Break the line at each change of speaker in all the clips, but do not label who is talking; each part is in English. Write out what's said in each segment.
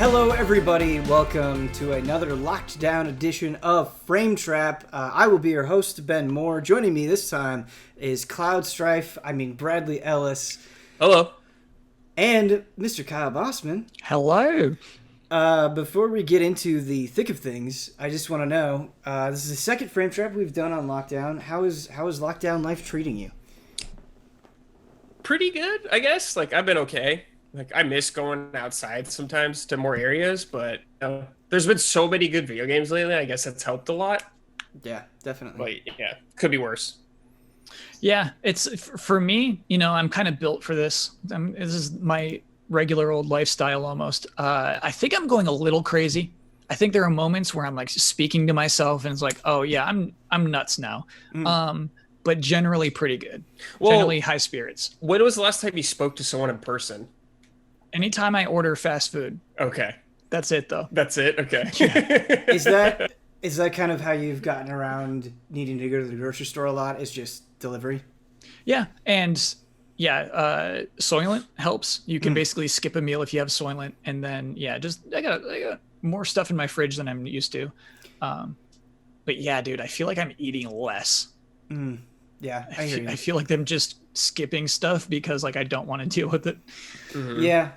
Hello, everybody. Welcome to another locked down edition of Frame Trap. I will be your host, Ben Moore. Joining me this time is Bradley Ellis.
Hello.
And Mr. Kyle Bossman.
Hello.
Before we get into the thick of things, I just want to know, this is the second Frame Trap we've done on lockdown. How is lockdown life treating you?
Pretty good, I guess. I've been okay. I miss going outside sometimes to more areas, but there's been so many good video games lately. I guess that's helped a lot.
Yeah, definitely.
But yeah, could be worse.
Yeah, it's for me, I'm kind of built for this. This is my regular old lifestyle almost. I think I'm going a little crazy. I think there are moments where I'm speaking to myself and it's like, oh yeah, I'm nuts now. But generally pretty good. Generally high spirits.
When was the last time you spoke to someone in person?
Anytime I order fast food.
Okay.
That's it though.
That's it? Okay.
Yeah. Is that kind of how you've gotten around needing to go to the grocery store a lot, is just delivery?
Yeah. And yeah, Soylent helps. You can basically skip a meal if you have Soylent. And then, yeah, I got more stuff in my fridge than I'm used to. But yeah, dude, I feel like I'm eating less.
Yeah, I
feel like I'm just skipping stuff because I don't want to deal with it.
Mm-hmm. Yeah.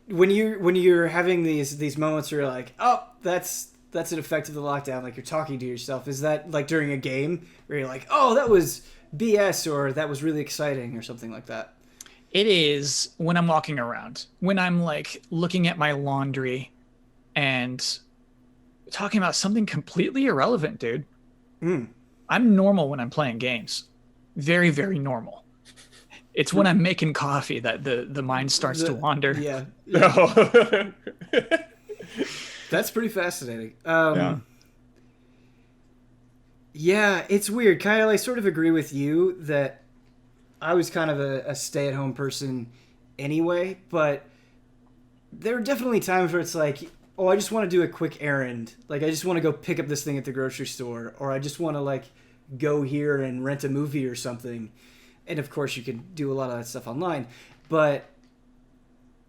When you're having these moments where you're like, oh, that's an effect of the lockdown, you're talking to yourself, is that during a game where you're like, oh, that was BS, or that was really exciting, or something like that?
It is when I'm walking around, when I'm looking at my laundry and talking about something completely irrelevant, dude. I'm normal when I'm playing games. Very, very normal. It's when I'm making coffee that the mind starts to wander.
Yeah.
No.
That's pretty fascinating.
Yeah,
it's weird. Kyle, I sort of agree with you that I was kind of a stay-at-home person anyway, but there are definitely times where it's like, oh, I just want to do a quick errand. I just want to go pick up this thing at the grocery store, or I just want to go here and rent a movie or something. And of course you can do a lot of that stuff online, but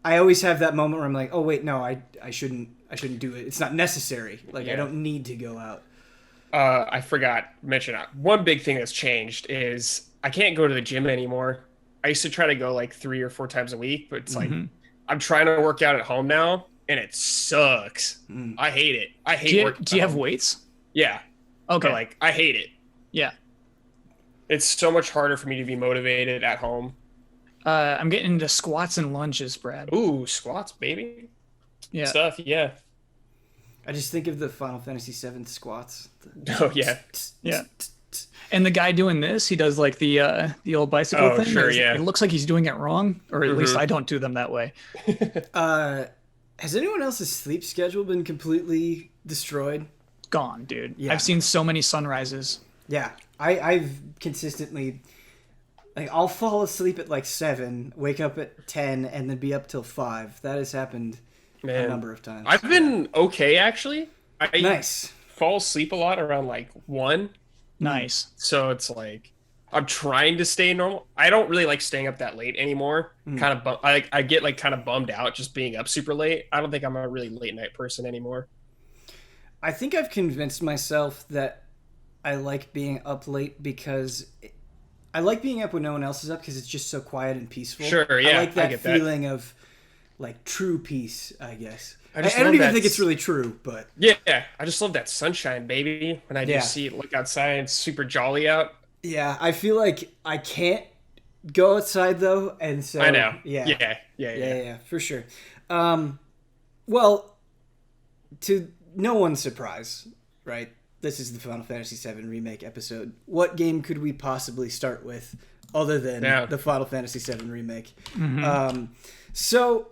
I always have that moment where I'm like, oh wait, no, I shouldn't do it. It's not necessary. I don't need to go out.
I forgot to mention one big thing that's changed is I can't go to the gym anymore. I used to try to go 3 or 4 times a week, but it's I'm trying to work out at home now, and it sucks. I hate it. I hate working.
Do you have weights?
Yeah.
Okay.
But, I hate it.
Yeah.
It's so much harder for me to be motivated at home.
I'm getting into squats and lunges, Brad.
Ooh, squats, baby.
Yeah.
Stuff, yeah.
I just think of the Final Fantasy VII squats.
Oh, yeah.
Yeah. And the guy doing this, he does the old bicycle thing.
Sure, yeah.
It looks like he's doing it wrong, or at least I don't do them that way.
Has anyone else's sleep schedule been completely destroyed?
Gone, dude.
Yeah.
I've seen so many sunrises.
Yeah. I've consistently... I'll fall asleep at 7, wake up at 10, and then be up till 5. That has happened a number of times.
I've been okay, actually.
Nice.
Fall asleep a lot around 1.
Nice.
So it's I'm trying to stay normal. I don't really like staying up that late anymore. I get kind of bummed out just being up super late. I don't think I'm a really late night person anymore.
I think I've convinced myself that I like being up late because I like being up when no one else is up because it's just so quiet and peaceful.
Sure, yeah.
I like that feeling of true peace, I guess. I don't even think it's really true, but...
Yeah, I just love that sunshine, baby. When I do look outside, it's super jolly out.
Yeah, I feel like I can't go outside, though, and so...
I know.
Yeah, for sure. Well, to no one's surprise, right? This is the Final Fantasy VII Remake episode. What game could we possibly start with other than the Final Fantasy VII Remake? So...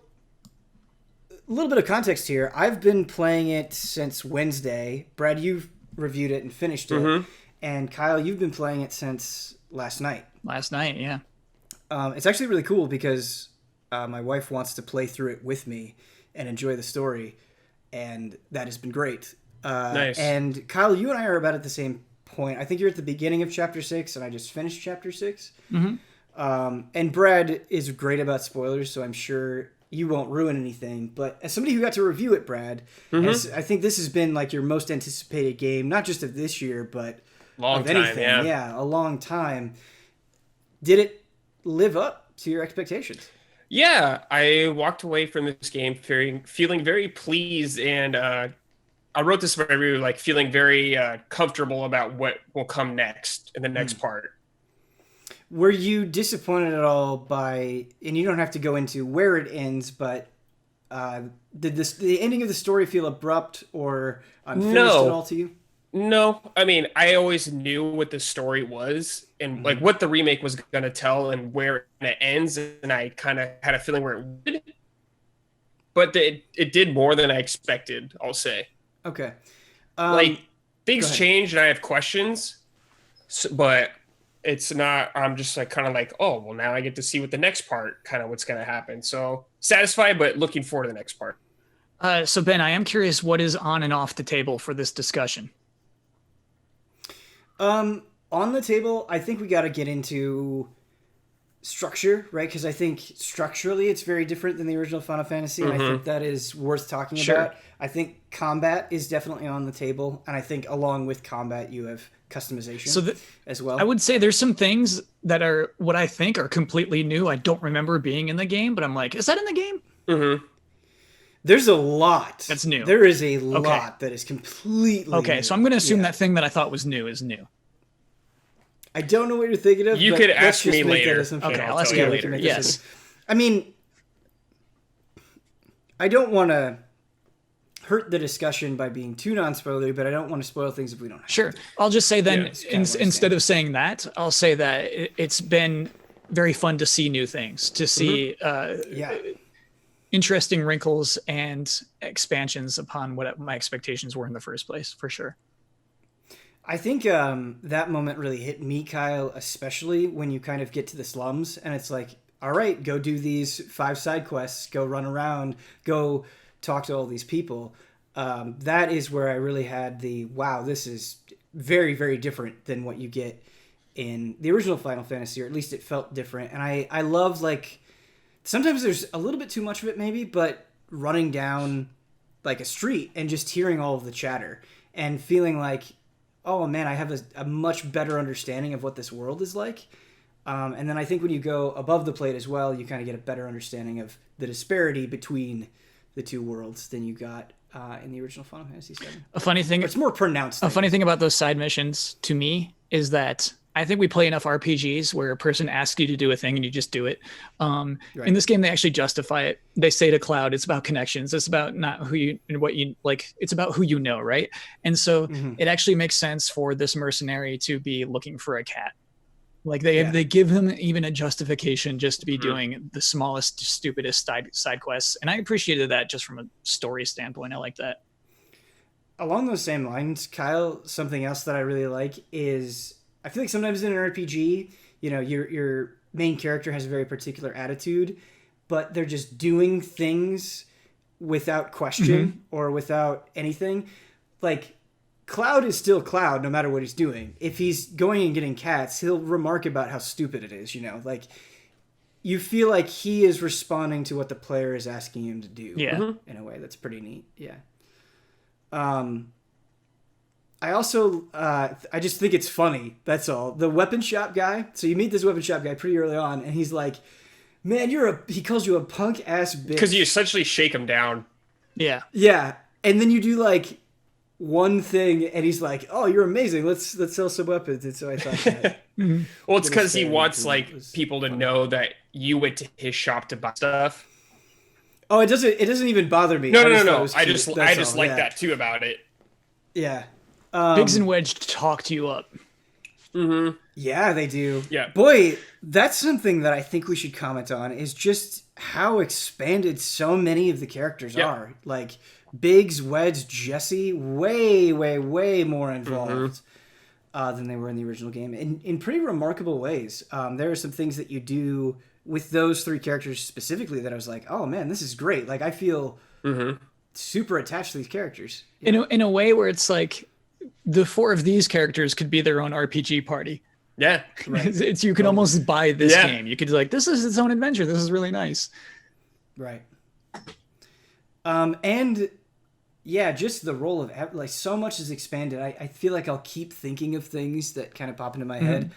a little bit of context here. I've been playing it since Wednesday. Brad, you've reviewed it and finished it. And Kyle, you've been playing it since last night.
Last night, yeah.
It's actually really cool because my wife wants to play through it with me and enjoy the story. And that has been great.
Nice.
And Kyle, you and I are about at the same point. I think you're at the beginning of Chapter 6, and I just finished Chapter 6. And Brad is great about spoilers, so I'm sure you won't ruin anything, but as somebody who got to review it, Brad, I think this has been like your most anticipated game, not just of this year, but of anything. Yeah, a long time. Did it live up to your expectations?
Yeah, I walked away from this game feeling very pleased, and I wrote this in my review, like feeling very comfortable about what will come next in the next part.
Were you disappointed at all by, and you don't have to go into where it ends, but did the ending of the story feel abrupt or unfinished at all to you?
No, I mean, I always knew what the story was and like what the remake was going to tell and where it ends, and I kind of had a feeling where it would, but it did more than I expected, I'll say.
Okay.
Like, things change and I have questions, but it's not, I'm just like kind of like, oh, well, now I get to see what the next part, kind of what's going to happen. So satisfied, but looking forward to the next part.
So Ben, I am curious, what is on and off the table for this discussion?
On the table, I think we got to get into structure, right? Because I think structurally it's very different than the original Final Fantasy, and I think that is worth talking about. I think combat is definitely on the table, and I think along with combat you have customization as well.
I would say there's some things that are what I think are completely new. I don't remember being in the game, but I'm like, is that in the game?
There's a lot
that's new.
There is a lot that is completely new.
So I'm going to assume that thing that I thought was new is new.
I don't know what you're thinking of.
You could ask me later.
Okay, I'll ask you later. Yes.
I mean, I don't want to hurt the discussion by being too non-spoilery, but I don't want to spoil things if we don't have
to.
to.
I'll just say then, instead of saying that, I'll say that it's been very fun to see new things, to see interesting wrinkles and expansions upon what my expectations were in the first place, for sure.
I think that moment really hit me, Kyle, especially when you kind of get to the slums and it's like, all right, go do these 5 side quests, go run around, go talk to all these people. That is where I really had the, wow, this is very, very different than what you get in the original Final Fantasy, or at least it felt different. And I love, like, sometimes there's a little bit too much of it maybe, but running down like a street and just hearing all of the chatter and feeling like, oh man, I have a much better understanding of what this world is like. And then I think when you go above the plate as well, you kind of get a better understanding of the disparity between the two worlds than you got in the original Final Fantasy VII.
A funny thing,
it's more pronounced.
A funny thing about those side missions to me is that I think we play enough RPGs where a person asks you to do a thing and you just do it. In this game, they actually justify it. They say to Cloud, it's about connections. It's about not who you and what you like. It's about who you know, right? And so it actually makes sense for this mercenary to be looking for a cat. Like they give him even a justification just to be doing the smallest, stupidest side quests. And I appreciated that just from a story standpoint. I like that.
Along those same lines, Kyle, something else that I really like is, I feel like sometimes in an RPG, you know, your main character has a very particular attitude, but they're just doing things without question or without anything. Like, Cloud is still Cloud no matter what he's doing. If he's going and getting cats, he'll remark about how stupid it is, you know? Like, you feel like he is responding to what the player is asking him to do.
Yeah.
In a way that's pretty neat. Yeah. I also, I just think it's funny. That's all. The weapon shop guy. So you meet this weapon shop guy pretty early on, and he's like, man, he calls you a punk ass bitch.
Because you essentially shake him down.
Yeah.
Yeah. And then you do like one thing, and he's like, oh, you're amazing. Let's sell some weapons. And so I thought that.
Well, it's because he wants like people to know that you went to his shop to buy stuff.
Oh, it doesn't even bother me.
No. I just like that too about it.
Yeah.
Biggs and Wedge talked you up.
Yeah, they do.
Yeah.
Boy, that's something that I think we should comment on, is just how expanded so many of the characters are. Like, Biggs, Wedge, Jessie, way, way, way more involved than they were in the original game. In pretty remarkable ways. There are some things that you do with those 3 characters specifically that I was like, oh man, this is great. Like, I feel super attached to these characters.
In a way where it's like, the 4 of these characters could be their own RPG party.
Yeah.
Right. You can almost buy this game. You could be like, this is its own adventure. This is really nice.
Right. And yeah, just the role of like so much is expanded. I feel like I'll keep thinking of things that kind of pop into my head.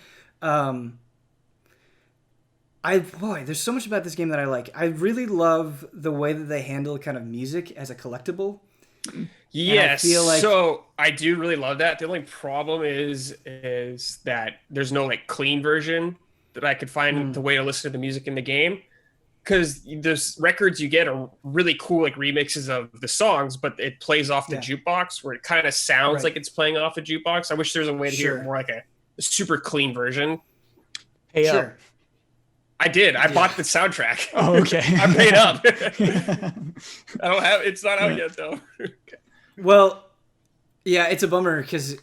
There's so much about this game that I like. I really love the way that they handle kind of music as a collectible.
Yes, I feel like, so I do really love that. The only problem is that there's no like clean version that I could find the way to listen to the music in the game. Because those records you get are really cool, like remixes of the songs, but it plays off the jukebox where it kind of sounds like it's playing off a jukebox. I wish there was a way to hear more like a super clean version.
Hey, sure.
I did. I bought the soundtrack.
Oh, okay.
I paid up. I don't have. It's not out yet though.
Well, yeah, it's a bummer because,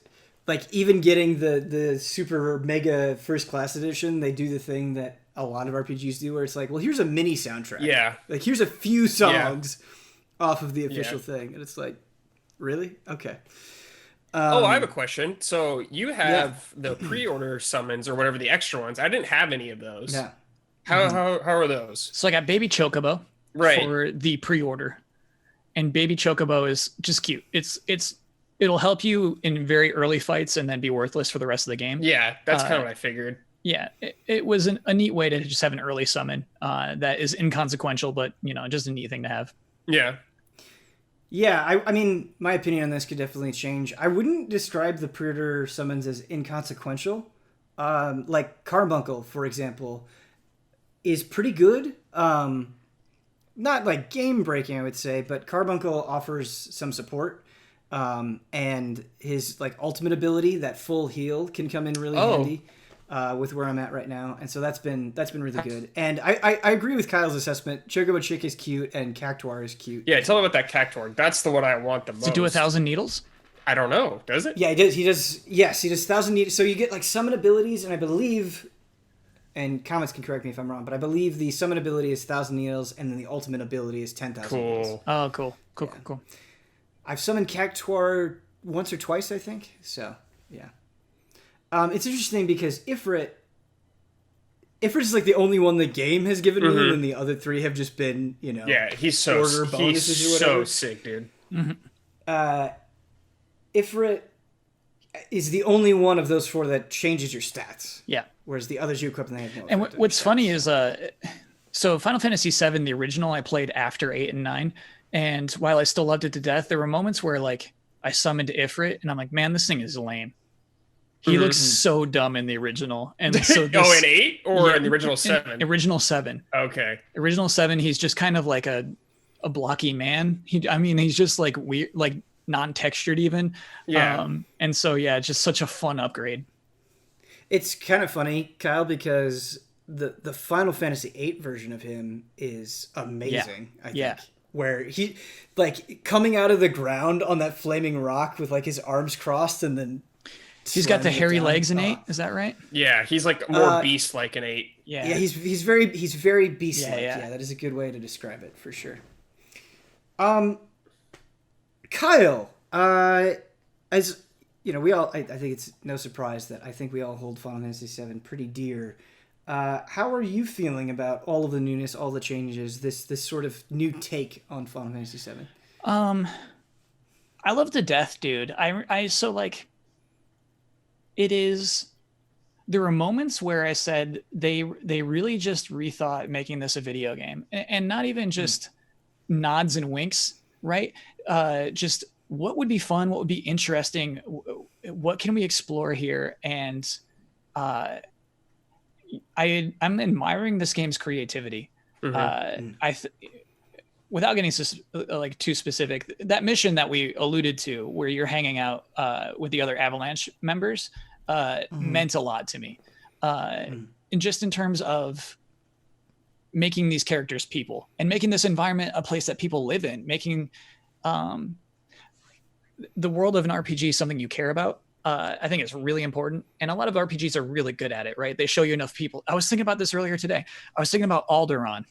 like, even getting the super mega first class edition, they do the thing that a lot of RPGs do, where it's like, well, here's a mini soundtrack.
Yeah.
Like, here's a few songs off of the official thing, and it's like, really? Okay.
I have a question. So you have the pre-order summons or whatever, the extra ones. I didn't have any of those.
Yeah.
How are those?
So I got Baby Chocobo for the pre-order, and Baby Chocobo is just cute. It'll help you in very early fights and then be worthless for the rest of the game.
Yeah, that's kind of what I figured.
Yeah, it was a neat way to just have an early summon that is inconsequential, but just a neat thing to have.
Yeah.
Yeah, I mean, my opinion on this could definitely change. I wouldn't describe the pre-order summons as inconsequential. Like Carbuncle, for example, is pretty good. Not like game breaking, I would say, but Carbuncle offers some support. And his like ultimate ability, that full heal, can come in really handy with where I'm at right now. And so that's been really good. And I agree with Kyle's assessment. Chocobo Chick is cute and Cactuar is cute.
Yeah, tell me about that Cactuar. That's the one I want the most.
Does it do 1,000 needles?
I don't know. Does it?
Yeah, he does. Yes, he does 1,000 needles. So you get like summon abilities, and I believe, and comments can correct me if I'm wrong, but I believe the summon ability is 1,000 needles, and then the ultimate ability is 10,000 needles.
Oh, cool.
I've summoned Cactuar once or twice, I think. So, yeah. It's interesting because Ifrit is like the only one the game has given me, and the other three have just been,
he's so
order bonuses or whatever.
So sick, dude.
Ifrit is the only one of those four that changes your stats.
Yeah.
Whereas the others you equip and they have no.
And what's funny is, so Final Fantasy VII, the original, I played after 8 and 9. And while I still loved it to death, there were moments where like I summoned Ifrit and I'm like, man, this thing is lame. He looks so dumb in the original. And so
in 8 or in the original 7?
Original 7.
Okay.
Original 7, he's just kind of like a blocky man. He's just like weird, like non-textured even.
Yeah.
And so, yeah, it's just such a fun upgrade.
It's kind of funny, Kyle, because the Final Fantasy VIII version of him is amazing, I think. Yeah. Where he, like, coming out of the ground on that flaming rock with, like, his arms crossed and then...
He's got the hairy legs in 8, is that right?
Yeah, he's, like, more beast-like in 8.
Yeah, he's very beast-like. Yeah, that is a good way to describe it, for sure. Kyle, as... we all, I think it's no surprise that I think we all hold Final Fantasy VII pretty dear. How are you feeling about all of the newness, all the changes, this sort of new take on Final Fantasy VII?
I love to death, dude. It is, there were moments where I said they really just rethought making this a video game, and not even just nods and winks, right? Just what would be fun, what would be interesting, what can we explore here? And I'm admiring this game's creativity. Without getting too specific, that mission that we alluded to, where you're hanging out with the other Avalanche members, meant a lot to me. And just in terms of making these characters people and making this environment a place that people live in, making the world of an RPG something you care about. I think it's really important. And a lot of RPGs are really good at it, right? They show you enough people. I was thinking about this earlier today. I was thinking about Alderaan.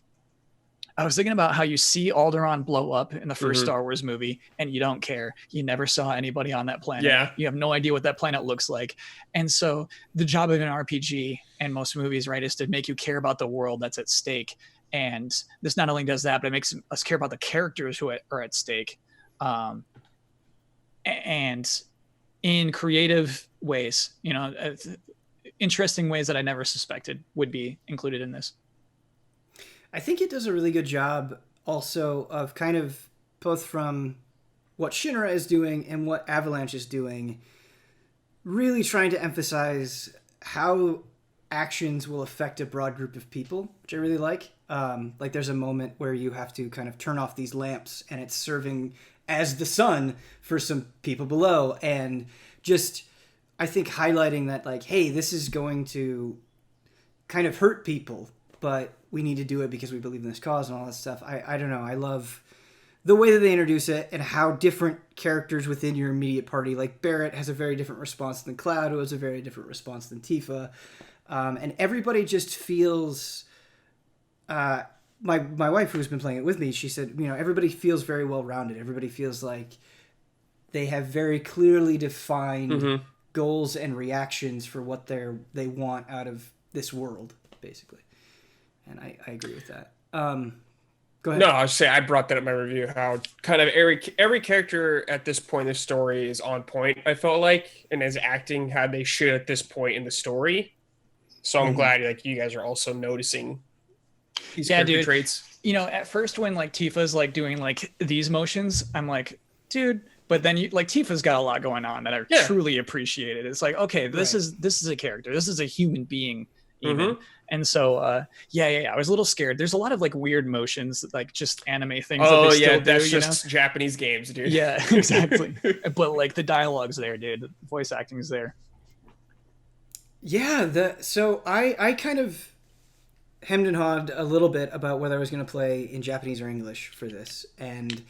I was thinking about how you see Alderaan blow up in the first Star Wars movie and you don't care. You never saw anybody on that planet.
Yeah.
You have no idea what that planet looks like. And so the job of an RPG and most movies, right, is to make you care about the world that's at stake. And this not only does that, but it makes us care about the characters who are at stake. And in creative ways, interesting ways that I never suspected would be included in this.
I think it does a really good job also of kind of both from what Shinra is doing and what Avalanche is doing, really trying to emphasize how actions will affect a broad group of people, which I really like. Like there's a moment where you have to kind of turn off these lamps and it's serving as the sun for some people below. And just, I think highlighting that like, hey, this is going to kind of hurt people, but we need to do it because we believe in this cause and all that stuff. I don't know. I love the way that they introduce it and how different characters within your immediate party, like Barrett has a very different response than Cloud, who has a very different response than Tifa. And everybody just feels, my wife who's been playing it with me, she said, everybody feels very well rounded. Everybody feels like they have very clearly defined goals and reactions for what they want out of this world, basically. And I agree with that. Go ahead.
No, I was saying I brought that up in my review. How kind of every character at this point in the story is on point. I felt like, and is acting how they should at this point in the story. So I'm glad you guys are also noticing these character traits.
At first when like Tifa's like doing like these motions, I'm like, dude. But then Tifa's got a lot going on that I truly appreciate it. It's like, okay, this is a character. This is a human being even. And so, I was a little scared. There's a lot of like weird motions, like just anime things.
Oh, that they still that's do, just Japanese games, dude.
Yeah, exactly. But like the dialogue's there, dude. The voice acting's there.
Yeah, so I kind of hemmed and hawed a little bit about whether I was going to play in Japanese or English for this, and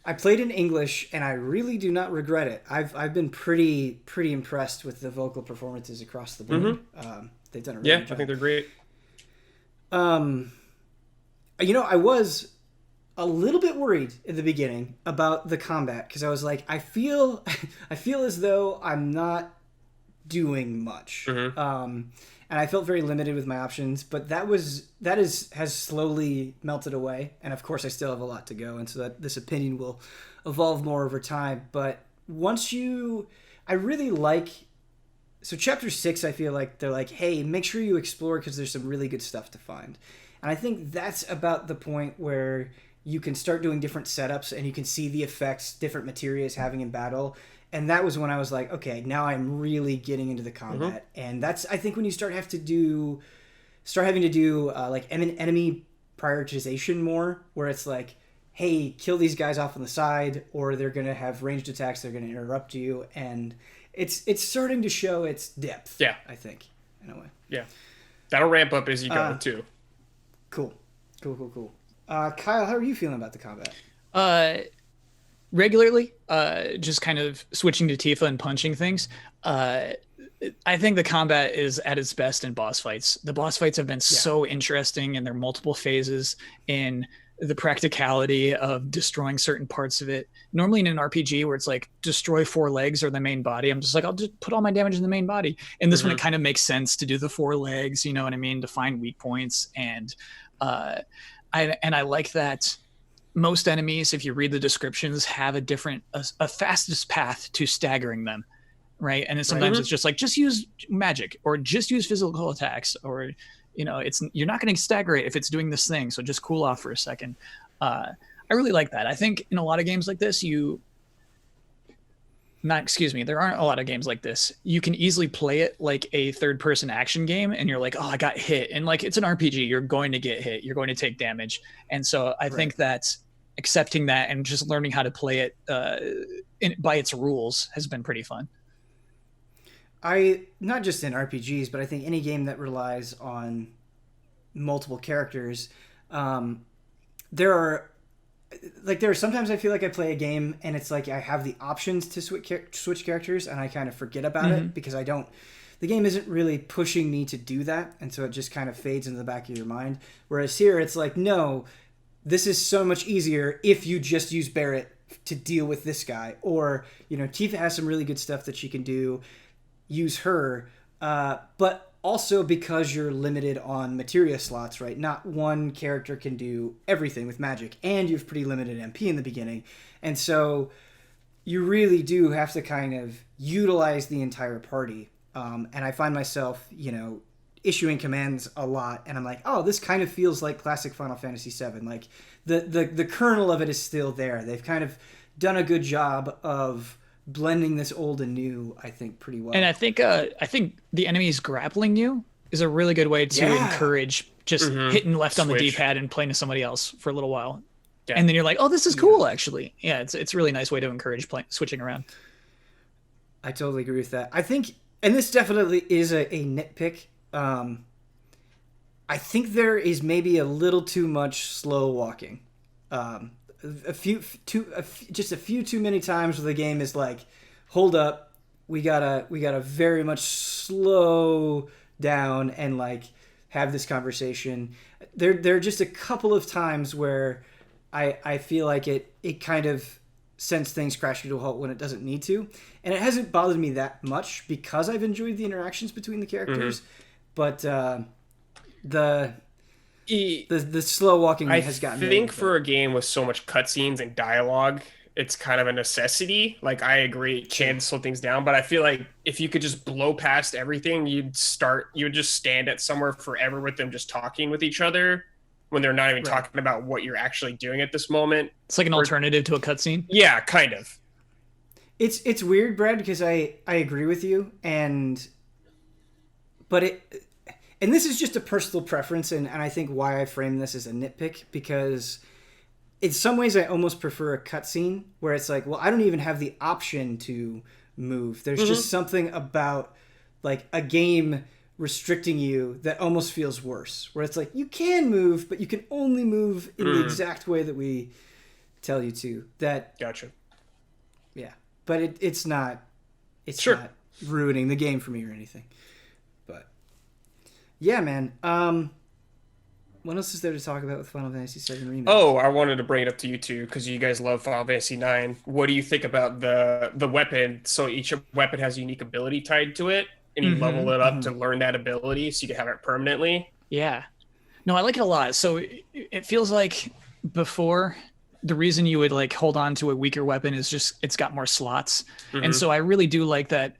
I played in English, and I really do not regret it. I've been pretty impressed with the vocal performances across the board. They've done a really good job.
I think they're great.
I was a little bit worried in the beginning about the combat because I was like, I feel as though I'm not doing much. And I felt very limited with my options, but that has slowly melted away. And of course I still have a lot to go. And so that this opinion will evolve more over time. But I really like, so chapter 6, I feel like they're like, hey, make sure you explore because there's some really good stuff to find. And I think that's about the point where you can start doing different setups and you can see the effects different materia is having in battle. And that was when I was like, okay, now I'm really getting into the combat. And that's, I think, when you start having to do like enemy prioritization more, where it's like, hey, kill these guys off on the side, or they're going to have ranged attacks, they're going to interrupt you. And it's starting to show its depth,
yeah,
I think, in a way.
Yeah. That'll ramp up as you go, too.
Cool. Kyle, how are you feeling about the combat?
Regularly, just kind of switching to Tifa and punching things. I think the combat is at its best in boss fights. The boss fights have been so interesting in their multiple phases, in the practicality of destroying certain parts of it. Normally in an RPG where it's like destroy 4 legs or the main body, I'm just like, I'll just put all my damage in the main body. And this one, it kind of makes sense to do the 4 legs, you know what I mean, to find weak points. And I like that most enemies, if you read the descriptions, have a fastest path to staggering them, right? And then sometimes it's just like, just use magic or just use physical attacks, or you're not going to stagger it if it's doing this thing, so just cool off for a second. I really like that. I think in a lot of games like this, there aren't a lot of games like this. You can easily play it like a third-person action game, and you're like, oh, I got hit. And like, it's an RPG. You're going to get hit. You're going to take damage. And so I think that accepting that and just learning how to play it by its rules has been pretty fun.
Not just in RPGs, but I think any game that relies on multiple characters, there are sometimes I feel like I play a game and it's like I have the options to switch characters and I kind of forget about it because the game isn't really pushing me to do that, and so it just kind of fades into the back of your mind. Whereas here it's like, no, this is so much easier if you just use Barrett to deal with this guy, or Tifa has some really good stuff that she can do. Use her, but also because you're limited on materia slots, right? Not one character can do everything with magic, and you have pretty limited MP in the beginning. And so you really do have to kind of utilize the entire party. And I find myself, issuing commands a lot, and I'm like, oh, this kind of feels like classic Final Fantasy VII. Like the kernel of it is still there. They've kind of done a good job of blending this old and new, I think, pretty well.
And I think the enemies grappling you is a really good way to encourage just hitting left on the D-pad and playing to somebody else for a little while. Yeah. And then you're like, oh, this is cool, actually. Yeah, it's a really nice way to encourage switching around.
I totally agree with that. I think, and this definitely is a nitpick, I think there is maybe a little too much slow walking. Just a few too many times where the game is like, hold up, we gotta very much slow down and like have this conversation. There are just a couple of times where I feel like it kind of sends things crashing to a halt when it doesn't need to, and it hasn't bothered me that much because I've enjoyed the interactions between the characters, but the slow walking has gotten me.
I think for a game with so much cutscenes and dialogue, it's kind of a necessity. Like, I agree, it can slow things down, but I feel like if you could just blow past everything, you would just stand at somewhere forever with them just talking with each other when they're not even talking about what you're actually doing at this moment.
It's like an alternative to a cutscene.
Yeah, kind of.
It's weird, Brad, because I agree with you, and this is just a personal preference, and I think why I frame this as a nitpick, because in some ways I almost prefer a cutscene where it's like, well, I don't even have the option to move. There's just something about like a game restricting you that almost feels worse, where it's like you can move, but you can only move in the exact way that we tell you to. That
gotcha.
Yeah, but it's not not ruining the game for me or anything. But yeah, man. What else is there to talk about with Final Fantasy VII Remake?
Oh, I wanted to bring it up to you two because you guys love Final Fantasy IX. What do you think about the weapon? So each weapon has a unique ability tied to it, and you level it up to learn that ability so you can have it permanently.
Yeah. No, I like it a lot. So it feels like before, the reason you would like hold on to a weaker weapon is just it's got more slots. And so I really do like that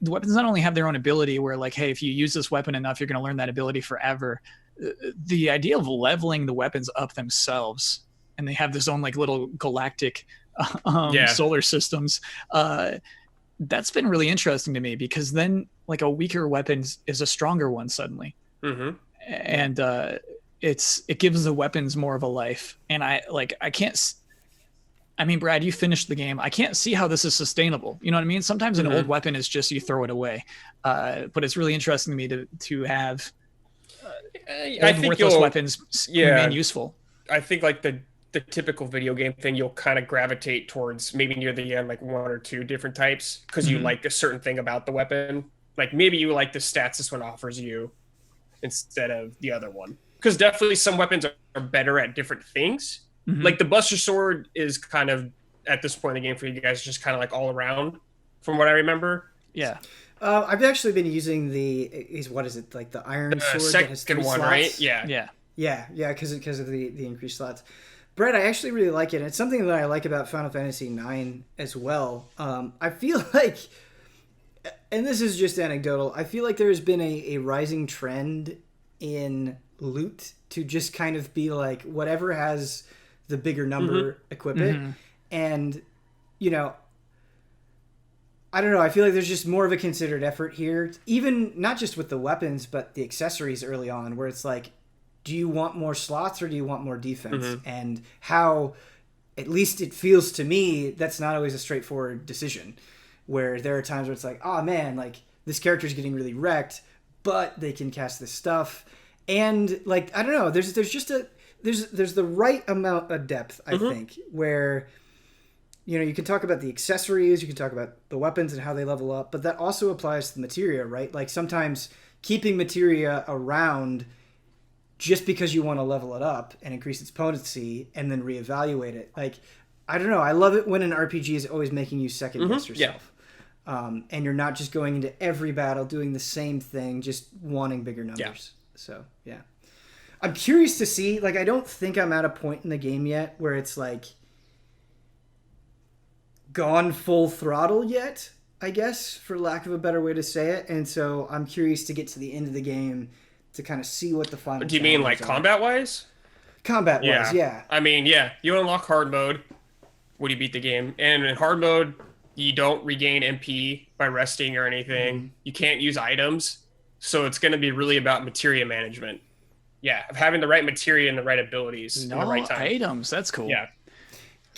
the weapons not only have their own ability where like, hey, if you use this weapon enough, you're going to learn that ability forever. The idea of leveling the weapons up themselves, and they have this own like little galactic solar systems, that's been really interesting to me, because then like a weaker weapon is a stronger one suddenly. And it gives the weapons more of a life. And I mean, Brad, you finished the game. I can't see how this is sustainable. You know what I mean? Sometimes an old weapon is just you throw it away. But it's really interesting to me to have
I think
worthless weapons remain useful.
I think like the typical video game thing, you'll kind of gravitate towards maybe near the end like one or two different types because you like a certain thing about the weapon. Like maybe you like the stats this one offers you instead of the other one. Because definitely some weapons are better at different things. Like the Buster Sword is kind of, at this point in the game for you guys, just kind of like all around from what I remember.
Yeah.
I've actually been using like the iron sword that has 3
one,
slots.
right?
Yeah, because of the increased slots. Brett, I actually really like it. And it's something that I like about Final Fantasy IX as well. I feel like, and this is just anecdotal, I feel like there's been a rising trend in loot to just kind of be like whatever has the bigger number, equip it. And, I don't know. I feel like there's just more of a considered effort here, even not just with the weapons, but the accessories early on, where it's like, do you want more slots or do you want more defense? And how, at least it feels to me, that's not always a straightforward decision, where there are times where it's like, oh man, like this character's getting really wrecked, but they can cast this stuff. And like, I don't know, there's the right amount of depth, I think, where, you can talk about the accessories, you can talk about the weapons and how they level up, but that also applies to the materia, right? Like sometimes keeping materia around just because you want to level it up and increase its potency and then reevaluate it. Like, I don't know. I love it when an RPG is always making you second guess yourself. and you're not just going into every battle doing the same thing, just wanting bigger numbers.
Yeah.
So yeah, I'm curious to see. Like, I don't think I'm at a point in the game yet where it's like gone full throttle yet, I guess, for lack of a better way to say it. And so I'm curious to get to the end of the game to kind of see what the final.
Do you mean like combat wise?
Combat wise, yeah.
I mean, yeah, you unlock hard mode when you beat the game, and in hard mode, you don't regain MP by resting or anything. Mm-hmm. You can't use items, so it's going to be really about materia management. Yeah, of having the right materia and the right abilities in the right time.
Items, that's cool.
Yeah.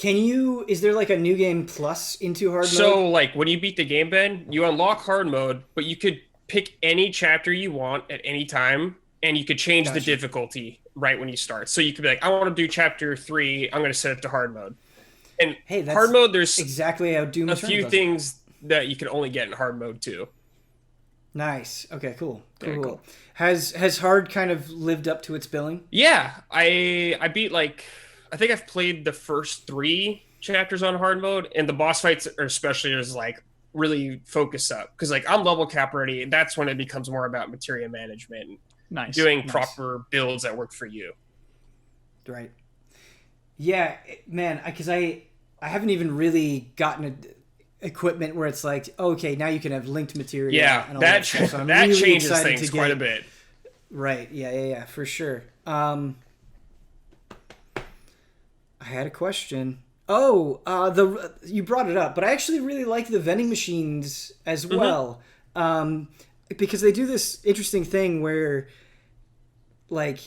Is there like a new game plus into hard mode?
So like when you beat the game, Ben, you unlock hard mode, but you could pick any chapter you want at any time, and you could change the difficulty right when you start. So you could be like, I want to do chapter 3, I'm going to set it to hard mode. And that's hard mode, there's
exactly how Doom
a few things that you can only get in hard mode too.
Nice. Okay, cool. Cool. Has hard kind of lived up to its billing?
Yeah. I beat I think I've played the first 3 chapters on hard mode, and the boss fights are especially is like really focus up, because like I'm level cap ready, and that's when it becomes more about materia management.
Nice.
Doing proper builds that work for you.
Right. Yeah, man, because I haven't even really gotten equipment where it's like, okay, now you can have linked material.
Yeah,
and all
that
stuff. So
that
really
changes things quite a bit.
Right. Yeah, for sure. I had a question. Oh, you brought it up, but I actually really like the vending machines as well, because they do this interesting thing where, like,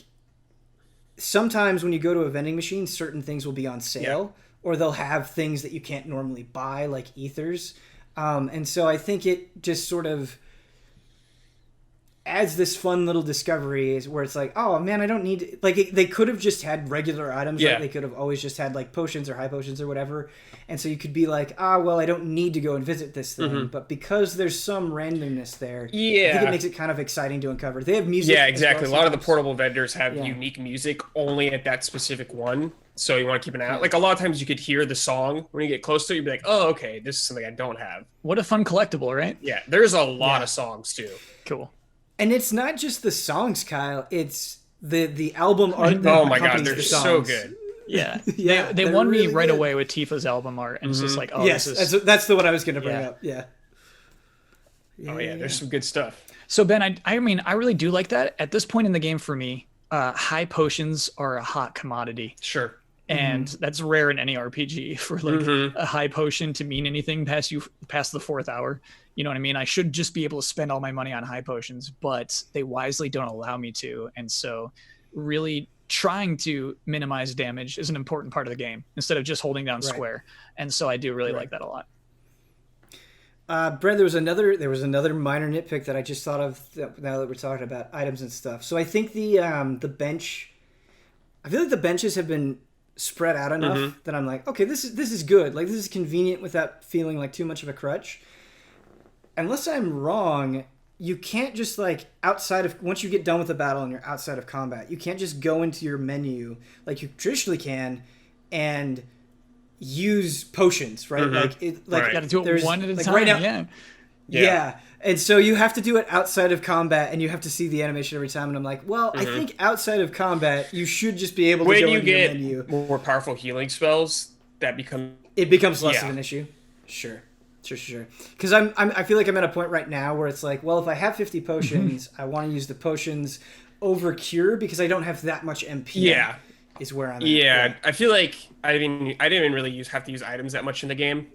sometimes when you go to a vending machine, certain things will be on sale, or they'll have things that you can't normally buy, like ethers, and so I think it just sort of adds this fun little discovery where it's like, oh man, I don't need they could have just had regular items. Right? They could have always just had like potions or high potions or whatever, and so you could be like, well, I don't need to go and visit this thing, but because there's some randomness there, I think it makes it kind of exciting to uncover. They have music.
Yeah, exactly. A lot of the portable vendors have unique music only at that specific one, so you want to keep an eye out. Like a lot of times you could hear the song when you get close to it, you'd be like, oh, okay, this is something I don't have.
What a fun collectible, right?
Yeah, there's a lot of songs too.
Cool.
And it's not just the songs, Kyle. It's the album art.
Oh my god, they're so good.
Yeah, they won really me right away with Tifa's album art, and it's just like,
this is... that's the one I was going to bring up. Yeah.
There's some good stuff.
So Ben, I mean, I really do like that. At this point in the game, for me, high potions are a hot commodity.
Sure.
And that's rare in any RPG for like a high potion to mean anything past the 4th hour. You know what I mean? I should just be able to spend all my money on high potions, but they wisely don't allow me to. And so really trying to minimize damage is an important part of the game instead of just holding down square. And so I do really like that a lot.
Brett, there was another minor nitpick that I just thought of now that we're talking about items and stuff. So I think the bench, I feel like the benches have been spread out enough that I'm like, okay, this is good. Like, this is convenient without feeling like too much of a crutch. Unless I'm wrong, you can't just like once you get done with the battle and you're outside of combat, you can't just go into your menu like you traditionally can and use potions, right?
You got to do it one at a time.
Right now, yeah. And so you have to do it outside of combat, and you have to see the animation every time. And I'm like, well, I think outside of combat, you should just be able to go into your menu.
When you get more powerful healing spells,
it becomes less of an issue. Sure. Because I feel like I'm at a point right now where it's like, well, if I have 50 potions, I want to use the potions over cure because I don't have that much MP.
Yeah.
Is where I'm at.
Yeah, I feel like I didn't even really have to use items that much in the game.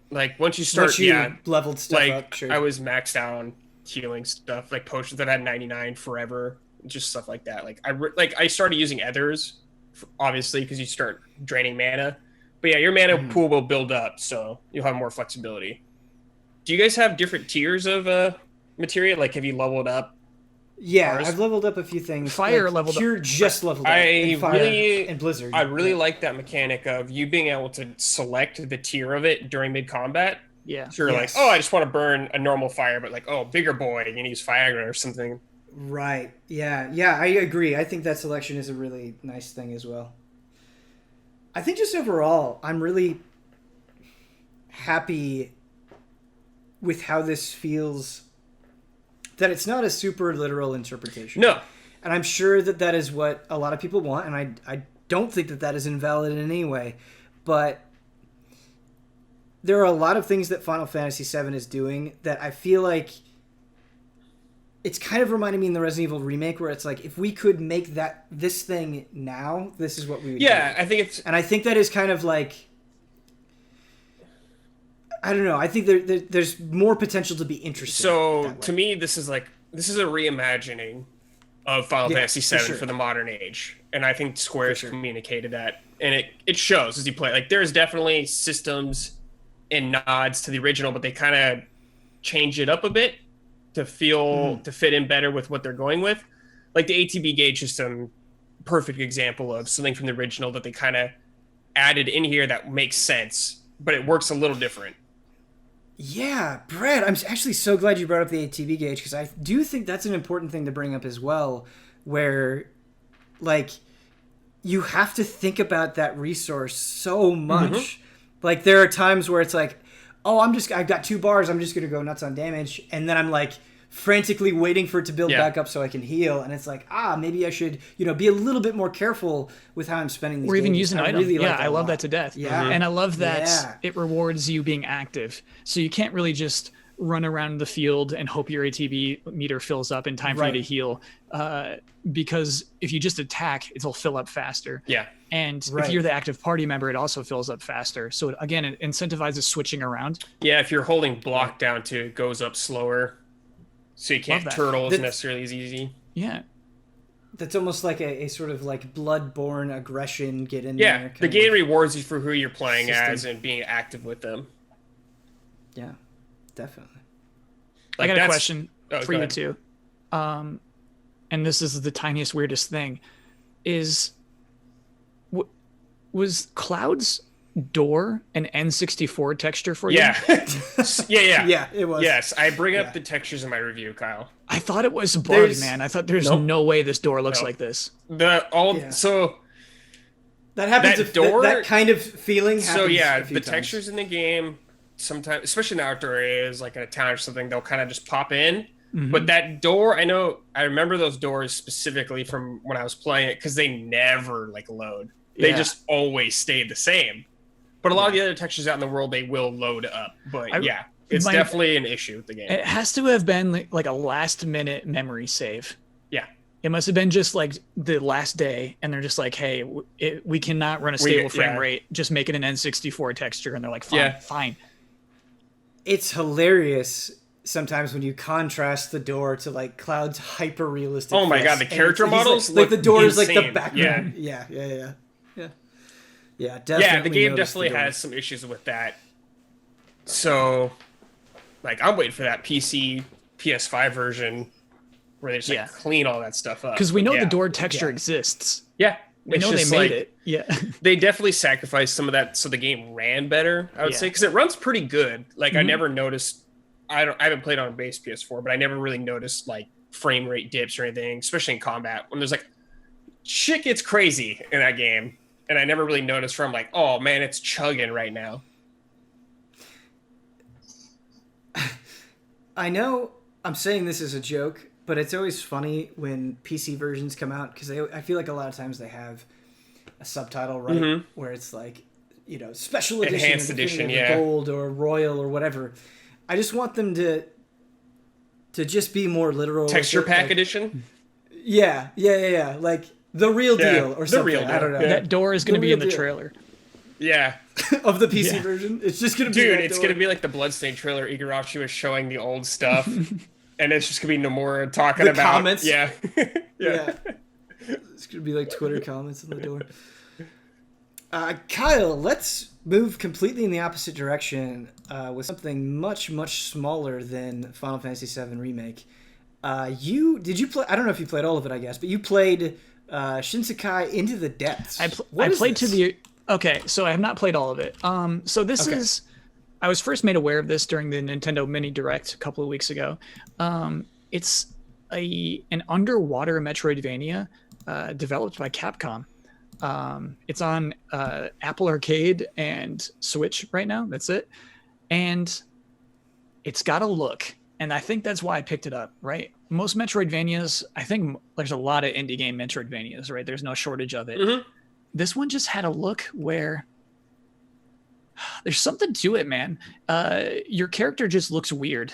Like once you start,
leveled stuff
like,
up. Sure.
I was maxed out on healing stuff, like potions that had 99 forever, just stuff like that. Like I started using ethers, obviously, because you start draining mana. But yeah, your mana pool will build up, so you'll have more flexibility. Do you guys have different tiers of materia? Like, have you leveled up?
Yeah, I've leveled up a few things.
Fire leveled
up. Just leveled up. And Blizzard.
I really like that mechanic of you being able to select the tier of it during mid-combat.
Yeah.
So you're like, oh, I just want to burn a normal fire, but like, oh, bigger boy, you need to use Viagra or something.
Right. Yeah, I agree. I think that selection is a really nice thing as well. I think just overall, I'm really happy with how this feels, that it's not a super literal interpretation.
No.
And I'm sure that is what a lot of people want, and I don't think that is invalid in any way. But there are a lot of things that Final Fantasy VII is doing that I feel like it's kind of reminding me in the Resident Evil remake, where it's like, if we could make this thing now, this is what we would do.
Yeah, I think it's...
And I think that is kind of like... I don't know. I think there's more potential to be interesting.
So, to me, this is a reimagining of Final Fantasy VII for the modern age. And I think Square's communicated that. And it shows as you play. Like, there's definitely systems and nods to the original, but they kind of change it up a bit to fit in better with what they're going with. Like, the ATB gauge system, perfect example of something from the original that they kind of added in here that makes sense, but it works a little different.
Yeah, Brad, I'm actually so glad you brought up the ATB gauge, because I do think that's an important thing to bring up as well, where, like, you have to think about that resource so much. Mm-hmm. Like, there are times where it's like, oh, I've got 2 bars, I'm just going to go nuts on damage, and then I'm, like, frantically waiting for it to build back up so I can heal, and it's like, maybe I should, be a little bit more careful with how I'm spending these.
Or even use an item.
Really
I love that to death.
Yeah.
And I love that it rewards you being active. So you can't really just run around the field and hope your ATB meter fills up in time for you to heal. Because if you just attack, it'll fill up faster. Yeah. And if you're the active party member, it also fills up faster. So again, it incentivizes switching around.
Yeah, if you're holding block down too, it goes up slower. So you can't turtle as necessarily as easy.
Yeah.
That's almost like a sort of like blood-borne aggression get in there.
Yeah, the game rewards you for who you're playing as and being active with them.
Yeah, definitely.
I got a question for you too. And this is the tiniest, weirdest thing. Was Cloud's door an N64 texture for you?
Yeah.
Yeah, it was.
Yes, I bring up the textures in my review, Kyle.
I thought it was bugged, man. I thought there's no way this door looks like this.
So that happens.
That door,
that kind of feeling happens.
So yeah,
the
times. Textures in the game sometimes, especially in the outdoor areas, like in a town or something, they'll kind of just pop in. Mm-hmm. But that door, I remember those doors specifically from when I was playing it, because they never load. They just always stayed the same. But a lot of the other textures out in the world, they will load up. But it's definitely an issue with the game.
It has to have been like a last-minute memory save.
Yeah.
It must have been just like the last day, and they're just like, hey, we cannot run a stable frame rate. Just make it an N64 texture. And they're like, fine.
It's hilarious sometimes when you contrast the door to like Cloud's hyper-realistic.
Oh my god, the character models
like the door is like the
insane.
background. Yeah, definitely.
Yeah, the game definitely has some issues with that. So, I'm waiting for that PC, PS5 version where they just clean all that stuff up.
Because we know the door texture exists.
Yeah.
We know they made it. Yeah.
They definitely sacrificed some of that so the game ran better, I would say, because it runs pretty good. I never noticed. I haven't played on a base PS4, but I never really noticed frame rate dips or anything, especially in combat when there's shit gets crazy in that game. And I never really noticed from oh man, it's chugging right now.
I know I'm saying this as a joke, but it's always funny when PC versions come out, because I feel like a lot of times they have a subtitle, right? Where it's special edition,
enhanced edition,
gold or royal or whatever. I just want them to just be more literal.
Texture pack edition?
Yeah. Like the real deal or something. I don't know.
Yeah. That door is going to be in the trailer.
Yeah.
Of the PC version? It's just going to be
it's going to be like the Bloodstained trailer. Igarashi was showing the old stuff. And it's just going to be Nomura talking about
comments.
Yeah.
It's going to be like Twitter comments on the door. Kyle, let's move completely in the opposite direction with something much, much smaller than Final Fantasy VII Remake. Did you play? I don't know if you played all of it, I guess, but you played Shinsekai Into the Depths.
I played to the. Okay, so I have not played all of it. So this is. I was first made aware of this during the Nintendo Mini Direct a couple of weeks ago. It's an underwater Metroidvania developed by Capcom. It's on Apple Arcade and Switch right now. That's it. And it's got a look. And I think that's why I picked it up, right? Most Metroidvanias, I think there's a lot of indie game Metroidvanias, right? There's no shortage of it.
Mm-hmm.
This one just had a look where there's something to it, man. Your character just looks weird.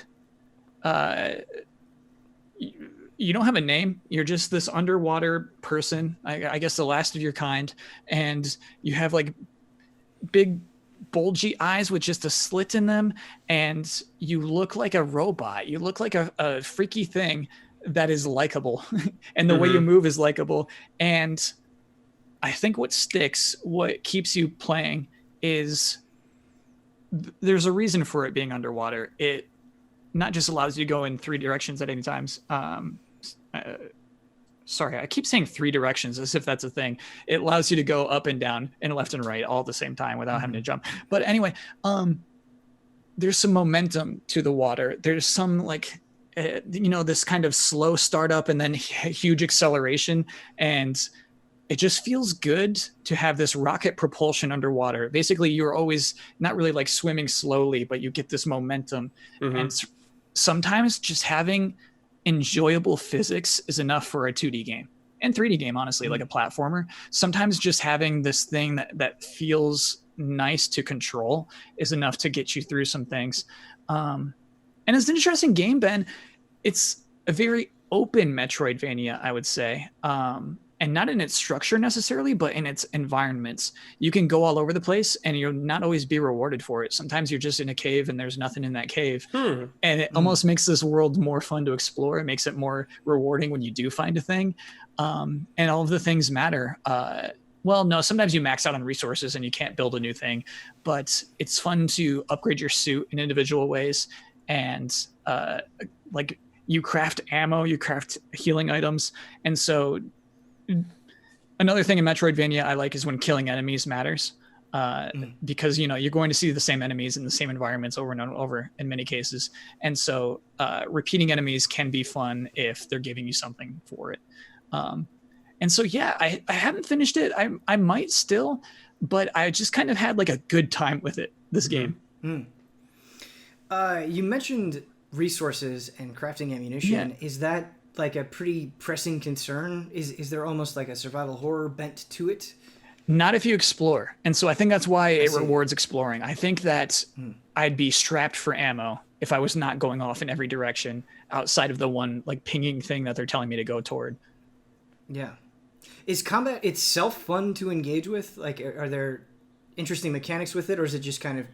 You don't have a name. You're just this underwater person, I guess the last of your kind. And you have like big bulgy eyes with just a slit in them, and you look like a robot. You look like a freaky thing that is likable, and the way you move is likable. And I think what sticks, what keeps you playing, is there's a reason for it being underwater. It not just allows you to go in 3 directions at any times. Sorry, I keep saying 3 directions as if that's a thing. It allows you to go up and down and left and right all at the same time without having to jump. But anyway, there's some momentum to the water. There's some like, this kind of slow startup and then huge acceleration. And it just feels good to have this rocket propulsion underwater. Basically, you're always not really like swimming slowly, but you get this momentum. And sometimes just having enjoyable physics is enough for a 2D game and 3D game, honestly, like a platformer. Sometimes just having this thing that feels nice to control is enough to get you through some things. And it's an interesting game, Ben. It's a very open Metroidvania, I would say. And not in its structure necessarily, but in its environments. You can go all over the place and you'll not always be rewarded for it. Sometimes you're just in a cave and there's nothing in that cave. And it almost makes this world more fun to explore. It makes it more rewarding when you do find a thing. And all of the things matter. Well, no, sometimes you max out on resources and you can't build a new thing, but it's fun to upgrade your suit in individual ways. And like you craft ammo, you craft healing items. And so another thing in Metroidvania I like is when killing enemies matters, because you're going to see the same enemies in the same environments over and over in many cases, and so repeating enemies can be fun if they're giving you something for it. And so I haven't finished it. I might still, but I just kind of had like a good time with it this game.
You mentioned resources and crafting ammunition.
Yeah.
Is that like a pretty pressing concern? Is there almost like a survival horror bent to it?
Not if you explore. And so I think that's why it rewards exploring. I think that I'd be strapped for ammo if I was not going off in every direction outside of the one like pinging thing that they're telling me to go toward.
Yeah. Is combat itself fun to engage with? Like, are there interesting mechanics with it, or is it just kind of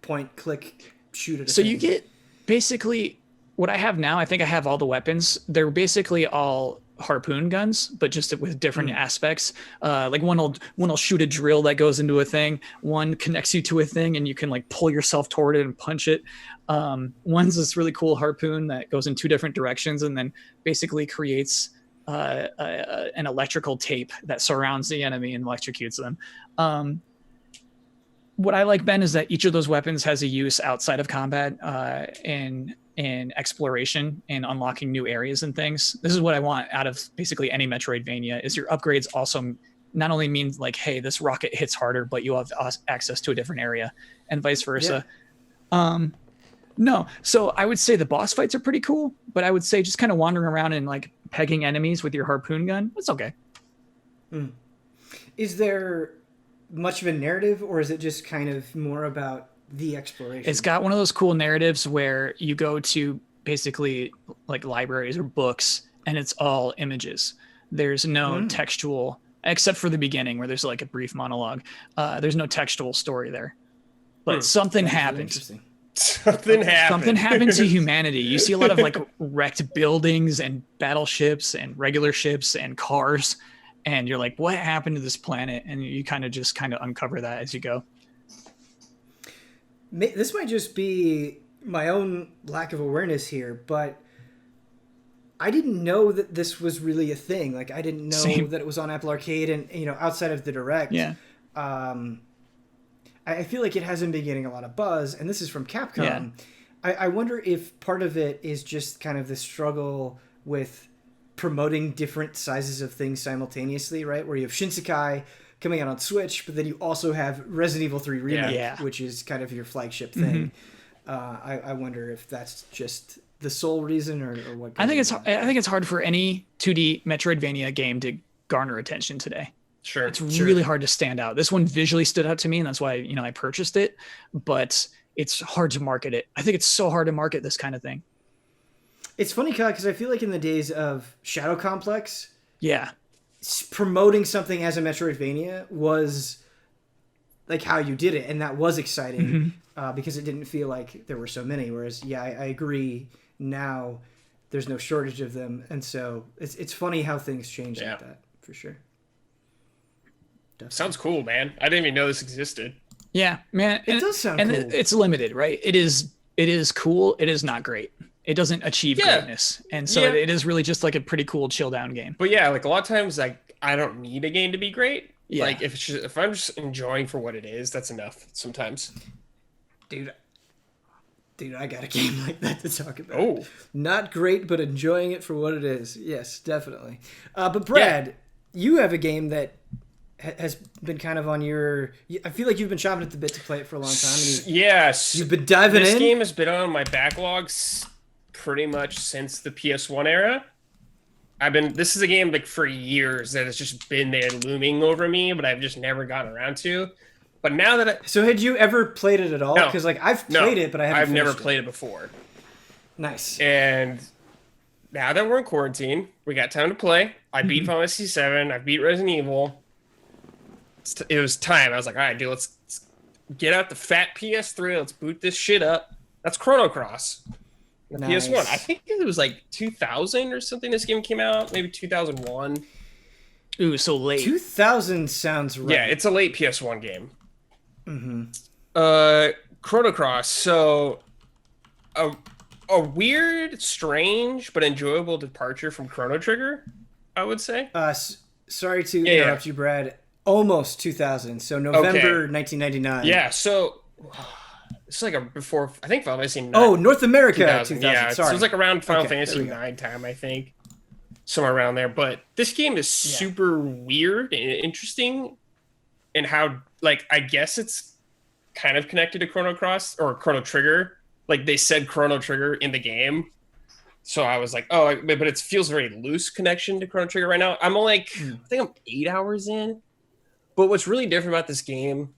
point, click, shoot at a thing?
You get basically what I have now. I think I have all the weapons. They're basically all harpoon guns, but just with different aspects. Like one will shoot a drill that goes into a thing. One connects you to a thing and you can like pull yourself toward it and punch it. One's this really cool harpoon that goes in 2 different directions and then basically creates an electrical tape that surrounds the enemy and electrocutes them. What I like, Ben, is that each of those weapons has a use outside of combat, in exploration and unlocking new areas and things. This is what I want out of basically any Metroidvania, is your upgrades also not only means like, hey, this rocket hits harder, but you have access to a different area and vice versa. No, so I would say the boss fights are pretty cool, but I would say just kind of wandering around and like pegging enemies with your harpoon gun, it's okay.
Is there much of a narrative, or is it just kind of more about the exploration?
It's got one of those cool narratives where you go to basically like libraries or books and it's all images. There's no textual, except for the beginning where there's like a brief monologue. There's no textual story there, but something happened.
Interesting.
Something happened
to humanity. You see a lot of like wrecked buildings and battleships and regular ships and cars, and you're like, what happened to this planet? And you kind of uncover that as you go.
This might just be my own lack of awareness here, but I didn't know that this was really a thing. Like, I didn't know that it was on Apple Arcade, and outside of the Direct. I feel like it hasn't been getting a lot of buzz, and this is from Capcom. I wonder if part of it is just kind of the struggle with promoting different sizes of things simultaneously, right? Where you have Shinsekai coming out on Switch, but then you also have Resident Evil 3 Remake, which is kind of your flagship thing. I wonder if that's just the sole reason or what.
I think it's hard for any 2D Metroidvania game to garner attention today.
Sure.
It's really hard to stand out. This one visually stood out to me, and that's why, I purchased it, but it's hard to market it. I think it's so hard to market this kind of thing.
It's funny, Kyle, because I feel like in the days of Shadow Complex,
yeah,
promoting something as a Metroidvania was like how you did it, and that was exciting because it didn't feel like there were so many. Whereas, I agree. Now there's no shortage of them, and so it's funny how things change like that for sure. Definitely.
Sounds cool, man. I didn't even know this existed.
Yeah, man.
It does sound cool.
And it's limited, right? It is cool. It is not great. It doesn't achieve greatness. And so it is really just like a pretty cool chill down game.
But yeah, like a lot of times, like I don't need a game to be great.
Yeah.
Like if I'm just enjoying for what it is, that's enough sometimes.
Dude, I got a game like that to talk about.
Oh.
Not great, but enjoying it for what it is. Yes, definitely. But Brad, you have a game that has been kind of on your... I feel like you've been chomping at the bit to play it for a long time.
Yes.
You've been diving in.
This game has been on my backlogs pretty much since the PS1 era. This is a game like for years that has just been there looming over me, but I've just never gotten around to. But now that
So had you ever played it at all? Because I've played it, but I've
never played it before.
Nice.
And now that we're in quarantine, we got time to play. I beat Final Fantasy VII. I beat Resident Evil. It was time. I was like, all right, dude, let's get out the fat PS3. Let's boot this shit up. That's Chrono Cross. The PS1. I think it was like 2000 or something this game came out. Maybe 2001.
Ooh, so late.
2000 sounds right.
Yeah, it's a late PS1 game.
Mm-hmm.
Chrono Cross. So a weird, strange, but enjoyable departure from Chrono Trigger, I would say.
Sorry to interrupt you, Brad. Almost 2000. So November 1999.
Yeah, so it's like before, I think Final Fantasy 9.
Oh, North America 2000.
Yeah,
Sorry.
so it was like around Final Fantasy 9 time, I think. Somewhere around there. But this game is super weird and interesting in how, like, I guess it's kind of connected to Chrono Cross or Chrono Trigger. Like, they said Chrono Trigger in the game. So I was like, oh, but it feels very loose connection to Chrono Trigger right now. I'm like, I think I'm 8 hours in. But what's really different about this game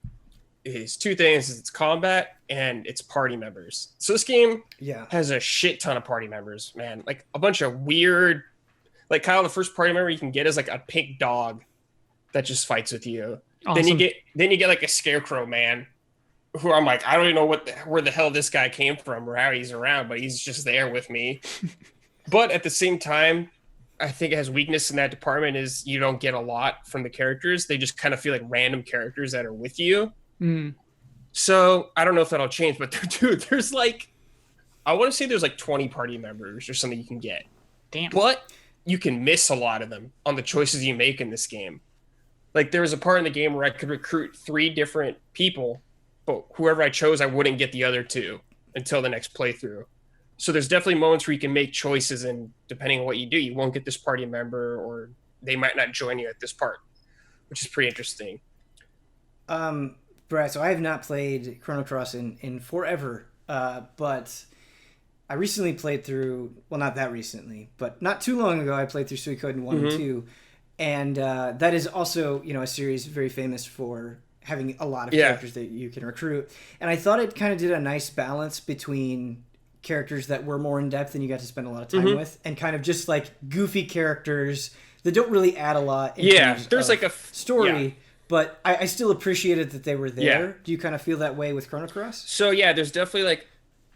is two things. It's combat and it's party members. So this game has a shit ton of party members, man. Like a bunch of weird... Like, Kyle, the first party member you can get is like a pink dog that just fights with you.
Awesome.
Then you get like a scarecrow man who I'm like, I don't even know where the hell this guy came from or how he's around, but he's just there with me. But at the same time, I think it has weakness in that department is you don't get a lot from the characters. They just kind of feel like random characters that are with you. So I don't know if that'll change, but dude, there's like, I want to say there's like 20 party members or something you can get.
Damn.
But you can miss a lot of them on the choices you make in this game. Like there was a part in the game where I could recruit 3 different people, but whoever I chose, I wouldn't get the other 2 until the next playthrough. So there's definitely moments where you can make choices, and depending on what you do, you won't get this party member, or they might not join you at this part, which is pretty interesting.
Brad, so I have not played Chrono Cross in forever, but I recently played through, well, not that recently, but not too long ago, I played through Suikoden 1 and 2, and that is also, a series very famous for having a lot of characters that you can recruit, and I thought it kind of did a nice balance between characters that were more in depth and you got to spend a lot of time with, and kind of just like goofy characters that don't really add a lot in terms
there's
of
like a
story, but I still appreciated that they were there. Do you kind of feel that way with Chrono Cross?
So there's definitely like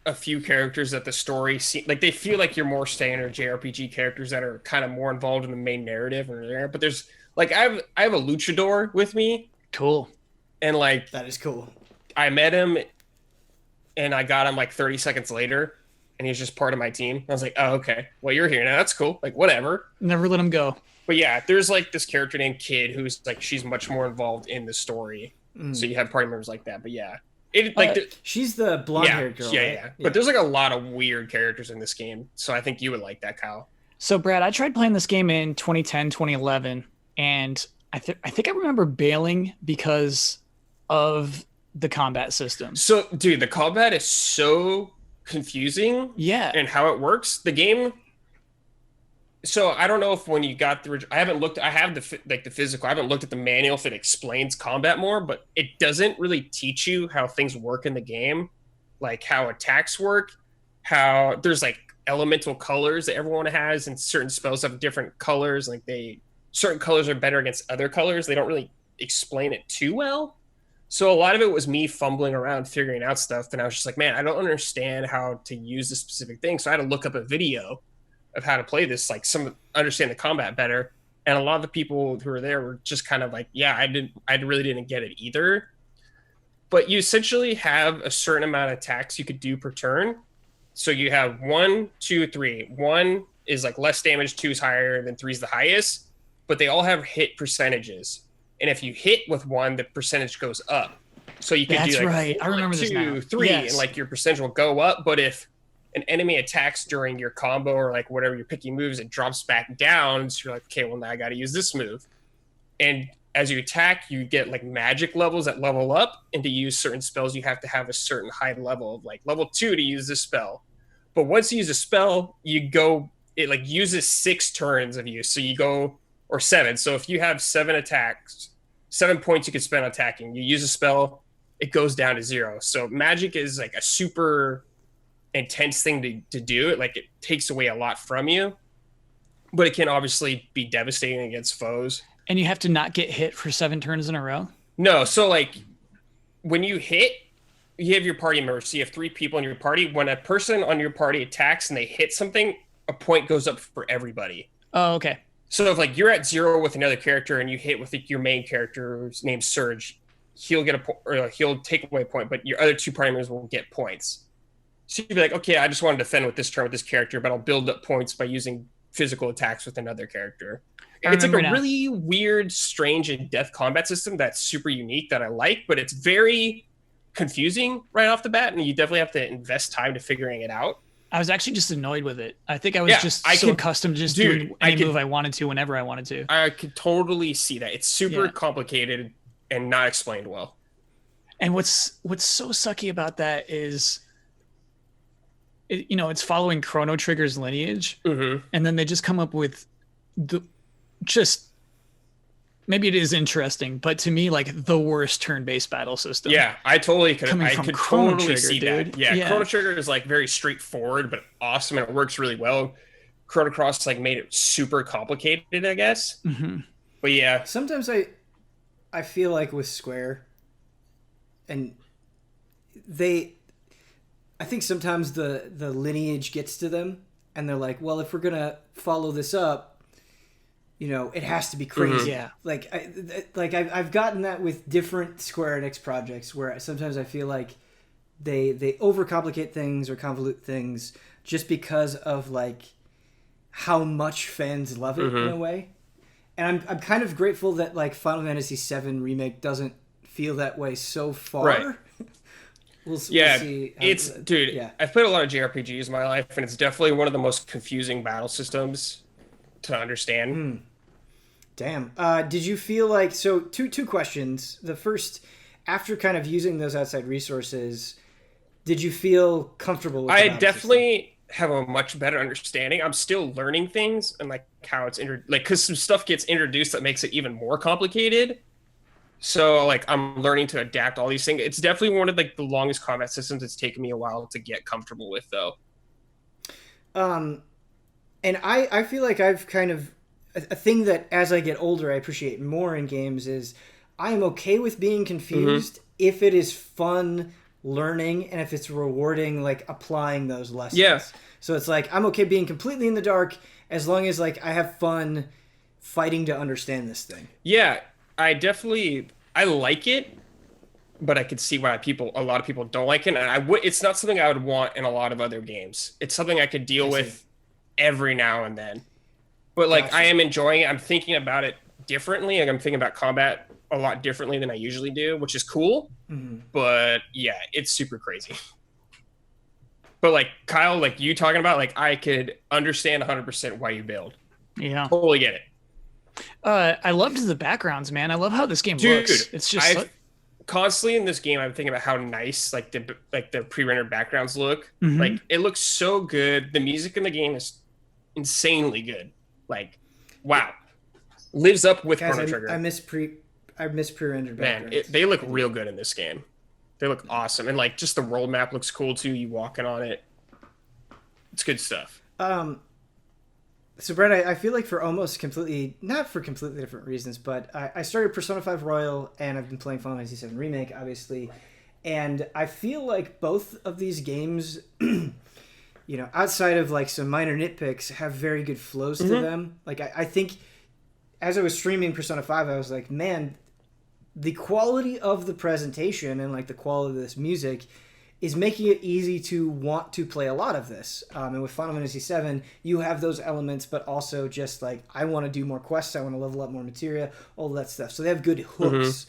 a few characters that the story like they feel like you're more standard JRPG characters that are kind of more involved in the main narrative or there. But there's like I have a luchador with me.
Cool.
And like
that is cool.
I met him and I got him like 30 seconds later, and he's just part of my team. I was like, oh, okay. Well, you're here now. That's cool. Like, whatever.
Never let him go.
But yeah, there's like this character named Kid who's like, she's much more involved in the story. So you have party members like that. But yeah.
She's the blonde-haired girl, right?
Yeah. But there's like a lot of weird characters in this game. So I think you would like that, Kyle.
So, Brad, I tried playing this game in 2010, 2011, and I think I remember bailing because of the combat system.
So, dude, the combat is so confusing.
Yeah.
And how it works. The game. So I don't know if when you got the, I haven't looked. I have the physical. I haven't looked at the manual if it explains combat more, but it doesn't really teach you how things work in the game, like how attacks work, how there's like elemental colors that everyone has, and certain spells have different colors. Like certain colors are better against other colors. They don't really explain it too well. So a lot of it was me fumbling around figuring out stuff, and I was just like, man, I don't understand how to use this specific thing. So I had to look up a video of how to play this, like understand the combat better. And a lot of the people who were there were just kind of like, yeah, I really didn't get it either. But you essentially have a certain amount of attacks you could do per turn. So you have 1, 2, 3. 1 is like less damage, 2 is higher, then 3 is the highest. But they all have hit percentages. And if you hit with 1, the percentage goes up. So you can do like
right. I remember
2, 3,
yes.
and like your percentage will go up. But if an enemy attacks during your combo or like whatever you're picking moves, it drops back down. So you're like, okay, well now I got to use this move. And as you attack, you get like magic levels that level up, and to use certain spells, you have to have a certain high level of like level 2 to use this spell. But once you use a spell, it like uses 6 turns of use. So you go, or 7. So if you have 7 attacks, 7 points you could spend on attacking, you use a spell, it goes down to 0. So magic is like a super intense thing to do. It like it takes away a lot from you, but it can obviously be devastating against foes.
And you have to not get hit for 7 turns in a row?
No, so like when you hit, you have your party members. So you have 3 people in your party. When a person on your party attacks and they hit something, a point goes up for everybody.
Oh, okay.
So if like you're at 0 with another character and you hit with like, your main character who's named Surge, he'll get he'll take away a point, but your other 2 party members will get points. So you'd be like, okay, I just want to defend with this turn with this character, but I'll build up points by using physical attacks with another character. It's like a really weird, strange, and in-depth combat system that's super unique that I like, but it's very confusing right off the bat, and you definitely have to invest time to figuring it out.
I was actually just annoyed with it. I think I was accustomed to just doing any move I wanted to whenever I wanted to.
I could totally see that. It's super complicated and not explained well.
And what's so sucky about that is, it's following Chrono Trigger's lineage, and then they just come up with maybe it is interesting, but to me, like the worst turn-based battle system.
Yeah, I totally could. I could totally
Trigger,
see
dude.
that. Yeah, Chrono Trigger is like very straightforward, but awesome, and it works really well. Chrono Cross like made it super complicated, I guess. But yeah,
sometimes I feel like with Square, and I think sometimes the lineage gets to them, and they're like, well, if we're gonna follow this up, it has to be crazy.
Yeah.
I've gotten that with different Square Enix projects where sometimes I feel like they overcomplicate things or convolute things just because of like how much fans love it in a way. And I'm kind of grateful that like Final Fantasy VII Remake doesn't feel that way so far.
Right.
We'll see.
I've played a lot of JRPGs in my life, and it's definitely one of the most confusing battle systems to understand.
Damn. Did you feel like, so two questions. The first, after kind of using those outside resources, did you feel comfortable with it?
I definitely have a much better understanding. I'm still learning things and like how it's because some stuff gets introduced that makes it even more complicated. So like I'm learning to adapt all these things. It's definitely one of like the longest combat systems it's taken me a while to get comfortable with, though.
And I feel like I've kind of a thing that as I get older I appreciate more in games is I am okay with being confused if it is fun learning and if it's rewarding like applying those lessons.
Yeah.
So it's like I'm okay being completely in the dark as long as like I have fun fighting to understand this thing.
Yeah, I like it, but I could see why a lot of people don't like it, and it's not something I would want in a lot of other games. It's something I could deal with every now and then. But like I am enjoying it. I'm thinking about it differently. Like I'm thinking about combat a lot differently than I usually do, which is cool. But yeah, it's super crazy. But like Kyle, like you talking about, like I could understand 100% why you build.
Yeah.
Totally get it.
I loved the backgrounds, man. I love how this game looks. It's just
constantly in this game, I'm thinking about how nice the pre-rendered backgrounds look.
Mhm.
Like it looks so good. The music in the game is insanely good. Like, wow, lives up with
Guys,
Chrono Trigger.
I miss pre-rendered backgrounds.
They look real good in this game. They look awesome, and like just the world map looks cool too. You walking on it, it's good stuff.
So Brett, I feel like for almost completely, not for completely different reasons, but I started Persona 5 Royal and I've been playing Final Fantasy VII Remake, obviously. And I feel like both of these games, outside of like some minor nitpicks, have very good flows to them. Like I think as I was streaming Persona 5, I was like, man, the quality of the presentation and like the quality of this music is making it easy to want to play a lot of this. And with Final Fantasy VII, you have those elements, but also just like, I want to do more quests, I want to level up more materia, all that stuff. So they have good hooks.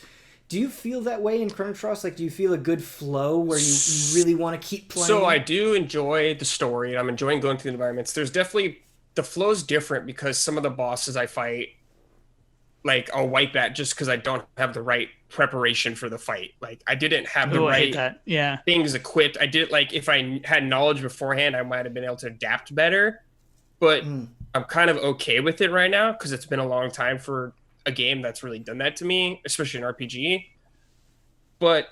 Do you feel that way in Chrono Cross? Like, do you feel a good flow where you really want to keep playing?
So I do enjoy the story. I'm enjoying going through the environments. There's definitely, the flow's different because some of the bosses I fight, like I'll wipe at just because I don't have the right preparation for the fight. Like I didn't have the right things equipped. I did, like, if I had knowledge beforehand, I might have been able to adapt better. But I'm kind of okay with it right now because it's been a long time for a game that's really done that to me, especially an RPG. But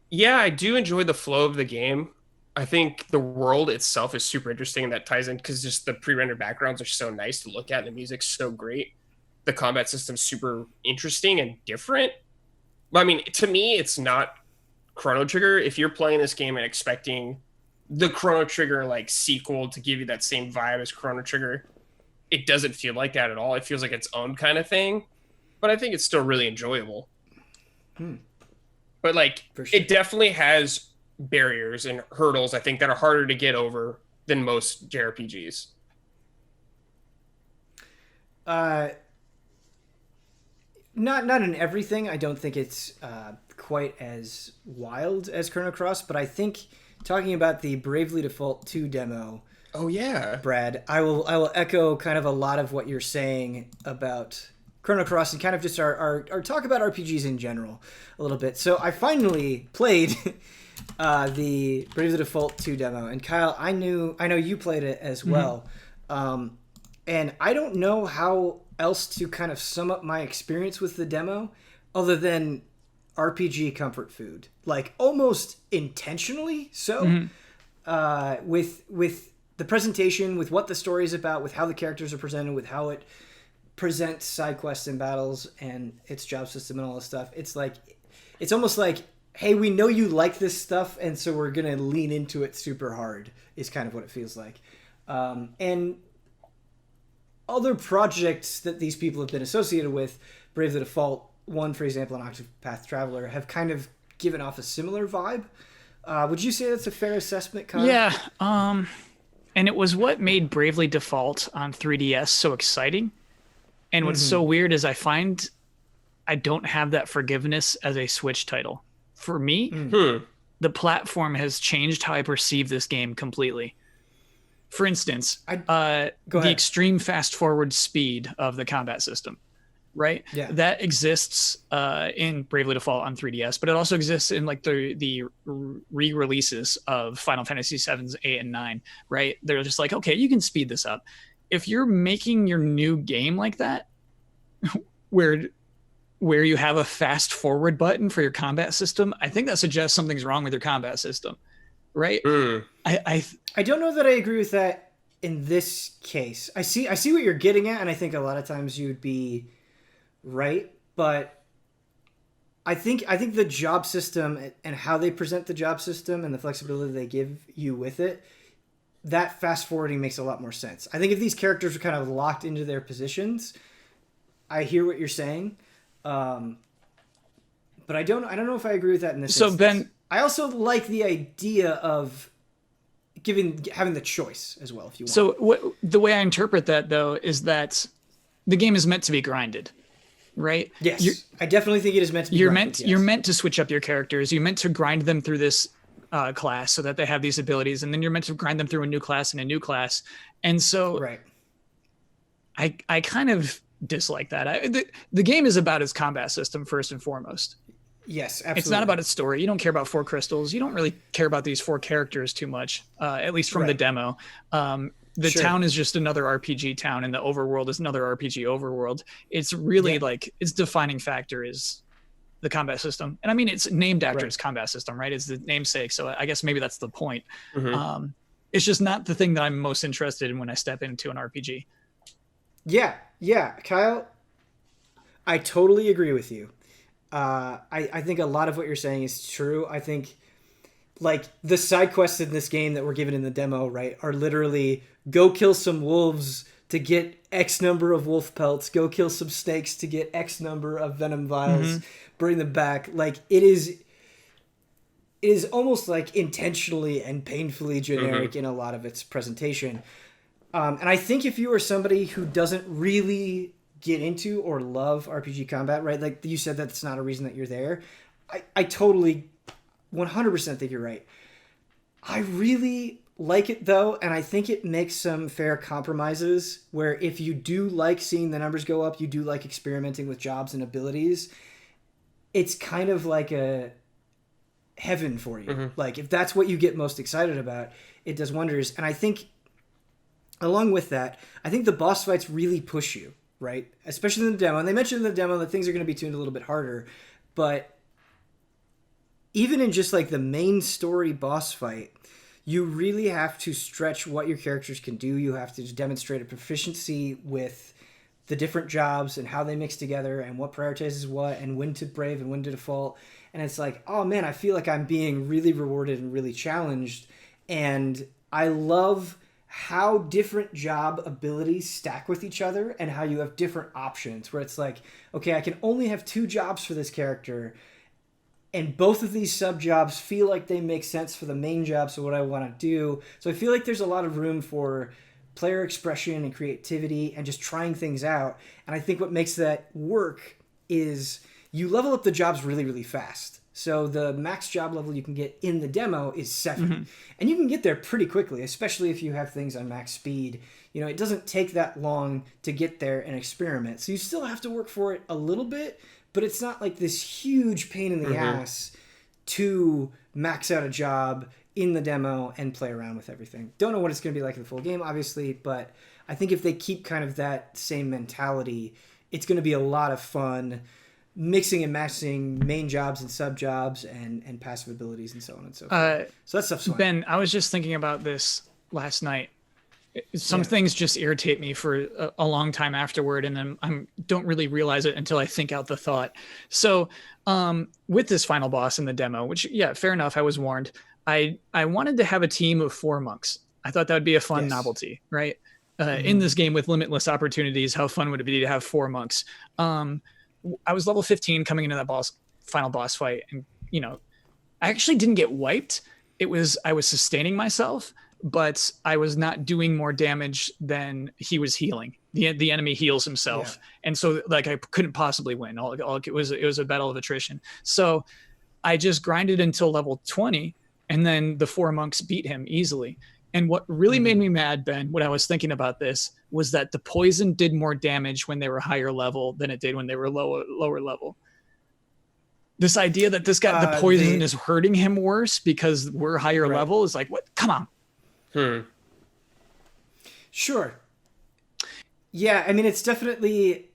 yeah, I do enjoy the flow of the game. I think the world itself is super interesting, and that ties in because just the pre-rendered backgrounds are so nice to look at. The music's so great. The combat system's super interesting and different. I mean, to me, it's not Chrono Trigger. If you're playing this game and expecting the Chrono Trigger like sequel to give you that same vibe as Chrono Trigger, it doesn't feel like that at all. It feels like its own kind of thing. But I think it's still really enjoyable. But like, it definitely has barriers and hurdles, I think, that are harder to get over than most JRPGs.
Not in everything. I don't think it's quite as wild as Chrono Cross, but I think talking about the Bravely Default 2 demo.
Oh yeah,
Brad, I will echo kind of a lot of what you're saying about Chrono Cross and kind of just our talk about RPGs in general a little bit. So I finally played the Bravely Default 2 demo, and Kyle, I know you played it as well, and I don't know how else to kind of sum up my experience with the demo other than RPG comfort food, like almost intentionally so. With the presentation, with what the story is about, with how the characters are presented, with how it presents side quests and battles and its job system and all this stuff. It's almost like, hey, we know you like this stuff, and so we're gonna lean into it super hard, is kind of what it feels like. And other projects that these people have been associated with, Brave the Default 1, for example, and Octopath Traveler, have kind of given off a similar vibe. Would you say that's a fair assessment, Kyle?
Yeah, and it was what made Bravely Default on 3DS so exciting. And what's so weird is I find I don't have that forgiveness as a Switch title. For me, the platform has changed how I perceive this game completely. For instance, the extreme fast-forward speed of the combat system, right? Yeah. That exists in Bravely Default on 3DS, but it also exists in like the re-releases of Final Fantasy VII's 8 and 9, right? They're just like, okay, you can speed this up. If you're making your new game like that, where you have a fast-forward button for your combat system, I think that suggests something's wrong with your combat system, right?
I don't know that I agree with that in this case. I see what you're getting at, and I think a lot of times you'd be right, but I think the job system and how they present the job system and the flexibility they give you with it, that fast forwarding makes a lot more sense. I think if these characters are kind of locked into their positions, I hear what you're saying, but I don't know if I agree with that in this instance.
Ben,
I also like the idea of having the choice as well, if you want.
So the way I interpret that, though, is that the game is meant to be grinded, right?
Yes, I definitely think it is meant to be grinded.
You're meant to switch up your characters. You're meant to grind them through this class so that they have these abilities, and then you're meant to grind them through a new class and a new class. And so I kind of dislike that. The game is about its combat system first and foremost.
Yes, absolutely.
It's not about its story. You don't care about 4 crystals. You don't really care about these 4 characters too much, at least from the demo. The town is just another RPG town, and the overworld is another RPG overworld. It's really like its defining factor is the combat system. And I mean, it's named after its combat system, right? It's the namesake. So I guess maybe that's the point. It's just not the thing that I'm most interested in when I step into an RPG.
Yeah, Kyle, I totally agree with you. I think a lot of what you're saying is true. I think like the side quests in this game that were given in the demo, right, are literally go kill some wolves to get X number of wolf pelts, go kill some snakes to get X number of venom vials, bring them back. Like it is almost like intentionally and painfully generic in a lot of its presentation. And I think if you are somebody who doesn't really get into or love RPG combat, right? Like you said, that's not a reason that you're there. I totally 100% think you're right. I really like it though, and I think it makes some fair compromises where if you do like seeing the numbers go up, you do like experimenting with jobs and abilities, it's kind of like a heaven for you. Like if that's what you get most excited about, it does wonders. And I think along with that, I think the boss fights really push you, right? Especially in the demo. And they mentioned in the demo that things are going to be tuned a little bit harder. But even in just like the main story boss fight, you really have to stretch what your characters can do. You have to demonstrate a proficiency with the different jobs and how they mix together and what prioritizes what and when to brave and when to default. And it's like, oh man, I feel like I'm being really rewarded and really challenged. And I love how different job abilities stack with each other and how you have different options where it's like, okay, I can only have 2 jobs for this character. And both of these sub jobs feel like they make sense for the main job. So what I want to do. So I feel like there's a lot of room for player expression and creativity and just trying things out. And I think what makes that work is you level up the jobs really, really fast. So the max job level you can get in the demo is 7. And you can get there pretty quickly, especially if you have things on max speed. You know, it doesn't take that long to get there and experiment. So you still have to work for it a little bit, but it's not like this huge pain in the ass to max out a job in the demo and play around with everything. Don't know what it's going to be like in the full game, obviously, but I think if they keep kind of that same mentality, it's going to be a lot of fun mixing and matching main jobs and sub jobs and passive abilities and so on and so forth. So that stuff's fun.
Ben, I was just thinking about this last night. Some things just irritate me for a long time afterward, and then I don't really realize it until I think out the thought. So with this final boss in the demo, which, yeah, fair enough, I was warned, I wanted to have a team of 4 monks. I thought that would be a fun novelty, right? In this game with limitless opportunities, how fun would it be to have 4 monks? I was level 15 coming into that final boss fight, and I actually didn't get wiped. I was sustaining myself, but I was not doing more damage than he was healing. The enemy heals himself, and so like I couldn't possibly win. It was a battle of attrition. So I just grinded until level 20, and then the 4 monks beat him easily. And what really made me mad, Ben, when I was thinking about this, was that the poison did more damage when they were higher level than it did when they were lower level. This idea that the poison is hurting him worse because we're higher level is like, what? Come on.
Sure. Yeah, I mean, it's definitely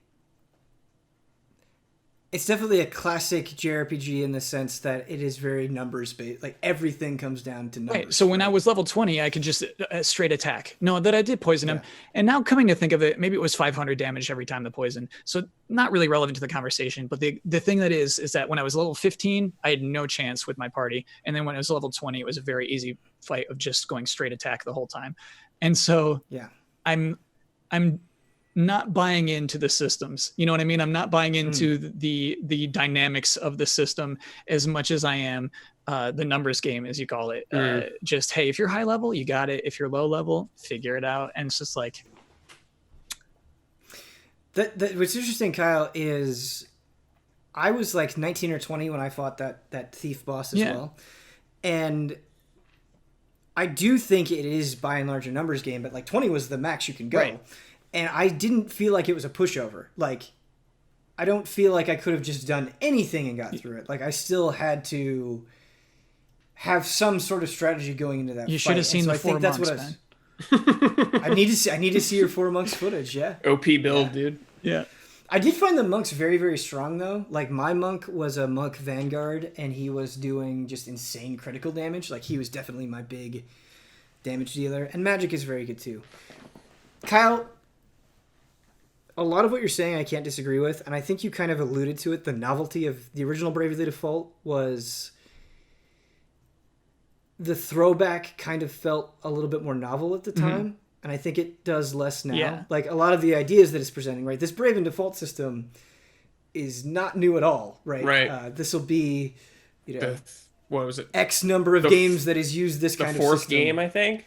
a classic JRPG in the sense that it is very numbers based. Like everything comes down to numbers.
Right. So when I was level 20, I could just straight attack. No, that I did poison him. And now coming to think of it, maybe it was 500 damage every time the poison. So not really relevant to the conversation. But the thing that is that when I was level 15, I had no chance with my party. And then when I was level 20, it was a very easy fight of just going straight attack the whole time. And so I'm not buying into the systems. You know what I mean? I'm not buying into the dynamics of the system as much as I am the numbers game, as you call it. Just, hey, if you're high level, you got it. If you're low level, figure it out. And it's just like...
What's interesting, Kyle, is I was like 19 or 20 when I fought that thief boss as well. And I do think it is by and large a numbers game, but like 20 was the max you can go. Right. And I didn't feel like it was a pushover. Like, I don't feel like I could have just done anything and got through it. Like, I still had to have some sort of strategy going into that.
You should have seen the four monks, man.
I need to see your 4 monks footage. Yeah.
OP build, dude.
Yeah.
I did find the monks very, very strong though. Like, my monk was a monk vanguard, and he was doing just insane critical damage. Like, he was definitely my big damage dealer, and magic is very good too. Kyle, a lot of what you're saying I can't disagree with, and I think you kind of alluded to it. The novelty of the original Bravely Default was the throwback kind of felt a little bit more novel at the time, and I think it does less now.
Yeah.
Like, a lot of the ideas that it's presenting, right? This Brave and Default system is not new at all, right?
Right.
This will be,
What was it?
X number of games that has used this kind of system.
The fourth game, I think.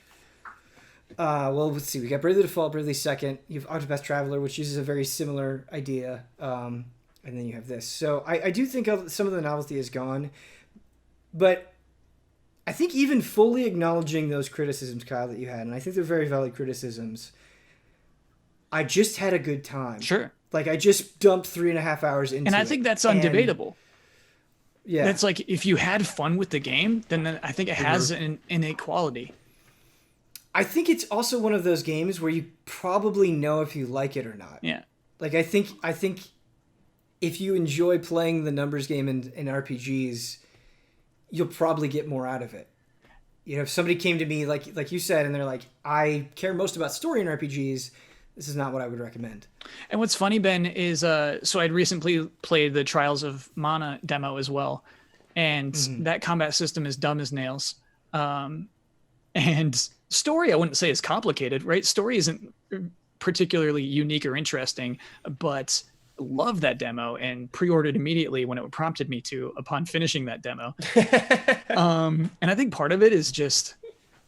Well, let's see. We got Bravely Default, Bravely Second. You have Octopath Traveler, which uses a very similar idea. And then you have this. So I do think some of the novelty is gone. But I think even fully acknowledging those criticisms, Kyle, that you had, and I think they're very valid criticisms, I just had a good time.
Sure.
Like, I just dumped 3.5 hours into it.
And I think that's undebatable.
Yeah.
That's like, if you had fun with the game, then I think it has an innate quality.
I think it's also one of those games where you probably know if you like it or not.
Yeah.
Like, I think if you enjoy playing the numbers game in RPGs, you'll probably get more out of it. You know, if somebody came to me, like you said, and they're like, I care most about story in RPGs, this is not what I would recommend.
And what's funny, Ben, is so I'd recently played the Trials of Mana demo as well, and that combat system is dumb as nails. And story, I wouldn't say is complicated, right? Story isn't particularly unique or interesting, but loved that demo and pre-ordered immediately when it prompted me to upon finishing that demo. And I think part of it is just,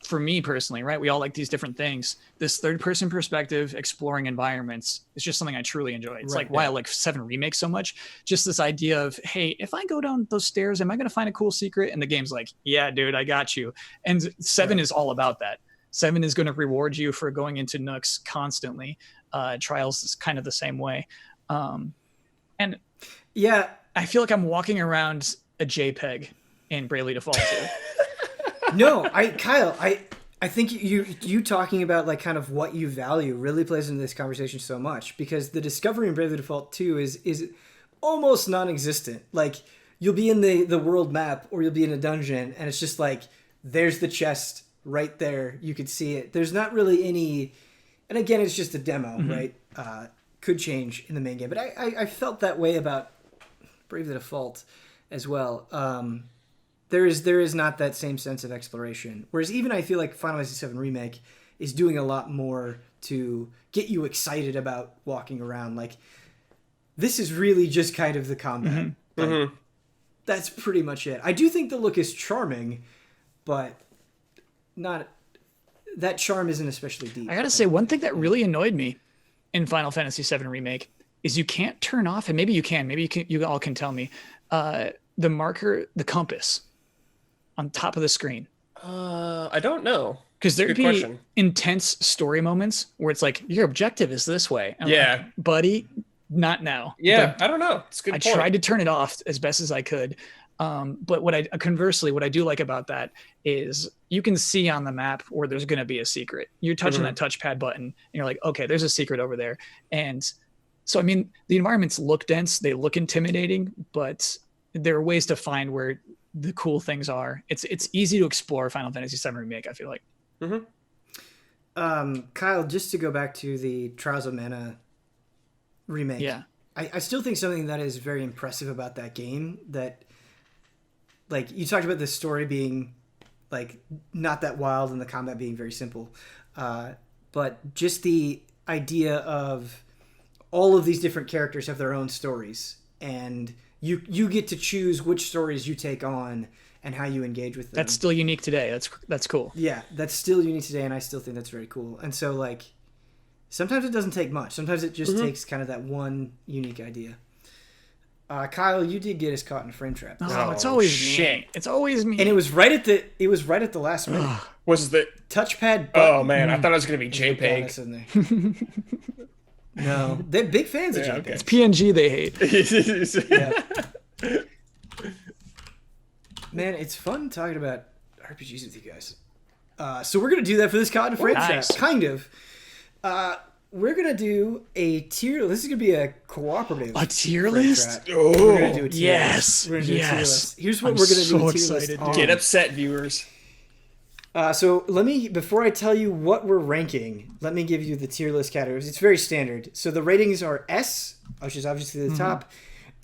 for me personally, right? We all like these different things. This third-person perspective, exploring environments, is just something I truly enjoy. It's why I like 7 Remake so much. Just this idea of, hey, if I go down those stairs, am I going to find a cool secret? And the game's like, yeah, dude, I got you. And 7 is all about that. 7 is going to reward you for going into nooks constantly. Trials is kind of the same way. And
yeah,
I feel like I'm walking around a JPEG in Bravely Default 2.
No, Kyle, I think you talking about like kind of what you value really plays into this conversation so much, because the discovery in Bravely Default 2 is almost non-existent. Like, you'll be in the world map or you'll be in a dungeon and it's just like, there's the chest right there. You could see it. There's not really any, and again, it's just a demo, right? Could change in the main game, but I felt that way about Bravely Default as well. There is not that same sense of exploration. Whereas even I feel like Final Fantasy VII Remake is doing a lot more to get you excited about walking around. Like, this is really just kind of the combat. Like, that's pretty much it. I do think the look is charming, but not that charm isn't especially deep.
I gotta say, one thing that really annoyed me in Final Fantasy VII Remake is you can't turn off, and maybe you can, you all can tell me, the marker, the compass on top of the screen.
I don't know.
Because there'd be intense story moments where it's like, your objective is this way. I'm like, buddy, not now.
Yeah, I don't know. It's a good point.
I tried to turn it off as best as I could. But conversely, what I do like about that is you can see on the map where there's going to be a secret. You're touching that touchpad button and you're like, okay, there's a secret over there. And so, I mean, the environments look dense, they look intimidating, but there are ways to find where the cool things are. It's easy to explore Final Fantasy VII Remake, I feel like.
Kyle, just to go back to the Trials of Mana remake.
Yeah.
I still think something that is very impressive about that game, that, like, you talked about the story being like not that wild and the combat being very simple, but just the idea of all of these different characters have their own stories, and you get to choose which stories you take on and how you engage with them.
That's still unique today. That's cool.
Yeah, that's still unique today, and I still think that's very cool. And so, like, sometimes it doesn't take much. Sometimes it just takes kind of that one unique idea. Kyle, you did get us caught in a frame trap.
Oh, it's always me. It's always me.
And it was right at the last minute.
Was the
touchpad button?
Oh man, I thought it was gonna be JPEG.
No, they're big fans of JPEGs.
Okay.
It's PNG they hate.
Yeah. Man, it's fun talking about RPGs with you guys. So we're going to do that for this Cotton Friend
nice.
chat. Kind of. We're going to do a tier. This is going to be a cooperative.
A tier
friend
list?
chat.
Oh,
we're going to do a tier
yes.
list. We're going to do a tier list. Here's what
I'm
we're going to
so
do a tier
excited,
list
dude.
on.
Get upset, viewers.
So let me, before I tell you what we're ranking, let me give you the tier list categories. It's very standard. So the ratings are S, which is obviously the top,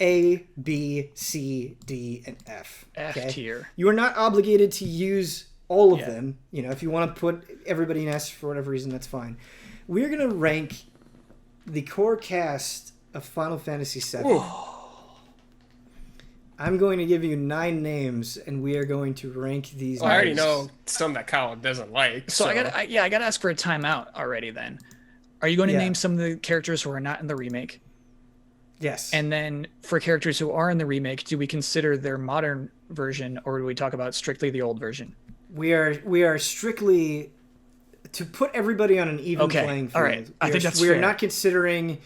A, B, C, D, and F.
F tier.
You are not obligated to use all of them. You know, if you want to put everybody in S for whatever reason, that's fine. We're going to rank the core cast of Final Fantasy VII.
Ooh.
I'm going to give you 9 names, and we are going to rank these.
Well, I already
names.
know some that Kyle doesn't like.
So I gotta ask for a timeout already then. Are you going to
Yeah.
name some of the characters who are not in the remake?
Yes.
And then for characters who are in the remake, do we consider their modern version or do we talk about strictly the old version?
We are strictly to put everybody on an even
Okay,
playing field.
all right. I think that's
we are
fair.
not considering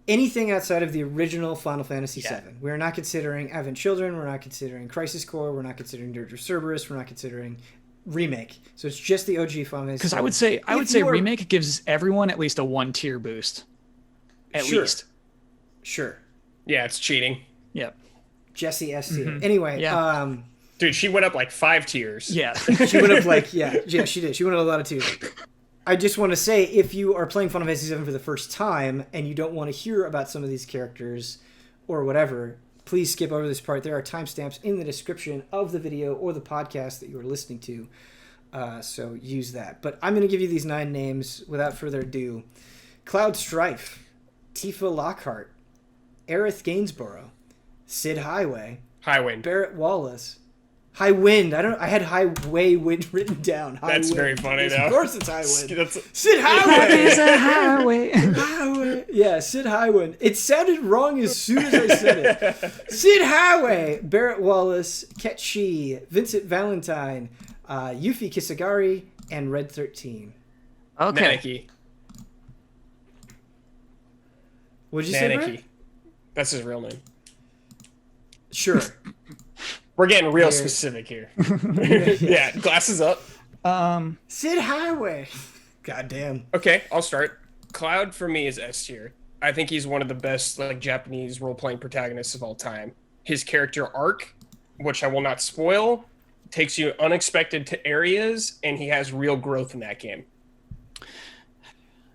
anything outside of the original Final Fantasy
Yeah.
VII. We're not considering Advent Children. We're not considering Crisis Core. We're not considering Dirge of Cerberus. We're not considering remake. So it's just the OG Final Fantasy.
Because I
VII.
would say
If you are-
remake gives everyone at least a 1 tier boost. At
Sure.
least.
Sure.
Yeah, it's cheating.
Yep.
Jesse S tier. Anyway,
Yeah.
Dude, she went up like 5 tiers.
Yeah.
she went up like yeah, she did. She went up a lot of tiers. I just want to say, if you are playing Final Fantasy VII for the first time and you don't want to hear about some of these characters or whatever, please skip over this part. There are timestamps in the description of the video or the podcast that you are listening to, so use that. But I'm going to give you these 9 names without further ado. Cloud Strife, Tifa Lockhart, Aerith Gainsborough, Sid Highway,
Highwind.
Barrett Wallace, High Wind. I had Highway Wind written down. High
That's
Wind.
very funny,
Of
though.
course it's High Wind.
That's,
Sid Highway.
There's a highway.
Highway. Yeah, Sid Highwind. It sounded wrong as soon as I said it. Sid Highway, Barrett Wallace, Ket Shi, Vincent Valentine, Yuffie Kisagari, and Red 13.
Okay.
Maneki.
What'd you say, Brett?
Maneki. That's his real name.
Sure.
We're getting real
Yeah.
specific here. Yeah, glasses up.
Sid Highway. Goddamn.
Okay, I'll start. Cloud for me is S tier. I think he's one of the best like Japanese role-playing protagonists of all time. His character arc, which I will not spoil, takes you unexpected to areas, and he has real growth in that game.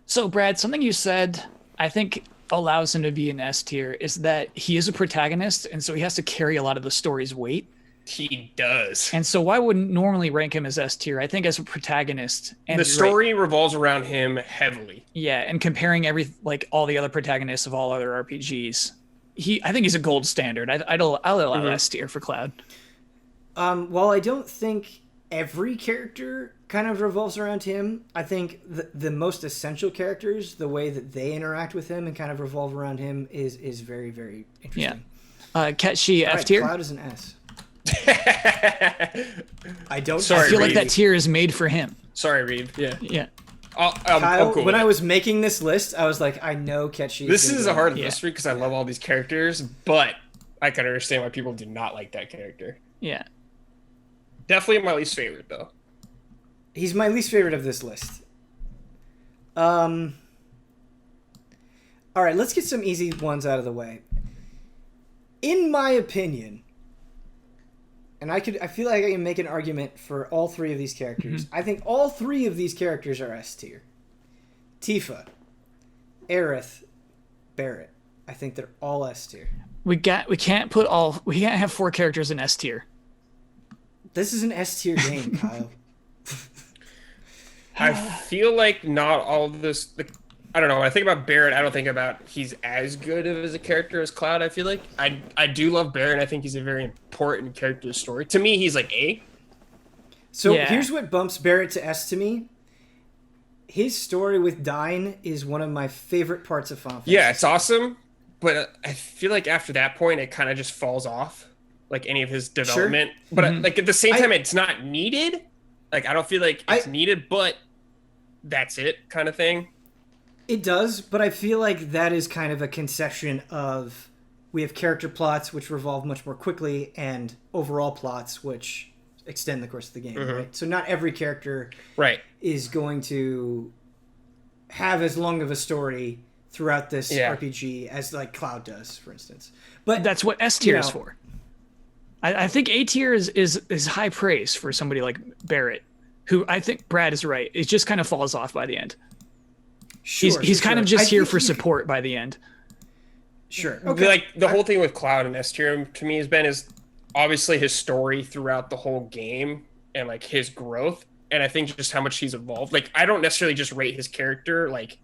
So, Brad, something you said, I think allows him to be an S tier is that he is a protagonist, and so he has to carry a lot of the story's weight.
He does.
And so why wouldn't normally rank him as S tier? I think as a protagonist. And
The story revolves around him heavily.
yeah, and comparing all the other protagonists of all other RPGs, I think he's a gold standard. I'll allow S tier for Cloud.
While I don't think every character kind of revolves around him, I think the most essential characters, the way that they interact with him and kind of revolve around him is very, very interesting.
Yeah. Ket Shi, F
Alright,
tier.
Cloud is an S. I don't.
Sorry,
I feel like
Reed.
that tier is made for him.
Sorry, Reed.
Yeah.
I'll
Kyle,
go
when
with
I
it.
was making this list, I was like, I know Ketchy.
This is a hard
Yeah.
list because I love all these characters, but I can understand why people do not like that character.
Yeah.
Definitely my least favorite, though.
He's my least favorite of this list. All right, let's get some easy ones out of the way. In my opinion, and I feel like I can make an argument for all 3 of these characters. I think all 3 of these characters are S tier. Tifa, Aerith, Barrett. I think they're all S tier.
We can't have 4 characters in S tier.
This is an S tier game, Kyle.
I feel like not all of this. I don't know. When I think about Barrett, I don't think about he's as good as a character as Cloud. I feel like I do love Barrett. I think he's a very important character to the story. To me, he's like A.
So
Yeah.
here's what bumps Barrett to S to me. His story with Dyne is one of my favorite parts of Final Fantasy.
Yeah, it's awesome, but I feel like after that point, it kind of just falls off, like any of his development. But like at the same time, it's not needed. Like I don't feel like it's needed, but that's it, kind of thing.
It does, but I feel like that is kind of a concession of we have character plots which revolve much more quickly and overall plots which extend the course of the game, right? So not every character is going to have as long of a story throughout this RPG as like Cloud does, for instance. But
that's what S tier is for. I think A tier is high praise for somebody like Barrett, who I think Brad is right. It just kind of falls off by the end. He's kind of just here for support by the end.
Sure.
Okay. Like the whole thing with Cloud and S tier to me has been is obviously his story throughout the whole game and like his growth, and I think just how much he's evolved. Like I don't necessarily just rate his character like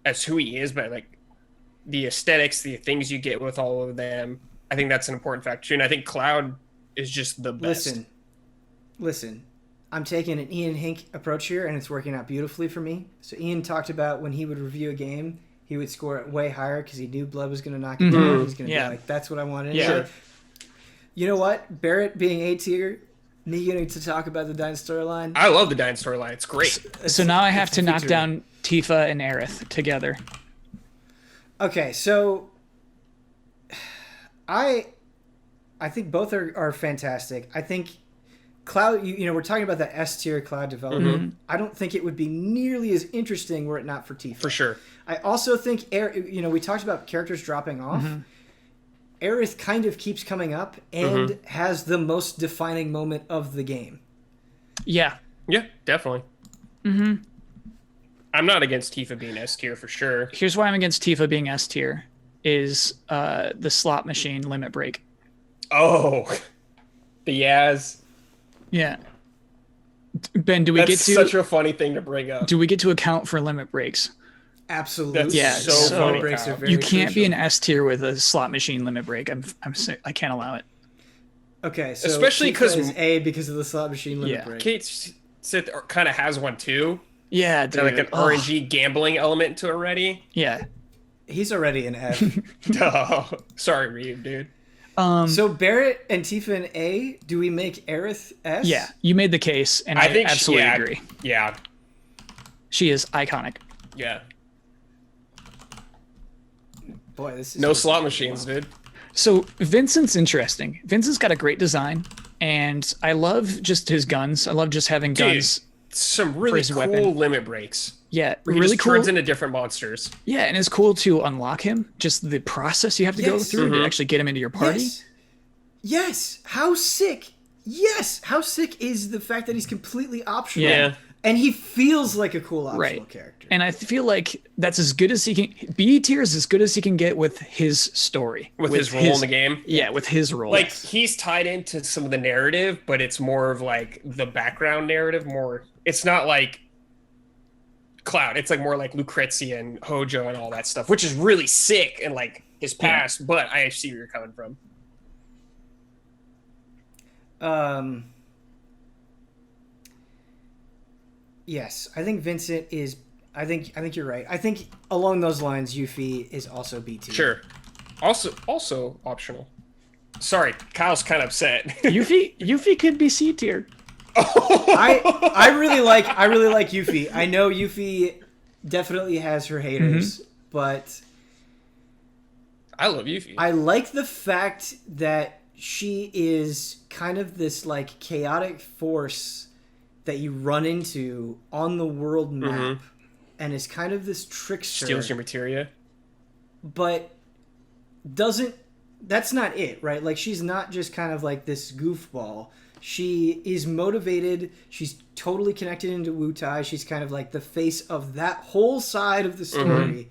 as who he is, but like the aesthetics, the things you get with all of them. I think that's an important factor, and I think Cloud is just the best.
Listen. I'm taking an Ian Hink approach here, and it's working out beautifully for me. So Ian talked about when he would review a game, he would score it way higher because he knew Blood was going to knock him down. He was going to be like, that's what I wanted.
Yeah.
You know what? Barrett being A tier, me getting to talk about the Dyne storyline.
I love the Dyne storyline. It's great.
So now I have to knock down Tifa and Aerith together.
Okay, so I think both are fantastic. I think Cloud, you know, we're talking about that S tier Cloud development. I don't think it would be nearly as interesting were it not for Tifa.
For sure.
I also think, you know, we talked about characters dropping off. Aerith kind of keeps coming up and has the most defining moment of the game.
Yeah.
Yeah, definitely. I'm not against Tifa being S tier for sure.
Here's why I'm against Tifa being S tier is the slot machine limit break.
Oh, the Yaz.
Yeah. Ben, do we get to...
That's such a funny thing to bring up.
Do we get to account for limit breaks?
Absolutely.
Yeah,
so funny.
Breaks are very
you can't be
crucial.
an S tier with a slot machine limit break. I can't allow it.
Okay, so
especially because
A because of the slot machine limit break.
Kate Sith kind of has one too.
Yeah, dude.
Like an RNG gambling element to it already.
Yeah.
He's already an F.
Oh, sorry, Reeve, dude.
So Barrett and Tifa in A, do we make Aerith S?
Yeah, you made the case, and I think absolutely agree.
Yeah.
She is iconic.
Yeah.
Boy, this is
no slot machines, dude.
So Vincent's interesting. Vincent's got a great design, and I love just his guns. I love just having guns.
Some really cool
weapon.
limit breaks.
Yeah,
where he
really
just
cool.
turns into different monsters.
Yeah, and it's cool to unlock him. Just the process you have to go through to actually get him into your party.
Yes. How sick. Yes. How sick is the fact that he's completely optional.
Yeah.
And he feels like a cool optional character.
And I feel like that's as good as he can. B tier is as good as he can get with his story.
With his role in the game?
Yeah, with his role.
Like, he's tied into some of the narrative, but it's more of, like, the background narrative. More. It's not like Cloud. It's, like, more like Lucrezia and Hojo and all that stuff, which is really sick and, like, his past, but I see where you're coming from.
Yes, I think Vincent is. I think you're right. I think along those lines, Yuffie is also B tier.
Sure. Also optional. Sorry, Kyle's kind of upset.
Yuffie could be C tier.
I really like Yuffie. I know Yuffie definitely has her haters, but
I love Yuffie.
I like the fact that she is kind of this like chaotic force that you run into on the world map and is kind of this trickster.
Steals your materia.
But that's not it, right? Like, she's not just kind of like this goofball. She is motivated. She's totally connected into Wutai. She's kind of like the face of that whole side of the story.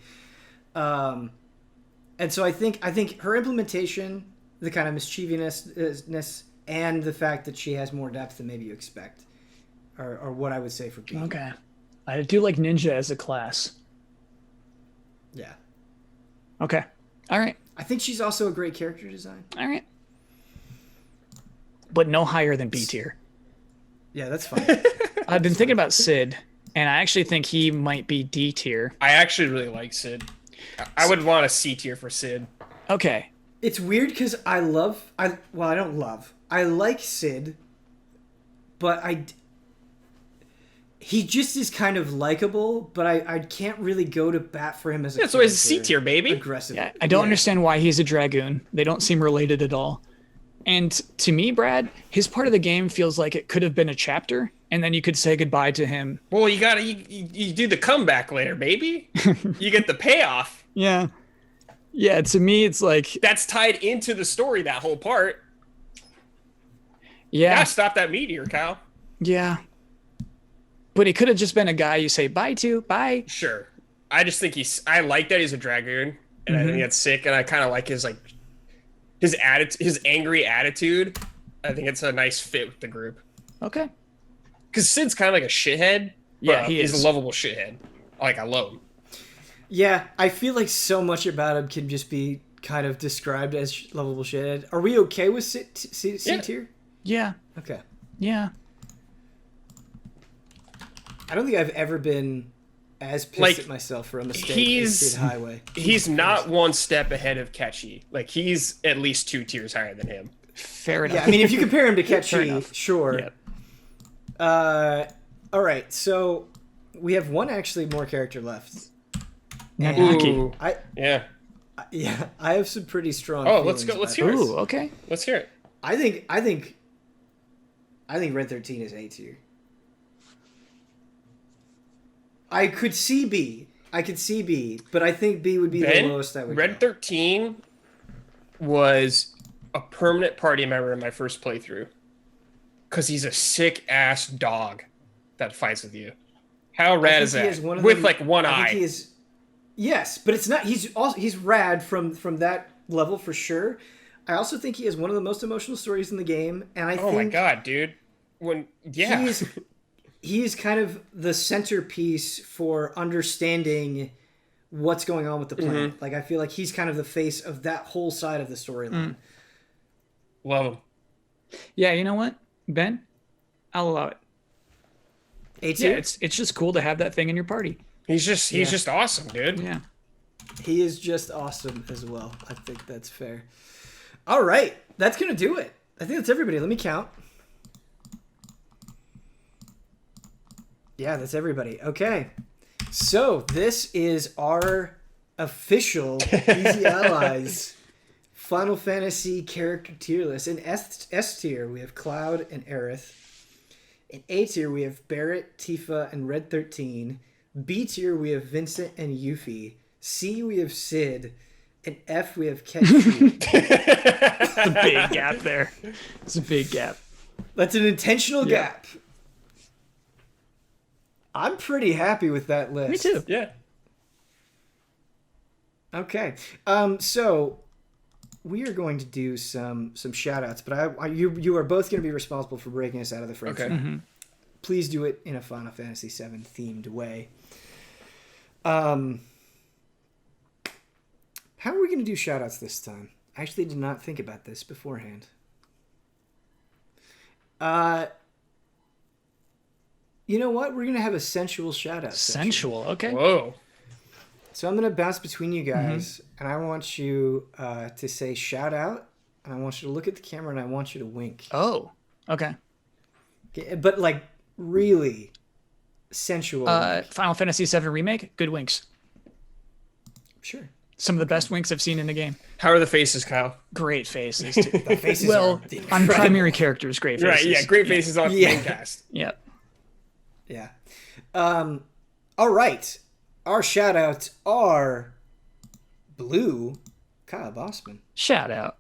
And so I think her implementation, the kind of mischievousness, and the fact that she has more depth than maybe you expect are what I would say for B.
Okay. I do like Ninja as a class.
Yeah.
Okay. All right.
I think she's also a great character design.
All right. But no higher than B tier.
Yeah, that's fine.
I've been thinking about Sid, and I actually think he might be D tier.
I actually really like Sid. I would want a C tier for Sid.
Okay.
It's weird because I don't love. I like Sid, but he just is kind of likable, but I can't really go to bat for him as a
so he's C tier, baby.
Aggressive.
Yeah, I don't understand why he's a dragoon. They don't seem related at all. And to me, Brad, his part of the game feels like it could have been a chapter, and then you could say goodbye to him.
Well, you do the comeback later, baby. You get the payoff.
Yeah. Yeah, to me, it's like...
That's tied into the story, that whole part.
Yeah.
You gotta stop that meteor, Kyle.
Yeah. But he could have just been a guy you say bye to. Bye.
Sure. I just think I like that he's a dragoon, and I think that's sick, and I kind of like his angry attitude. I think it's a nice fit with the group.
Okay.
Because Sid's kind of like a shithead.
Yeah, he's
a lovable shithead. I love him.
Yeah, I feel like so much about him can just be kind of described as lovable shithead. Are we okay with C tier?
Yeah.
Okay.
Yeah.
I don't think I've ever been as pissed at myself for a mistake as Sid Highway.
He's not one step ahead of Ketchy. Like, he's at least 2 tiers higher than him.
Fair enough.
Yeah, I mean, if you compare him to Ketchy, sure.
Yep.
All right, so we have one actually more character left.
Ooh.
Yeah, I have some pretty strong.
Let's go. Let's hear it.
Ooh, okay.
Let's hear it.
I think Red 13 is A tier. I could see B, but I think B would be the lowest I would
Red
go.
13 was a permanent party member in my first playthrough. Because he's a sick-ass dog that fights with you. How rad is that? With, like, one eye.
Yes, but it's not... He's rad from that level for sure. I also think he has one of the most emotional stories in the game, and I think...
Oh my god, dude.
He is kind of the centerpiece for understanding what's going on with the planet.
Mm-hmm.
Like, I feel like he's kind of the face of that whole side of the storyline.
Love him.
Yeah, you know what, Ben? I'll allow it.
A tier?
Yeah, it's just cool to have that thing in your party.
He's just awesome, dude.
Yeah.
He is just awesome as well. I think that's fair. All right. That's going to do it. I think that's everybody. Let me count. Yeah, that's everybody. Okay. So this is our official Easy Allies Final Fantasy character tier list. In S tier, we have Cloud and Aerith. In A tier, we have Barrett, Tifa, and Red 13. B tier, we have Vincent and Yuffie. C, we have Sid. And F, we have Ketchy.
It's a big gap there. It's a big gap.
That's an intentional gap. I'm pretty happy with that list.
Me too.
Yeah.
Okay. So we are going to do some shout outs, but you are both going to be responsible for breaking us out of the friendship.
Okay.
Mm-hmm.
Please do it in a Final Fantasy VII themed way. How are we going to do shout outs this time? I actually did not think about this beforehand. You know what? We're going to have a sensual shout out.
Sensual, okay.
Whoa.
So I'm going to bounce between you guys, and I want you to say shout out, and I want you to look at the camera, and I want you to wink.
Oh, okay.
But like really sensual.
Final Fantasy VII Remake, good winks.
Sure.
Some of the best winks I've seen in a game.
How are the faces, Kyle?
Great faces, too.
The faces
Well,
are
on primary characters, great faces.
Right, yeah, great faces on main cast.
Yeah.
Yeah. All right. Our shout outs are Blue, Kyle Bossman,
Shout out.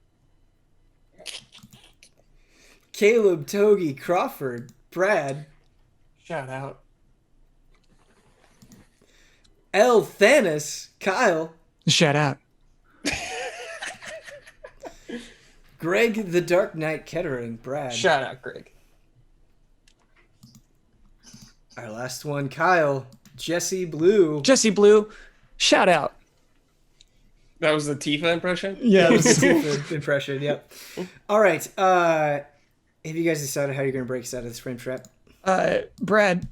Caleb, Togi, Crawford, Brad,
Shout out.
Elthanas, Kyle,
Shout out.
Greg, the Dark Knight, Kettering, Brad.
Shout out, Greg.
Our last one, Kyle, Jessie Blu.
Jessie Blu, shout out.
That was the Tifa impression?
Yeah.
Impression, yep. All right. Have you guys decided how you're going to break us out of this frame trap?
Brad,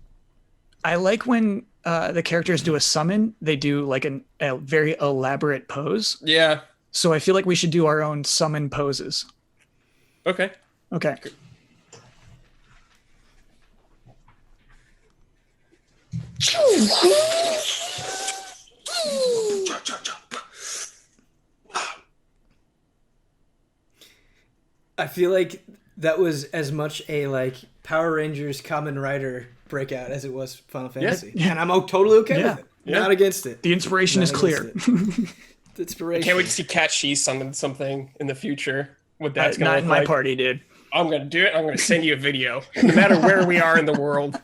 I like when the characters do a summon, they do like a very elaborate pose.
Yeah.
So I feel like we should do our own summon poses.
Okay.
Okay.
I feel like that was as much a like Power Rangers Kamen Rider breakout as it was Final Fantasy, and I'm totally okay with it. Not against it.
The inspiration is clear.
The inspiration.
I can't wait to see Cat She summon something in the future. What that's gonna
not
look
in my
like.
party, dude.
I'm gonna do it. I'm gonna send you a video, no matter where we are in the world.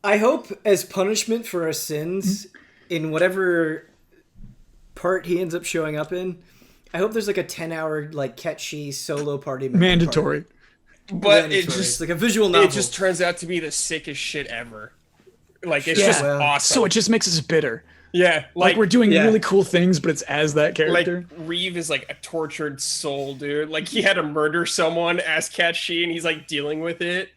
I hope as punishment for our sins, in whatever part he ends up showing up in, I hope there's like a 10-hour like Ketchi solo party.
Mandatory.
Party.
But it just
it's like a visual novel.
It just turns out to be the sickest shit ever. Like it's just awesome.
So it just makes us bitter.
Yeah,
like we're doing really cool things, but it's as that character.
Like Reeve is like a tortured soul, dude. Like he had to murder someone as Cat She, and he's like dealing with it.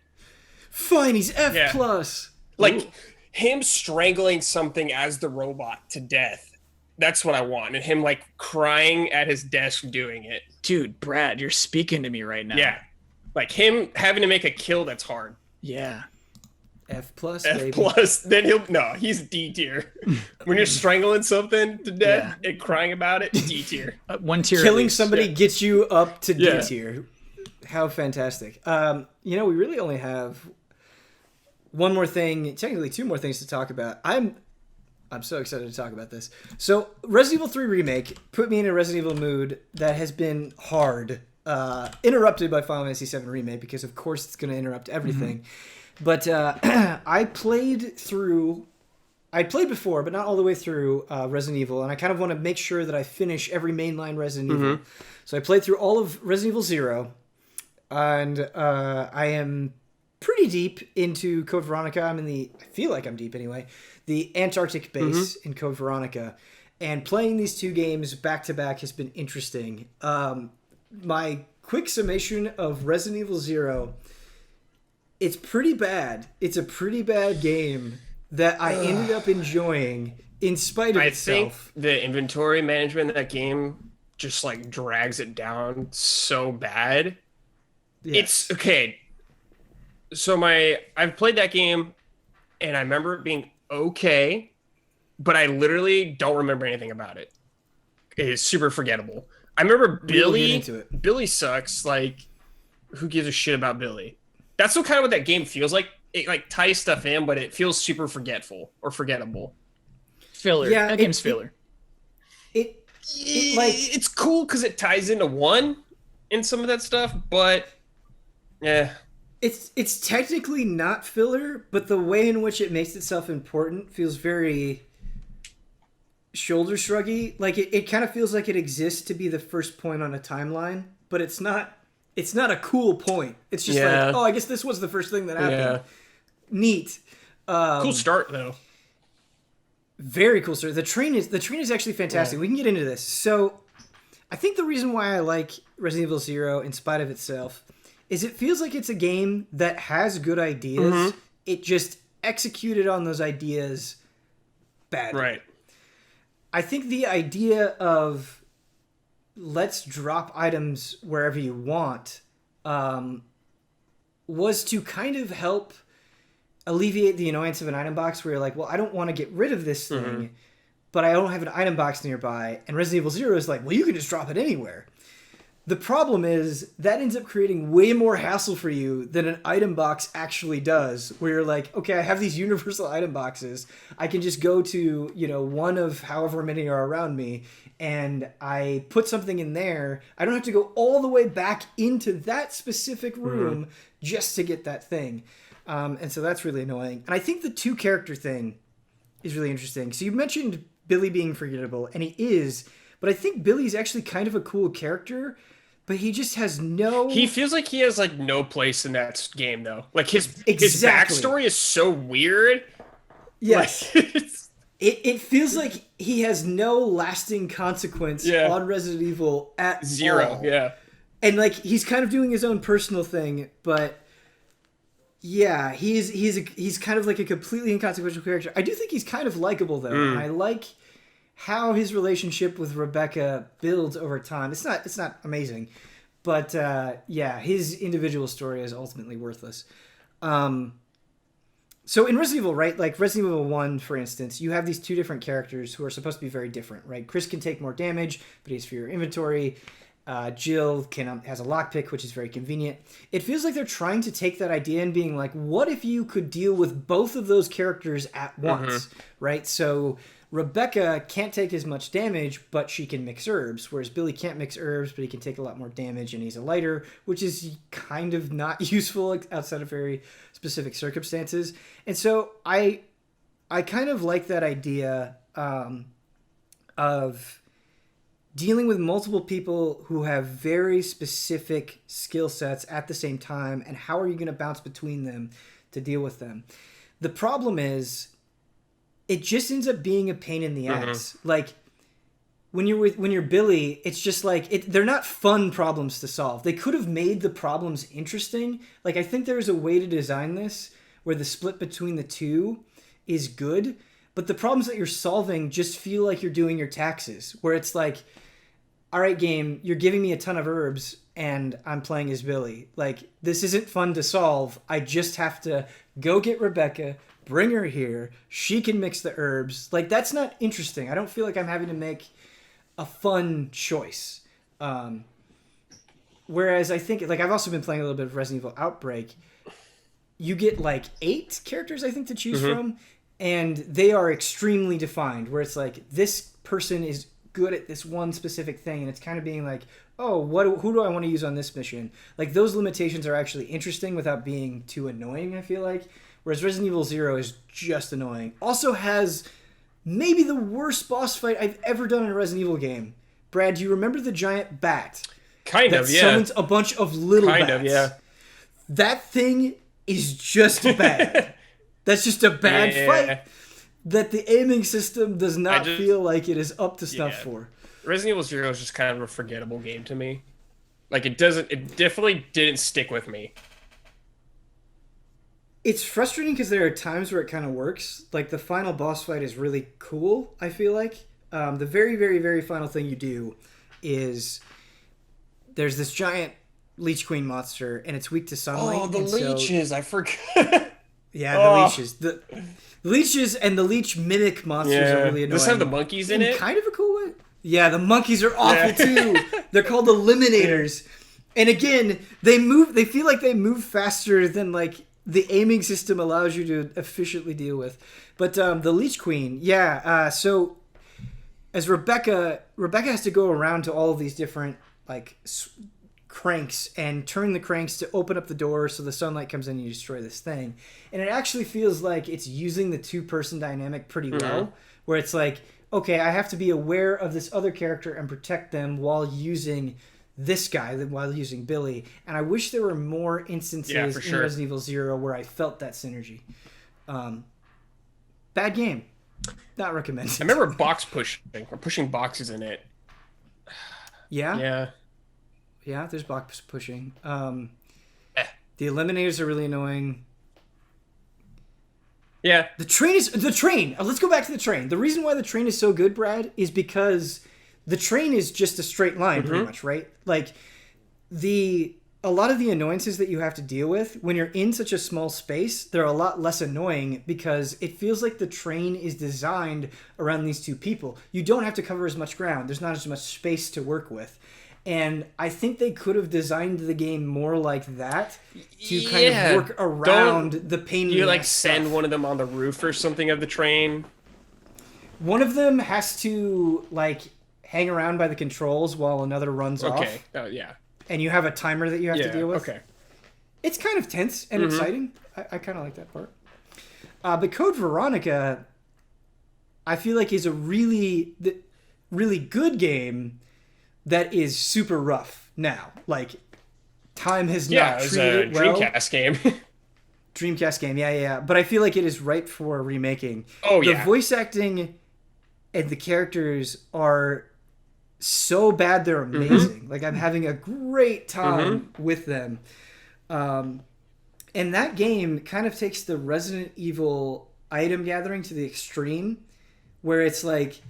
Fine, he's F plus.
Like him strangling something as the robot to death. That's what I want. And him like crying at his desk doing it.
Dude, Brad, you're speaking to me right now.
Yeah. Like him having to make a kill that's hard.
Yeah.
F plus,
F plus, then he's D tier. When you're strangling something to death and crying about it, D tier.
1 tier.
Killing somebody gets you up to D tier. How fantastic. We really only have one more thing, technically 2 more things to talk about. I'm so excited to talk about this. So, Resident Evil 3 Remake put me in a Resident Evil mood that has been hard, interrupted by Final Fantasy VII Remake, because of course it's going to interrupt everything. Mm-hmm. But I played before, but not all the way through Resident Evil, and I kind of want to make sure that I finish every mainline Resident Evil. So I played through all of Resident Evil 0, and I am pretty deep into Code Veronica. I feel like I'm deep anyway, the Antarctic base in Code Veronica. And playing these 2 games back to back has been interesting. My quick summation of Resident Evil 0, it's pretty bad. It's a pretty bad game that I ended up enjoying in spite of itself.
I think the inventory management in that game just like drags it down so bad. Yes. It's okay. So I've played that game and I remember it being okay, but I literally don't remember anything about it. It is super forgettable. I remember Billy sucks. Like, who gives a shit about Billy? That's kind of what that game feels like. It like ties stuff in, but it feels super forgetful or forgettable.
Filler. Yeah, that game's filler.
It's cool because it ties into 1 in some of that stuff, but
it's technically not filler, but the way in which it makes itself important feels very shoulder shruggy. Like it kind of feels like it exists to be the first point on a timeline, but it's not. It's not a cool point. It's just like, I guess this was the first thing that happened. Yeah. Neat.
Cool start though.
Very cool start. The train is actually fantastic. We can get into this. So, I think the reason why I like Resident Evil 0 in spite of itself is it feels like it's a game that has good ideas. It just executed on those ideas badly.
Right.
I think the idea of let's drop items wherever you want was to kind of help alleviate the annoyance of an item box where you're like, well, I don't want to get rid of this thing, but I don't have an item box nearby. And Resident Evil 0 is like, well, you can just drop it anywhere. The problem is that ends up creating way more hassle for you than an item box actually does, where you're like, okay, I have these universal item boxes. I can just go to, one of however many are around me, and I put something in there. I don't have to go all the way back into that specific room just to get that thing. And so that's really annoying. And I think the 2-character thing is really interesting. So you mentioned Billy being forgettable, and he is, but I think Billy's actually kind of a cool character, but he just has no...
He feels like he has like no place in that game though. Like his backstory is so weird.
Yes. Like, it feels like he has no lasting consequence on Resident Evil at
0.
all.
Yeah.
And like he's kind of doing his own personal thing, but yeah, he's kind of like a completely inconsequential character. I do think he's kind of likable though. And I like how his relationship with Rebecca builds over time. It's not amazing, but So in Resident Evil, right, like Resident Evil 1, for instance, you have these two different characters who are supposed to be very different, right? Chris can take more damage, but he has fewer inventory. Jill has a lockpick, which is very convenient. It feels like they're trying to take that idea and being like, what if you could deal with both of those characters at once, right? So Rebecca can't take as much damage, but she can mix herbs, whereas Billy can't mix herbs, but he can take a lot more damage, and he's a lighter, which is kind of not useful outside of very specific circumstances. And so I kind of like that idea of dealing with multiple people who have very specific skill sets at the same time, and how are you going to bounce between them to deal with them? The problem is, it just ends up being a pain in the ass. Like, when you're Billy, it's just like, they're not fun problems to solve. They could have made the problems interesting. Like, I think there's a way to design this where the split between the two is good, but the problems that you're solving just feel like you're doing your taxes, where it's like, all right, game, you're giving me a ton of herbs and I'm playing as Billy. Like, this isn't fun to solve. I just have to go get Rebecca, bring her here. She can mix the herbs. Like, that's not interesting. I don't feel like I'm having to make a fun choice. Whereas I think, like, I've also been playing a little bit of Resident Evil Outbreak. You get like 8 characters, I think, to choose from. And they are extremely defined, where it's like, this person is good at this one specific thing, and it's kind of being like, oh, who do I want to use on this mission? Like, those limitations are actually interesting without being too annoying, I feel like. Whereas Resident Evil 0 is just annoying. Also has maybe the worst boss fight I've ever done in a Resident Evil game. Brad, do you remember the giant bat?
Kind of, yeah.
That summons a bunch of little bats.
Kind of, yeah.
That thing is just bad. That's just a bad fight that the aiming system does not feel like it is up to snuff for.
Resident Evil 0 is just kind of a forgettable game to me. Like, it definitely didn't stick with me.
It's frustrating because there are times where it kind of works. Like, the final boss fight is really cool, I feel like. The very, very, very final thing you do is there's this giant Leech Queen monster, and it's weak to sunlight.
Oh, the leeches! I forgot.
Yeah, the leeches. The leeches and the leech mimic monsters are really annoying.
Does this have the monkeys in it?
Kind of a cool way. Yeah, the monkeys are awful too. They're called Eliminators. And again, they feel like they move faster than like the aiming system allows you to efficiently deal with. But the Leech Queen, so as Rebecca has to go around to all of these different like cranks and turn the cranks to open up the door so the sunlight comes in and you destroy this thing. And it actually feels like it's using the two-person dynamic pretty well, where it's like, okay, I have to be aware of this other character and protect them while using this guy, while using Billy. And I wish there were more instances in Resident Evil 0 where I felt that synergy. Bad game. Not recommended.
I remember pushing boxes in it.
Yeah?
Yeah.
Yeah, there's box pushing. The Eliminators are really annoying.
Yeah.
The train. Let's go back to the train. The reason why the train is so good, Brad, is because the train is just a straight line, pretty much, right? Like, a lot of the annoyances that you have to deal with when you're in such a small space, they're a lot less annoying because it feels like the train is designed around these two people. You don't have to cover as much ground. There's not as much space to work with. And I think they could have designed the game more like that to kind of work around the pain.
Do you like send one of them on the roof or something of the train?
One of them has to like hang around by the controls while another runs off.
Okay. Oh yeah.
And you have a timer that you have to deal with.
Okay.
It's kind of tense and exciting. I kind of like that part. But Code Veronica, I feel like is a really good game that is super rough now. Like, time has not treated it well.
Yeah, it was a Dreamcast game.
Dreamcast game, yeah. But I feel like it is ripe for remaking.
Oh, yeah.
The voice acting and the characters are so bad they're amazing. Like, I'm having a great time with them. And that game kind of takes the Resident Evil item gathering to the extreme, where it's like,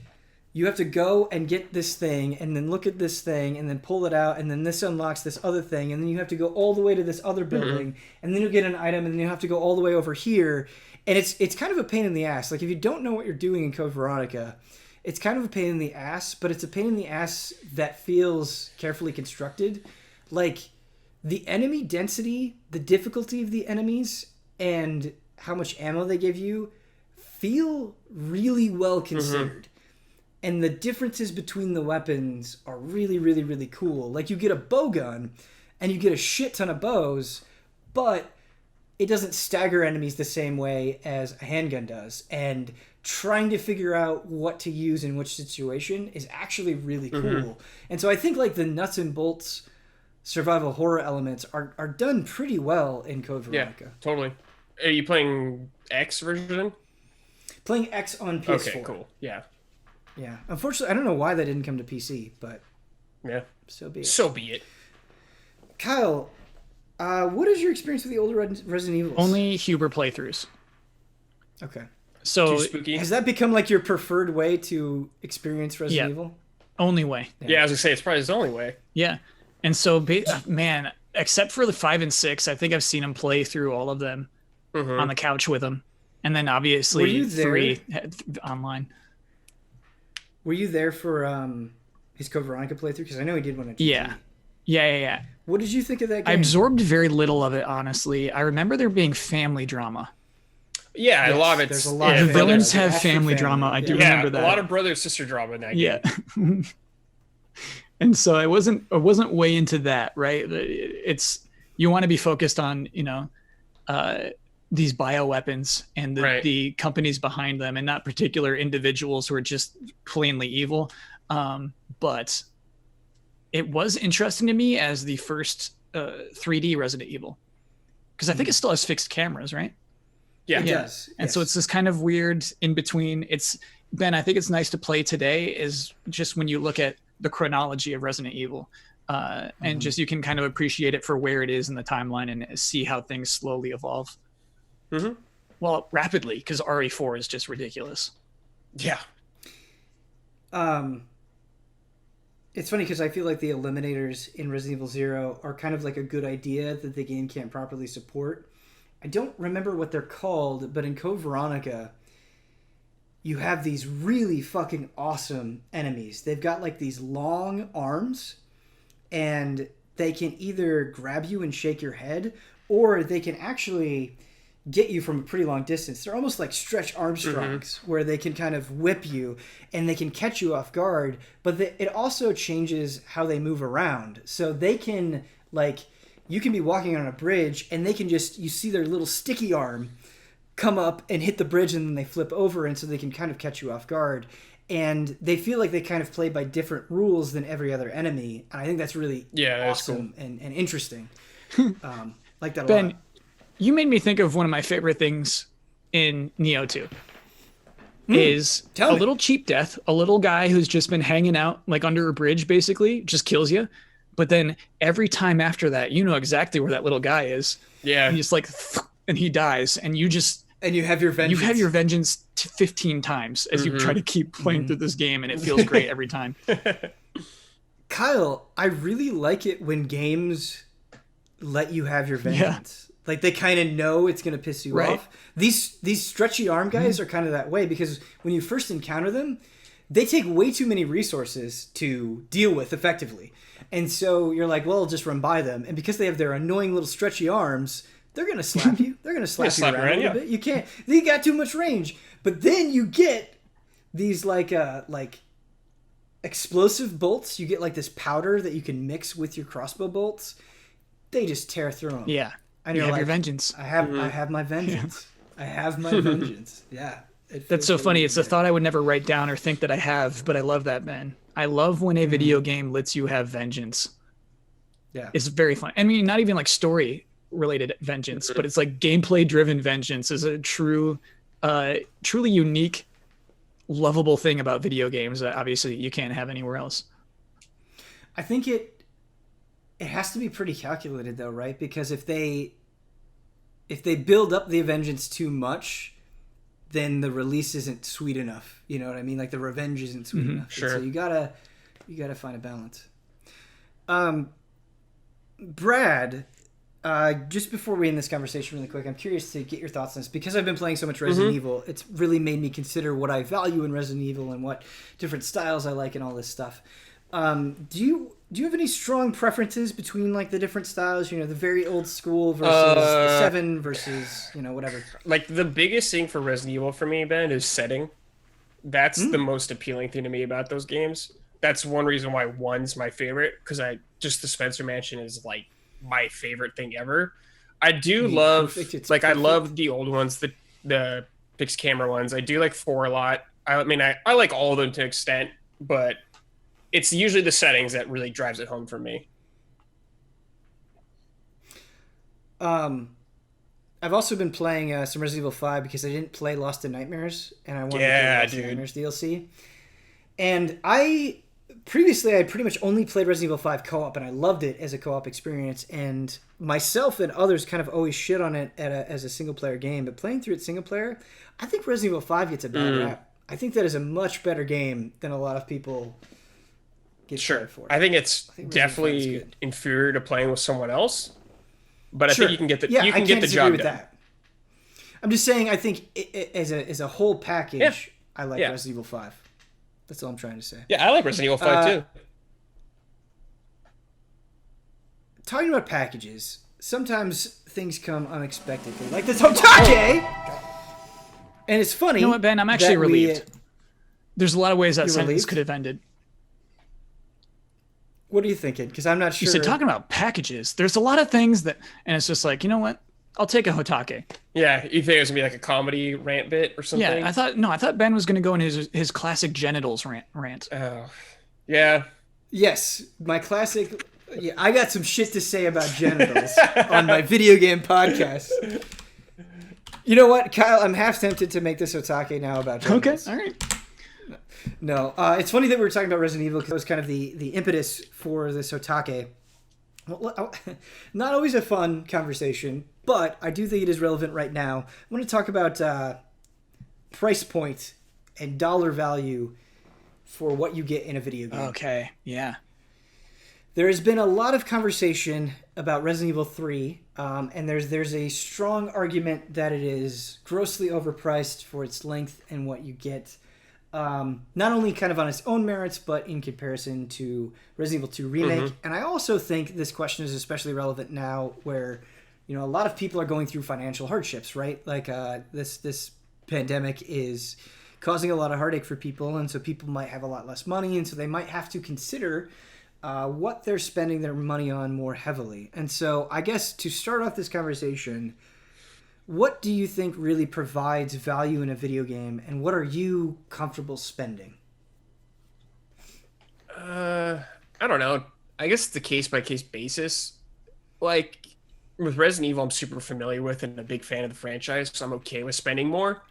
you have to go and get this thing and then look at this thing and then pull it out and then this unlocks this other thing and then you have to go all the way to this other building and then you get an item and then you have to go all the way over here. And it's kind of a pain in the ass. Like if you don't know what you're doing in Code Veronica, it's kind of a pain in the ass, but it's a pain in the ass that feels carefully constructed. Like the enemy density, the difficulty of the enemies, and how much ammo they give you feel really well considered. And the differences between the weapons are really, really, really cool. Like you get a bow gun and you get a shit ton of bows, but it doesn't stagger enemies the same way as a handgun does. And trying to figure out what to use in which situation is actually really cool. And so I think like the nuts and bolts survival horror elements are done pretty well in Code Veronica.
Yeah, totally. Are you playing X version?
Playing X on PS4.
Okay, cool. Yeah.
Yeah. Unfortunately, I don't know why that didn't come to PC, but
yeah,
so be it.
So be it.
Kyle, what is your experience with the older Resident Evil?
Only Huber playthroughs.
Okay.
So
Too spooky?
Has that become like your preferred way to experience Resident Evil?
Only way.
Yeah, I was gonna say it's probably his only way.
Yeah, and so man, except for the 5 and 6, I think I've seen him play through all of them on the couch with him, and then obviously 3 online.
Were you there for his Code Veronica playthrough? Because I know he did one at GT.
Yeah.
What did you think of that game?
I absorbed very little of it, honestly. I remember there being family drama.
Yeah,
Yes,
a lot of
there's
it's
a lot
The
of
villains
family.
have family drama. I do remember that.
A lot of brother-sister drama in that game.
Yeah. And so I wasn't way into that, right? It's you want to be focused on, these bioweapons and the companies behind them, and not particular individuals who are just plainly evil. But it was interesting to me as the first 3D Resident Evil, because I think it still has fixed cameras, right?
Yeah,
it does.
And so it's this kind of weird in between. It's Ben, I think it's nice to play today is just when you look at the chronology of Resident Evil, and just you can kind of appreciate it for where it is in the timeline and see how things slowly evolve. Well, rapidly, because RE4 is just ridiculous.
Yeah.
It's funny because I feel like the eliminators in Resident Evil 0 are kind of like a good idea that the game can't properly support. I don't remember what they're called, but in Code Veronica, you have these really fucking awesome enemies. They've got like these long arms, and they can either grab you and shake your head, or they can actually get you from a pretty long distance. They're almost like Stretch Armstrongs, where they can kind of whip you and they can catch you off guard, but it also changes how they move around. So they can, like, you can be walking on a bridge and they can just, you see their little sticky arm come up and hit the bridge and then they flip over, and so they can kind of catch you off guard. And they feel like they kind of play by different rules than every other enemy. And I think that's really awesome and interesting. Like that a
Ben,
lot.
You made me think of one of my favorite things in Neo 2. Is a little cheap death, a little guy who's just been hanging out like under a bridge, basically, just kills you. But then every time after that, you know exactly where that little guy is.
Yeah.
And just like, and he dies, and you just...
And you have your vengeance.
You have your vengeance 15 times as you try to keep playing through this game, and it feels great every time.
Kyle, I really like it when games let you have your vengeance. Yeah. Like they kind of know it's going to piss you off. These stretchy arm guys are kind of that way, because when you first encounter them, they take way too many resources to deal with effectively. And so you're like, well, I'll just run by them. And because they have their annoying little stretchy arms, they're going to slap you. They're going to slap you around a little bit. You can't. They got too much range. But then you get these like explosive bolts. You get like this powder that you can mix with your crossbow bolts. They just tear through them.
Yeah.
And
you
you're
have
like,
your vengeance.
I have my vengeance. Yeah. I have my vengeance. Yeah.
That's so funny. It's a thought I would never write down or think that I have, but I love that, man. I love when a video game lets you have vengeance.
Yeah.
It's very fun. I mean, not even like story related vengeance, but it's like gameplay driven vengeance is a truly unique, lovable thing about video games that obviously you can't have anywhere else.
I think it has to be pretty calculated though, right? Because if they build up the vengeance too much, then the release isn't sweet enough. You know what I mean? Like the revenge isn't sweet enough.
Sure.
So you gotta find a balance. Brad, just before we end this conversation really quick, I'm curious to get your thoughts on this. Because I've been playing so much Resident Evil, it's really made me consider what I value in Resident Evil and what different styles I like and all this stuff. Do you have any strong preferences between like the different styles? You know, the very old school versus the 7 versus, you know, whatever.
Like the biggest thing for Resident Evil for me, Ben, is setting. That's the most appealing thing to me about those games. That's one reason why 1's my favorite, because the Spencer Mansion is like my favorite thing ever. I do love I love the old ones, the fixed camera ones. I do like 4 a lot. I mean, I like all of them to an extent, but it's usually the settings that really drives it home for me.
I've also been playing some Resident Evil 5 because I didn't play Lost in Nightmares, and I wanted to play Lost in Nightmares DLC. And previously I pretty much only played Resident Evil 5 co-op, and I loved it as a co-op experience. And myself and others kind of always shit on it as a single-player game. But playing through it single-player, I think Resident Evil 5 gets a bad rap. I think that is a much better game than a lot of people get credit for.
I think it's definitely inferior to playing with someone else. But I think you can get the job done. That. I'm
just saying, I think as a whole package, I like Resident Evil 5. That's all I'm trying to say.
Yeah, I like Resident Evil 5 too.
Talking about packages, sometimes things come unexpectedly, like this HOTTAKE! And it's funny.
You know what, Ben? I'm actually relieved. There's a lot of ways that sentence could have ended.
What are you thinking? Because I'm not sure.
You said talking about packages. There's a lot of things that, and it's just like, you know what? I'll take a HOTTAKE.
Yeah, you think it was gonna be like a comedy rant bit or something?
Yeah, I thought Ben was gonna go in his classic genitals rant.
Oh, yeah.
Yes, my classic. Yeah, I got some shit to say about genitals on my video game podcast. You know what, Kyle? I'm half tempted to make this HOTTAKE now about genitals.
Okay, all right.
No, it's funny that we were talking about Resident Evil because it was kind of the impetus for this HOTTAKE. Well, not always a fun conversation, but I do think it is relevant right now. I want to talk about price point and dollar value for what you get in a video game.
Okay, yeah.
There has been a lot of conversation about Resident Evil 3, and there's a strong argument that it is grossly overpriced for its length and what you get. Not only kind of on its own merits, but in comparison to Resident Evil 2 Remake. And I also think this question is especially relevant now where, you know, a lot of people are going through financial hardships, right? Like this pandemic is causing a lot of heartache for people, and so people might have a lot less money, and so they might have to consider what they're spending their money on more heavily. And so I guess to start off this conversation, what do you think really provides value in a video game, and what are you comfortable spending?
I don't know. I guess it's a case-by-case basis. Like, with Resident Evil, I'm super familiar with and a big fan of the franchise, so I'm okay with spending more.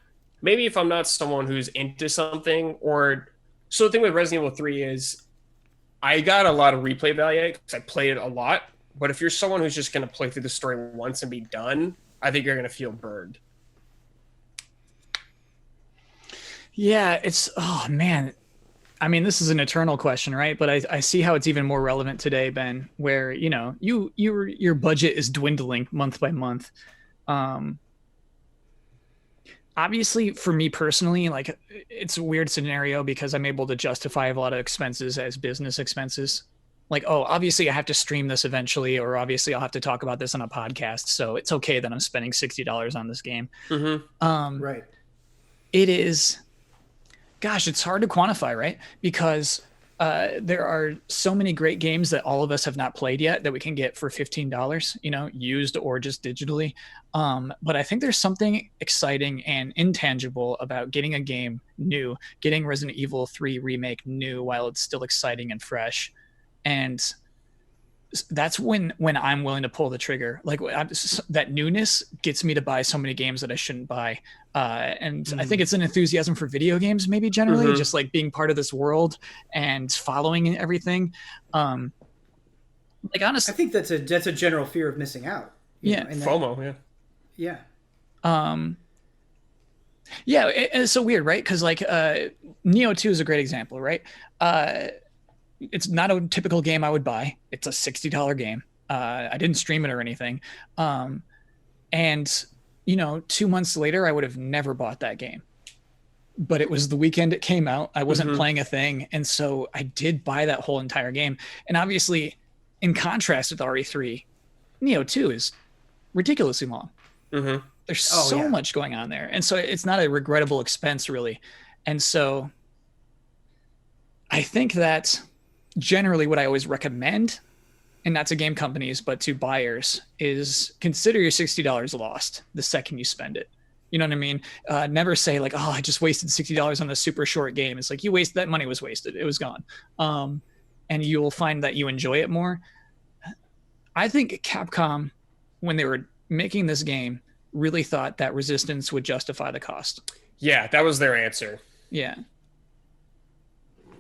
Maybe if I'm not someone who's into something, or... So the thing with Resident Evil 3 is I got a lot of replay value because I played it a lot, but if you're someone who's just going to play through the story once and be done... I think you're going to feel burned.
Yeah, oh man. I mean, this is an eternal question, right? But I see how it's even more relevant today, Ben, where, you know, your budget is dwindling month by month. Obviously, for me personally, like, it's a weird scenario because I'm able to justify a lot of expenses as business expenses. Like, oh, obviously I have to stream this eventually, or obviously I'll have to talk about this on a podcast. So it's okay that I'm spending $60 on this game.
Right.
It is, gosh, it's hard to quantify, right? Because there are so many great games that all of us have not played yet that we can get for $15, you know, used or just digitally. But I think there's something exciting and intangible about getting a game new, getting Resident Evil 3 Remake new while it's still exciting and fresh. And that's when I'm willing to pull the trigger. Like, that newness gets me to buy so many games that I shouldn't buy. And I think it's an enthusiasm for video games, maybe generally, just like being part of this world and following everything. Like, honestly,
I think that's a general fear of missing out.
FOMO. Yeah.
Yeah, it's so weird, right? Because like Neo 2 is a great example, right? It's not a typical game I would buy. It's a $60 game. I didn't stream it or anything. And, 2 months later, I would have never bought that game. But it was the weekend it came out. I wasn't playing a thing. And so I did buy that whole entire game. And obviously, in contrast with RE3, Neo 2 is ridiculously long. There's so much going on there. And so it's not a regrettable expense, really. And so I think that generally what I always recommend, and not to game companies, but to buyers, is consider your $60 lost the second you spend it. You know what I mean? Never say like, oh, I just wasted $60 on a super short game. It's like that money was wasted. It was gone. And you'll find that you enjoy it more. I think Capcom, when they were making this game, really thought that Resistance would justify the cost.
Yeah, that was their answer.
Yeah.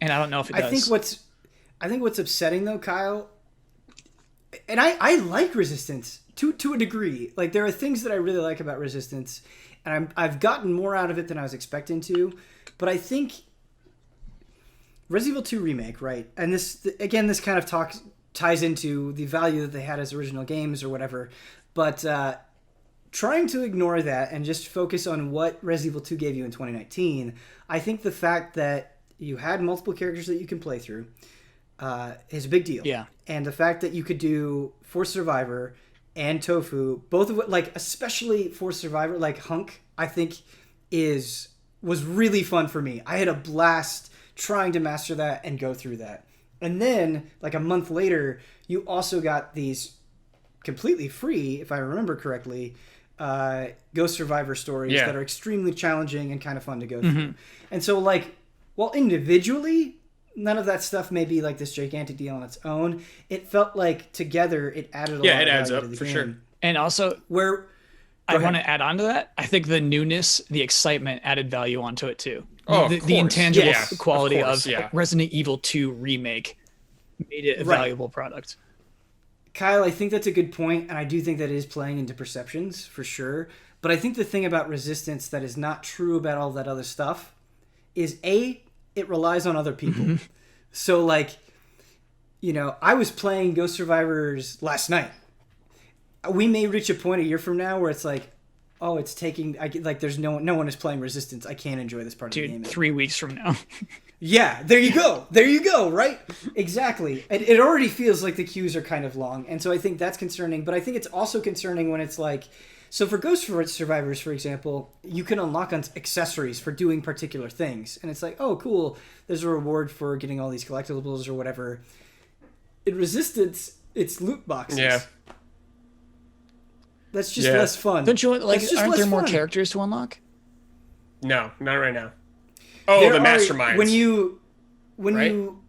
And I don't know if it does.
I think what's upsetting though, Kyle, and I like Resistance to a degree. Like there are things that I really like about Resistance, and I've gotten more out of it than I was expecting to. But I think Resident Evil 2 Remake, right? And this kind of ties into the value that they had as original games or whatever. But trying to ignore that and just focus on what Resident Evil 2 gave you in 2019, I think the fact that you had multiple characters that you can play through is a big deal.
Yeah.
And the fact that you could do Force Survivor and Tofu, both of it, like especially Force Survivor, like Hunk, I think was really fun for me. I had a blast trying to master that and go through that. And then, like a month later, you also got these completely free, if I remember correctly, Ghost Survivor stories that are extremely challenging and kind of fun to go through. And so, like, while individually, none of that stuff may be like this gigantic deal on its own, it felt like together it added a lot of value
adds up
to the
for
game.
sure.
And also, I want to add on to that. I think the newness, the excitement added value onto it too. The intangible quality of Resident Evil 2 Remake made it a valuable product.
Kyle, I think that's a good point, and I do think that is playing into perceptions for sure. But I think the thing about Resistance that is not true about all that other stuff is it relies on other people. So, like, I was playing Ghost Survivors last night. We may reach a point a year from now where it's like, oh, it's taking, there's no one is playing Resistance. I can't enjoy this part of the game.
3 weeks from now.
Yeah, there you go, right? Exactly. It already feels like the queues are kind of long. And so I think that's concerning. But I think it's also concerning when it's like, so for Ghost Survivors, for example, you can unlock accessories for doing particular things. And it's like, oh, cool, there's a reward for getting all these collectibles or whatever. In Resistance, it's loot boxes. Yeah. That's just less fun.
Don't you aren't there more characters to unlock?
No, not right now. Oh, the masterminds.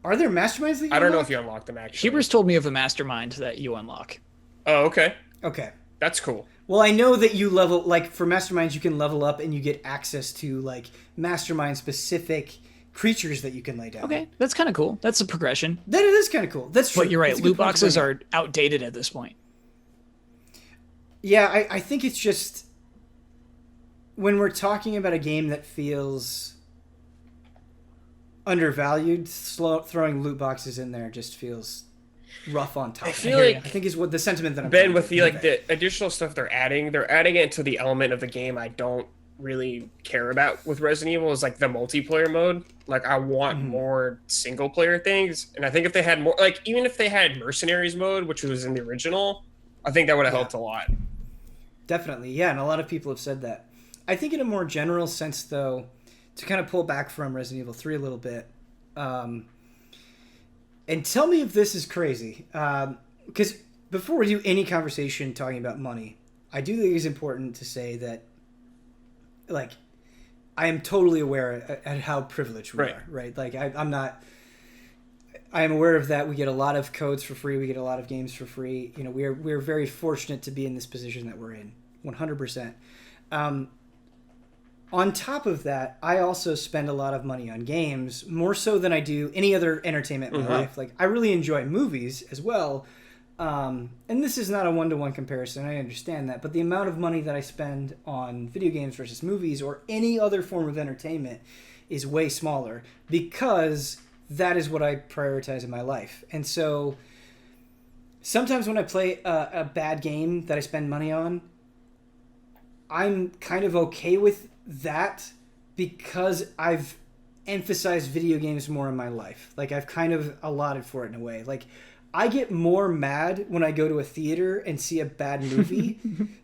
Are there masterminds that you
I don't know if you unlock them actually.
Hebers told me of a mastermind that you unlock.
Oh, okay.
Okay.
That's cool.
Well, I know that you level, like, for masterminds, you can level up and you get access to, like, mastermind-specific creatures that you can lay down.
Okay, that's kind of cool. That's a progression.
That is kind of cool. That's true.
But you're right, loot boxes are outdated at this point.
Yeah, I think it's just, when we're talking about a game that feels undervalued, throwing loot boxes in there just feels rough on top. I think is what the sentiment that I'm
Ben with the additional stuff they're adding it to the element of the game I don't really care about with Resident Evil is like the multiplayer mode. Like I want more single player things, and I think if they had more, like even if they had mercenaries mode, which was in the original, I think that would have helped a lot.
Definitely, yeah, and a lot of people have said that. I think in a more general sense, though, to kind of pull back from Resident Evil 3 a little bit, and tell me if this is crazy, because before we do any conversation talking about money, I do think it's important to say that, like, I am totally aware at how privileged we are, right? Like, I am aware of that. We get a lot of codes for free. We get a lot of games for free. We're very fortunate to be in this position that we're in, 100%. On top of that, I also spend a lot of money on games, more so than I do any other entertainment in my life. Like, I really enjoy movies as well, and this is not a one-to-one comparison, I understand that, but the amount of money that I spend on video games versus movies or any other form of entertainment is way smaller because that is what I prioritize in my life. And so sometimes when I play a bad game that I spend money on, I'm kind of okay with that because I've emphasized video games more in my life. Like, I've kind of allotted for it in a way. Like, I get more mad when I go to a theater and see a bad movie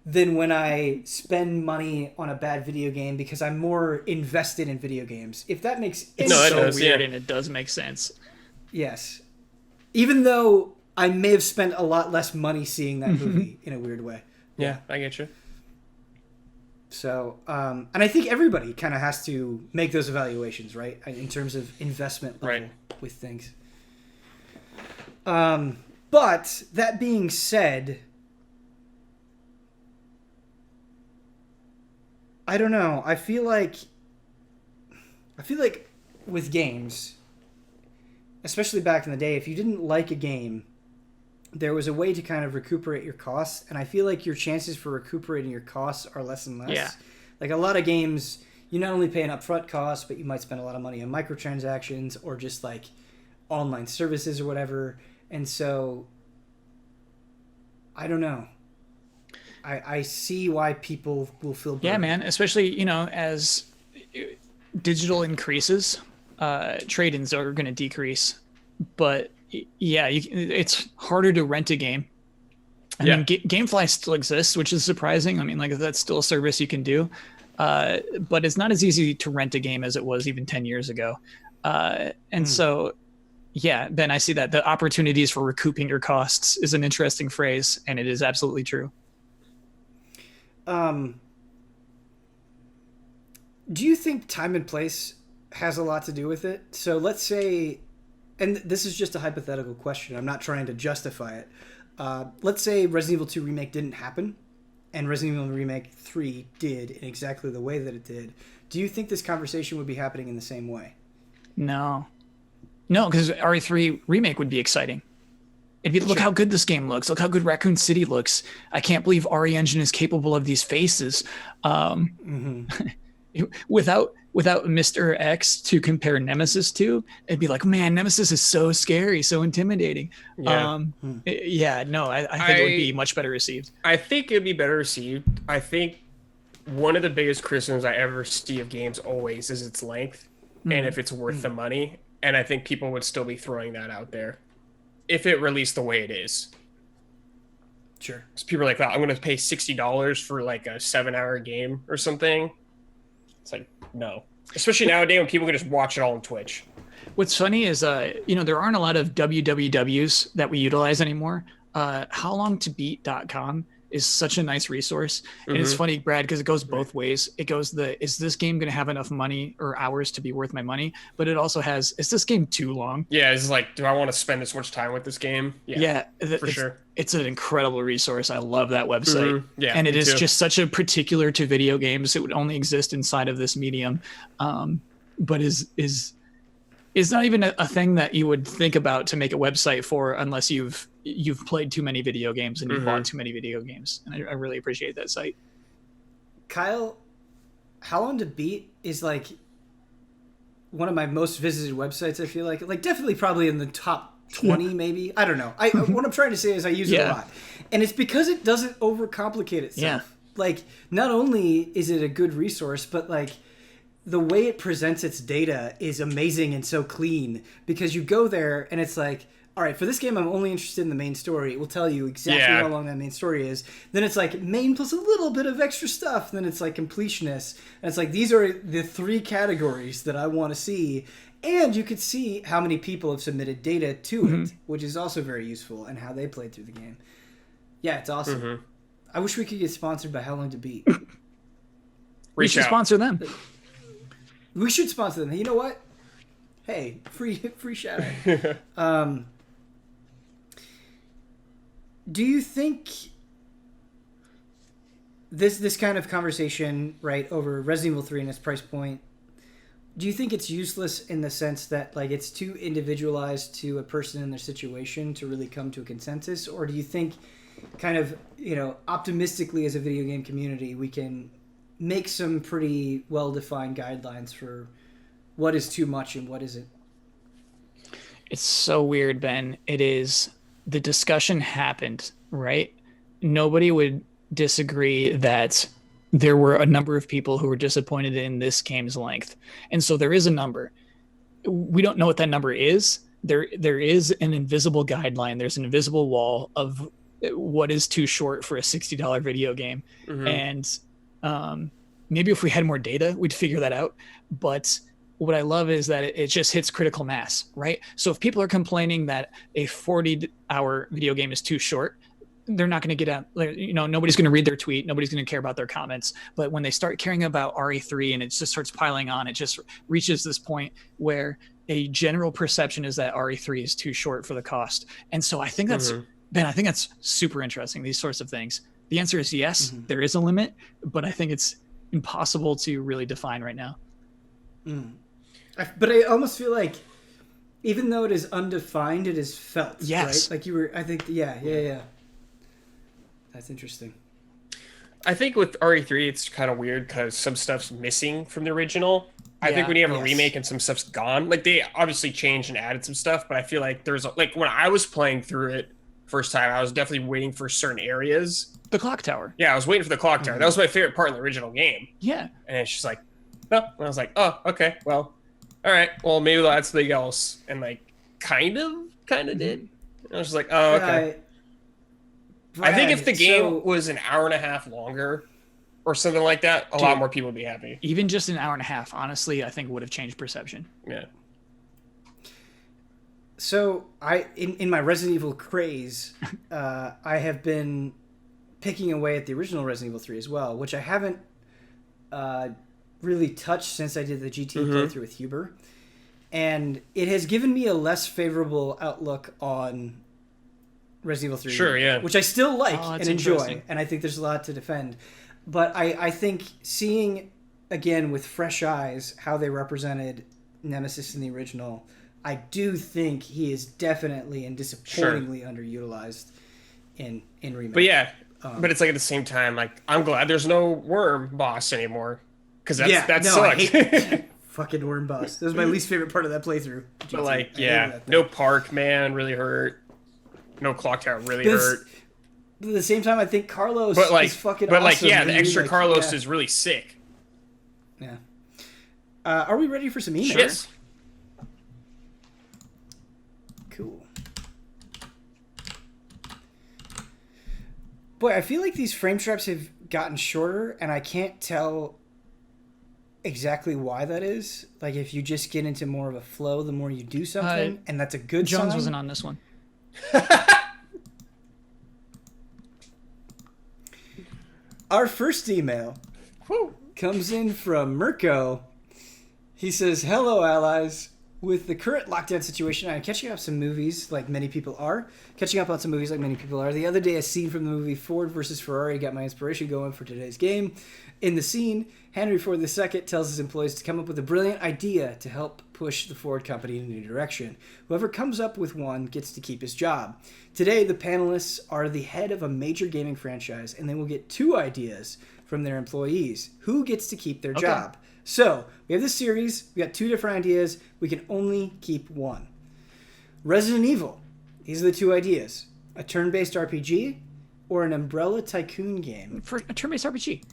than when I spend money on a bad video game because I'm more invested in video games. If that makes any sense.
No, it's so weird, and it does make sense.
Yes. Even though I may have spent a lot less money seeing that movie in a weird way.
Yeah, I get you.
So, and I think everybody kind of has to make those evaluations, right? In terms of investment level with things. But that being said, I don't know. I feel like with games, especially back in the day, if you didn't like a game, there was a way to kind of recuperate your costs, and I feel like your chances for recuperating your costs are less and less.
Yeah.
Like, a lot of games, you not only pay an upfront cost, but you might spend a lot of money on microtransactions or just like online services or whatever. And so, I don't know. I see why people will feel burdened.
Yeah, man. Especially, as digital increases, trade-ins are going to decrease. But yeah, it's harder to rent a game. I mean, GameFly still exists, which is surprising. I mean, like, that's still a service you can do. But it's not as easy to rent a game as it was even 10 years ago. So, yeah, Ben, I see that. The opportunities for recouping your costs is an interesting phrase, and it is absolutely true.
Do you think time and place has a lot to do with it? So let's say, and this is just a hypothetical question, I'm not trying to justify it. Let's say Resident Evil 2 Remake didn't happen, and Resident Evil Remake 3 did in exactly the way that it did. Do you think this conversation would be happening in the same way?
No, because RE3 Remake would be exciting. It'd be, look how good this game looks. Look how good Raccoon City looks. I can't believe RE Engine is capable of these faces. Without Mr. X to compare Nemesis to, it'd be like, man, Nemesis is so scary, so intimidating. I think it would be much better received.
I think it'd be better received. I think one of the biggest criticisms I ever see of games always is its length and if it's worth the money. And I think people would still be throwing that out there if it released the way it is.
Sure.
So people are like, wow, I'm going to pay $60 for like a 7-hour game or something. It's like, no. Especially nowadays when people can just watch it all on Twitch.
What's funny is, there aren't a lot of wwws that we utilize anymore. Howlongtobeat.com is such a nice resource. And it's funny, Brad, because it goes both ways. It goes is this game going to have enough money or hours to be worth my money? But it also has, is this game too long?
Yeah, it's like, do I want to spend this much time with this game? For sure. It's
an incredible resource. I love that website.
Yeah,
and it is just such a particular to video games. It would only exist inside of this medium. But is not even a thing that you would think about to make a website for unless you've played too many video games and you've bought too many video games. And I really appreciate that site.
Kyle, How Long to Beat is like one of my most visited websites, I feel like. Like, definitely probably in the top 20 maybe. I don't know. What I'm trying to say is I use it a lot. And it's because it doesn't overcomplicate itself.
Yeah.
Like, not only is it a good resource, but like the way it presents its data is amazing and so clean, because you go there and it's like, all right, for this game, I'm only interested in the main story. It will tell you exactly how long that main story is. Then it's like main plus a little bit of extra stuff. Then it's like completionist. And it's like, these are the 3 categories that I want to see. And you could see how many people have submitted data to it, which is also very useful, and how they played through the game. Yeah, it's awesome. I wish we could get sponsored by How Long to Beat.
We should sponsor them.
We should sponsor them. You know what? Hey, free shout out. Do you think this kind of conversation, right, over Resident Evil 3 and its price point, do you think it's useless in the sense that like it's too individualized to a person in their situation to really come to a consensus, or do you think kind of, optimistically as a video game community we can make some pretty well-defined guidelines for what is too much and what isn't?
It's so weird, Ben. It is, the discussion happened, right? Nobody would disagree that there were a number of people who were disappointed in this game's length. And so there is a number. We don't know what that number is. There is an invisible guideline. There's an invisible wall of what is too short for a $60 video game. And maybe if we had more data, we'd figure that out. But what I love is that it just hits critical mass, right? So if people are complaining that a 40-hour video game is too short, they're not going to get out, nobody's going to read their tweet. Nobody's going to care about their comments. But when they start caring about RE3 and it just starts piling on, it just reaches this point where a general perception is that RE3 is too short for the cost. And so I think that's, Ben, I think that's super interesting, these sorts of things. The answer is yes, there is a limit, but I think it's impossible to really define right now.
But I almost feel like even though it is undefined, it is felt.
Yes.
Right? Like you were, I think, yeah. That's interesting.
I think with RE3, it's kind of weird because some stuff's missing from the original. I think when you have a remake and some stuff's gone, like they obviously changed and added some stuff, but I feel like there's like when I was playing through it first time, I was definitely waiting for certain areas.
The clock tower.
Yeah, I was waiting for the clock tower. That was my favorite part in the original game.
Yeah.
And it's just like, no. And I was like, oh, okay, well, all right, well, maybe they'll add something else. And like, kind of did. And I was just like, oh, okay.
Brad,
I think if the game was an hour and a half longer or something like that, a lot more people would be happy.
Even just an hour and a half, honestly, I think would have changed perception.
Yeah.
So in my Resident Evil craze, I have been picking away at the original Resident Evil 3 as well, which I haven't really touched since I did the GT playthrough with Huber. And it has given me a less favorable outlook on Resident Evil 3.
Sure, yeah.
Which I still like and enjoy, and I think there's a lot to defend. But I think seeing, again, with fresh eyes, how they represented Nemesis in the original, I do think he is definitely and disappointingly underutilized in Remake.
But yeah, but it's like at the same time, like, I'm glad there's no worm boss anymore. Because that sucks.
I hate fucking worm boss. That was my least favorite part of that playthrough.
But like, no park man really hurt. No clock tower really hurt.
But at the same time, I think Carlos is fucking awesome. But like,
yeah, the extra Carlos is really sick.
Yeah. Are we ready for some emails?
Yes.
Cool. Boy, I feel like these frame traps have gotten shorter, and I can't tell exactly why that is. Like, if you just get into more of a flow, the more you do something, and that's a good sign.
Jones wasn't on this one.
Our first email comes in from Mirko. He says, "Hello, allies. With the current lockdown situation, I'm catching up on some movies like many people are. The other day, a scene from the movie Ford versus Ferrari got my inspiration going for today's game. In the scene, Henry Ford II tells his employees to come up with a brilliant idea to help push the Ford company in a new direction. Whoever comes up with one gets to keep his job. Today, the panelists are the head of a major gaming franchise, and they will get 2 ideas from their employees. Who gets to keep their job? So, we have this series. We got 2 different ideas. We can only keep one. Resident Evil. These are the 2 ideas. A turn-based RPG or an Umbrella Tycoon game.
For a turn-based RPG.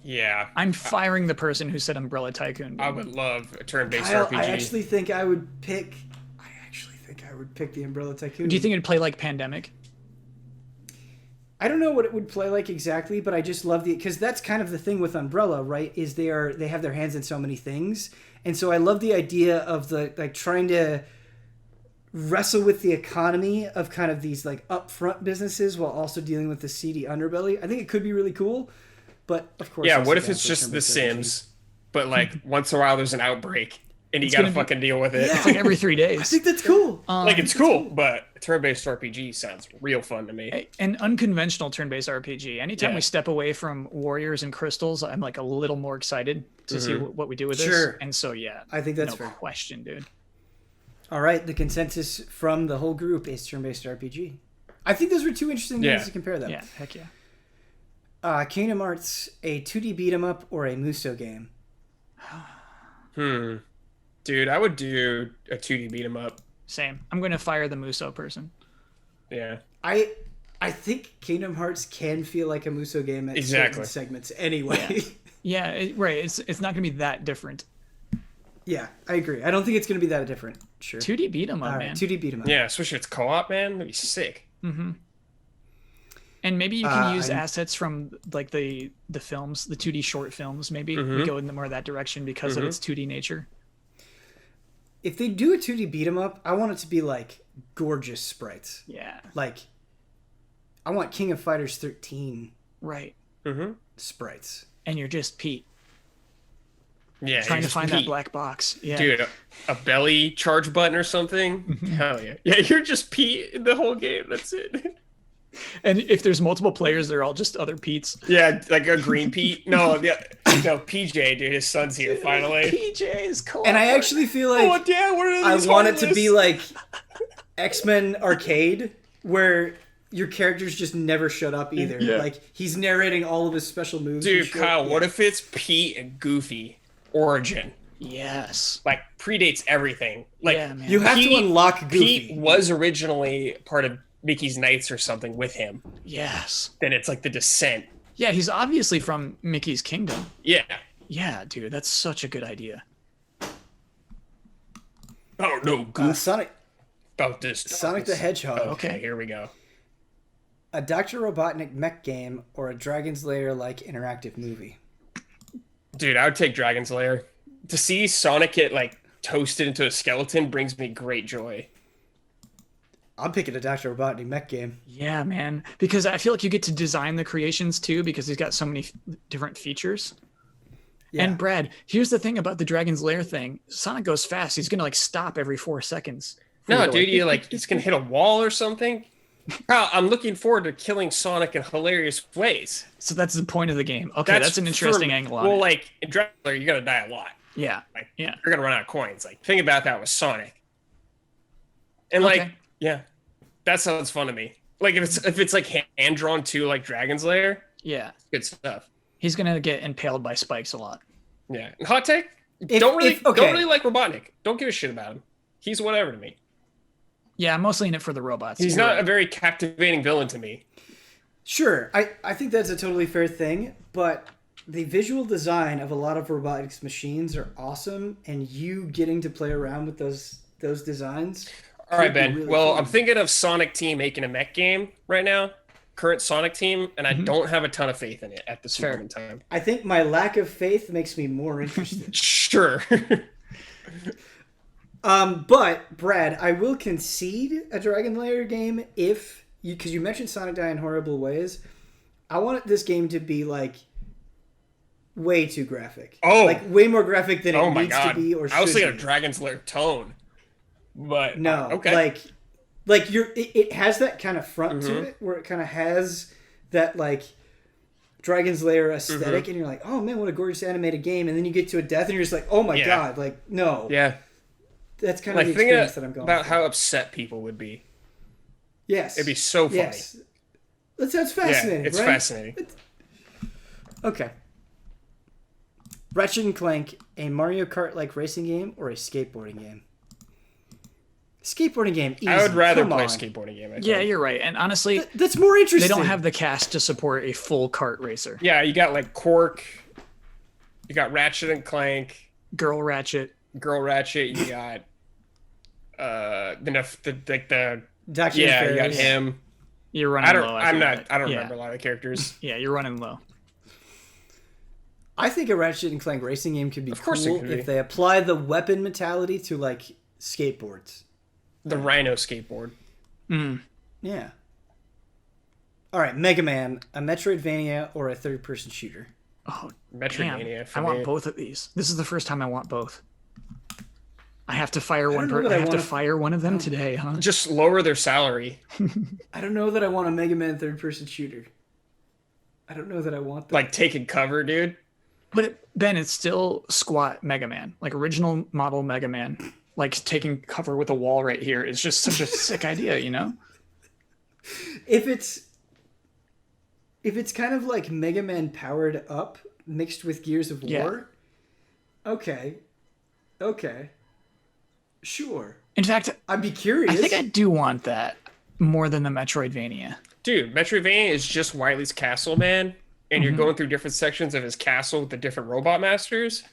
Yeah.
I'm firing the person who said Umbrella Tycoon.
I would love a turn-based
Kyle,
RPG.
I actually think I would pick the Umbrella Tycoon.
Do you think it'd play like Pandemic?
I don't know what it would play like exactly, but I just love because that's kind of the thing with Umbrella, right? Is they have their hands in so many things, and so I love the idea of the like trying to wrestle with the economy of kind of these like upfront businesses while also dealing with the seedy underbelly. I think it could be really cool, but of course,
yeah. What if it's just The Sims, but like once in a while there's an outbreak, and you
It's
gotta
gonna be-
fucking deal with it.
Yeah.
It's like every 3 days.
I think that's cool.
Like it's cool, but turn-based RPG sounds real fun to me.
An unconventional turn-based RPG. Anytime
Yeah.
we step away from warriors and crystals, I'm like a little more excited to see what we do with this.
Sure.
And so yeah,
I think that's
no
fair.
question, dude.
All right, the consensus from the whole group is turn-based RPG. I think those were two interesting things to compare them.
Yeah, heck yeah.
Kingdom Hearts, a 2D beat 'em up or a Muso game?
Dude, I would do a 2D beat 'em up.
Same. I'm going to fire the Muso person.
Yeah.
I think Kingdom Hearts can feel like a Muso game at certain segments anyway.
Yeah, right. It's not going to be that different.
Yeah, I agree. I don't think it's going to be that different. Sure.
2D beat 'em up,
All
man.
right, 2D beat 'em up.
Yeah, especially if it's co-op, man. That'd be sick.
And maybe you can use assets from like the films, the 2D short films. Maybe we go in more of that direction because of its 2D nature.
If they do a 2D beat 'em up, I want it to be like gorgeous sprites.
Yeah.
Like, I want King of Fighters 13
Right.
sprites.
And you're just Pete
Yeah.
trying to
just
find
Pete.
that black box. Yeah.
Dude, a belly charge button or something? Hell yeah. Yeah, you're just Pete in the whole game. That's it.
And if there's multiple players, they're all just other Pete's.
Yeah, like a green Pete. No, PJ, dude, his son's here finally.
PJ's co-op.
And I actually feel like
Oh, Dad, what are
I
these
want it to be
harmless?
like X-Men Arcade, where your characters just never shut up either.
Yeah.
Like, he's narrating all of his special moves.
Dude,
and shit.
Kyle, what
Yeah.
if it's Pete and Goofy origin?
Yes.
Like, predates everything. Like,
Yeah, man.
You have to
Pete-
unlock Goofy.
Pete was originally part of Mickey's Knights or something with him.
Yes.
Then it's like the descent.
Yeah, he's obviously from Mickey's Kingdom.
Yeah.
Yeah, dude, that's such a good idea.
Oh, no, Goof.
Sonic
About this.
Sonic the Hedgehog.
Okay, here we go.
A Dr. Robotnik mech game or a Dragon's Lair-like interactive movie?
Dude, I would take Dragon's Lair. To see Sonic get, like, toasted into a skeleton brings me great joy.
I'm picking a Dr. Robotnik mech game.
Yeah, man. Because I feel like you get to design the creations too, because he's got so many different features.
Yeah.
And Brad, here's the thing about the Dragon's Lair thing. Sonic goes fast. He's gonna like stop every 4 seconds.
No, dude, you like he's gonna hit a wall or something. Kyle, I'm looking forward to killing Sonic in hilarious ways.
So that's the point of the game. Okay, that's an interesting angle on
Well,
it.
like in Dragon Lair, you're gonna die a lot.
Yeah.
Like,
Yeah.
you're gonna run out of coins. Like, think about that with Sonic. And like,
Okay.
yeah, that sounds fun to me. Like if it's like hand drawn too, like Dragon's Lair,
Yeah.
good stuff.
He's gonna get impaled by spikes a lot.
Yeah. And hot take.
If-
don't really
if- okay.
don't really like Robotnik. Don't give a shit about him. He's whatever to me.
Yeah, I'm mostly in it for the robots.
He's
You're
not
right.
a very captivating villain to me.
Sure, I think that's a totally fair thing, but the visual design of a lot of robotics machines are awesome, and you getting to play around with those designs.
All right,
could be
Ben.
really
Well,
fun.
I'm thinking of Sonic Team making a mech game right now. Current Sonic Team, and I don't have a ton of faith in it at this
Fair.
moment in time.
I think my lack of faith makes me more interested.
Sure.
But Brad, I will concede a Dragon Lair game if you, because you mentioned Sonic Die in Horrible Ways. I want this game to be like way too graphic.
Oh.
Like way more graphic than
Oh
it
my
needs
god.
to be or should
I was thinking
be.
of Dragon's Lair tone. But
No,
okay.
like it has that kind of front
Mm-hmm.
to it where it kind of has that like Dragon's Lair aesthetic,
Mm-hmm.
and you're like, oh man, what a gorgeous animated game, and then you get to a death, and you're just like, oh my
Yeah.
god, like no,
Yeah.
that's kind
Like
of the
thinking
experience that I'm going
about
for.
how upset people would be.
Yes,
It'd be so funny.
yes, that's
Yeah,
fascinating.
it's
right?
fascinating.
Okay. Ratchet and Clank, a Mario Kart like racing game or a skateboarding game? Skateboarding game. Easy.
I would rather
Come
play a
on.
skateboarding game. I
Yeah,
think.
you're right. And honestly,
That's more interesting.
they don't have the cast to support a full kart racer.
Yeah, you got like Cork, you got Ratchet and Clank,
Girl Ratchet.
Girl Ratchet, you got the
Dr.
yeah, you got
Ferris.
him.
You're running
I don't
low. after that.
I don't
Yeah.
remember a lot of the characters.
Yeah, you're running low.
I think a Ratchet and Clank racing game could be
Of course it
cool
could be.
if they apply the weapon mentality to like skateboards.
The Rhino skateboard.
Yeah. All right, Mega Man, a Metroidvania or a third-person shooter?
Oh,
Metroidvania
damn.
for
I want
me.
both of these. This is the first time I want both. I have to fire one
know
person.
that
I
I
have to
wanna-
fire one of them today, huh?
Just lower their salary.
I don't know that I want a Mega Man third-person shooter. I don't know that I want that.
Like taking cover, dude.
But Ben, it's still squat Mega Man, like original model Mega Man. Like taking cover with a wall right here is just such a sick idea, you know?
If it's kind of like Mega Man powered up mixed with Gears of War, okay, sure.
In fact,
I'd be curious.
I think I do want that more than the Metroidvania.
Dude, Metroidvania is just Wily's castle, man. And you're going through different sections of his castle with the different robot masters,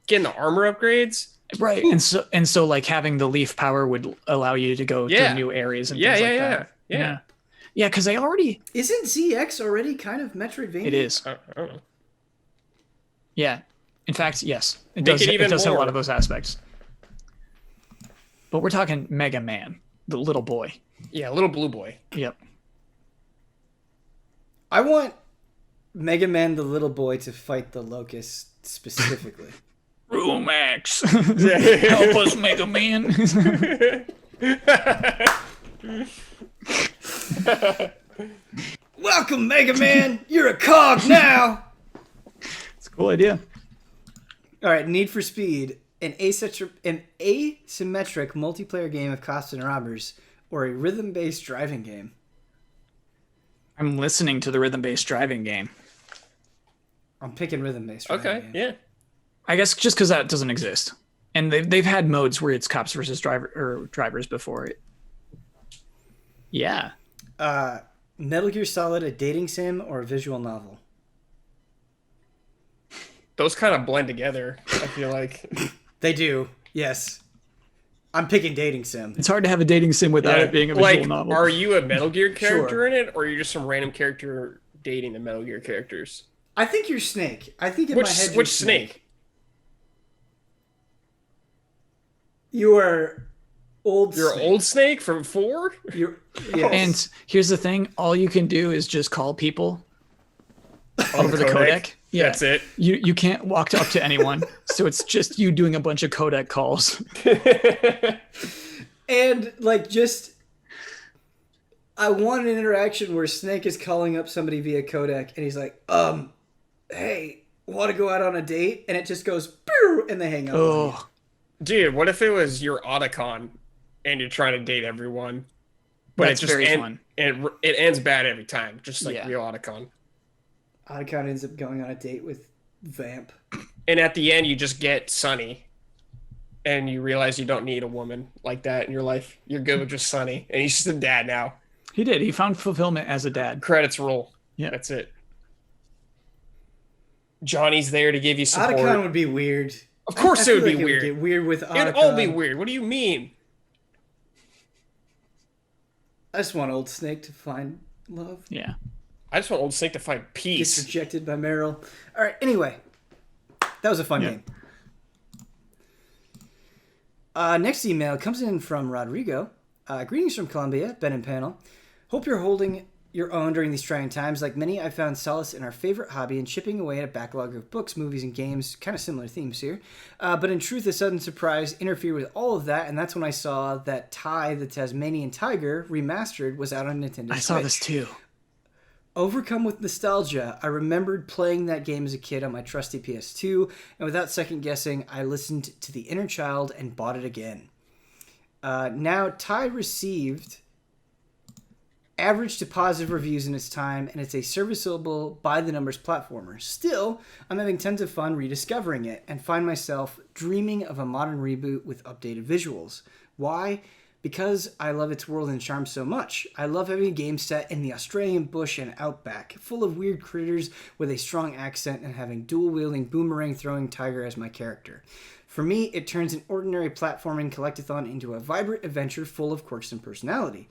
getting the armor upgrades.
Right. And so like having the leaf power would allow you to go to new areas and things like that.
Yeah.
Yeah, because they already...
Isn't ZX already kind of Metroidvania?
It is.
I don't know.
Yeah. In fact, yes. It
Make
does,
it even
it does have a
more.
lot of those aspects. But we're talking Mega Man, the little boy.
Yeah, little blue boy.
Yep.
I want Mega Man the little boy to fight the Locust specifically.
Rumax. Help us, Mega Man.
Welcome, Mega Man! You're a cog now!
It's a cool idea.
Alright, Need for Speed. An asymmetric multiplayer game of cops and robbers, or a rhythm-based driving game.
I'm listening to the rhythm-based driving game.
I'm picking rhythm-based driving
Okay,
game.
yeah.
I guess just because that doesn't exist. And they've had modes where it's cops versus drivers before it. Yeah.
Metal Gear Solid, a dating sim, or a visual novel?
Those kind of blend together, I feel like.
They do, yes. I'm picking dating sim.
It's hard to have a dating sim without it being a visual novel.
Are you a Metal Gear character
Sure.
in it, or are you just some random character dating the Metal Gear characters?
I think you're Snake. I think in my head you're
Which Snake?
You are old
You're
Snake.
old Snake from 4?
You're, yes.
And here's the thing: all you can do is just call people over the codec. Yeah,
That's it.
You can't walk up to anyone, so it's just you doing a bunch of codec calls.
And like just I want an interaction where Snake is calling up somebody via codec and he's like, hey, want to go out on a date? And it just goes, pew, and they hang up. on you.
Oh,
Dude, what if it was your Otacon and you're trying to date everyone? But
That's
it just
very fun.
And it ends bad every time, just like
Yeah.
real Otacon.
Otacon ends up going on a date with Vamp.
And at the end, you just get Sunny, and you realize you don't need a woman like that in your life. You're good with just Sunny, and he's just a dad now.
he did. He found fulfillment as a dad.
Credits roll.
Yeah.
That's it. Johnny's there to give you support.
Otacon would be weird.
Of course,
I
it
feel
would be
like
weird.
It would get weird with Otacon.
It'd all be weird. What do you mean?
I just want Old Snake to find love.
Yeah.
I just want Old Snake to find
Gets
peace.
rejected by Meryl. All right. Anyway, that was a fun game. Next email comes in from Rodrigo. Greetings from Colombia, Ben and panel. Hope you're holding your own during these trying times. Like many, I found solace in our favorite hobby and chipping away at a backlog of books, movies, and games. Kind of similar themes here. But in truth, a sudden surprise interfered with all of that, and that's when I saw that Ty, the Tasmanian Tiger, remastered was out on Nintendo Switch.
I saw this too.
Overcome with nostalgia, I remembered playing that game as a kid on my trusty PS2, and without second guessing, I listened to the inner child and bought it again. Now, Ty received average to positive reviews in its time, and it's a serviceable by-the-numbers platformer. Still, I'm having tons of fun rediscovering it, and find myself dreaming of a modern reboot with updated visuals. Why? Because I love its world and charm so much. I love having a game set in the Australian bush and outback, full of weird critters with a strong accent, and having dual-wielding boomerang-throwing tiger as my character. For me, it turns an ordinary platforming collectathon into a vibrant adventure full of quirks and personality.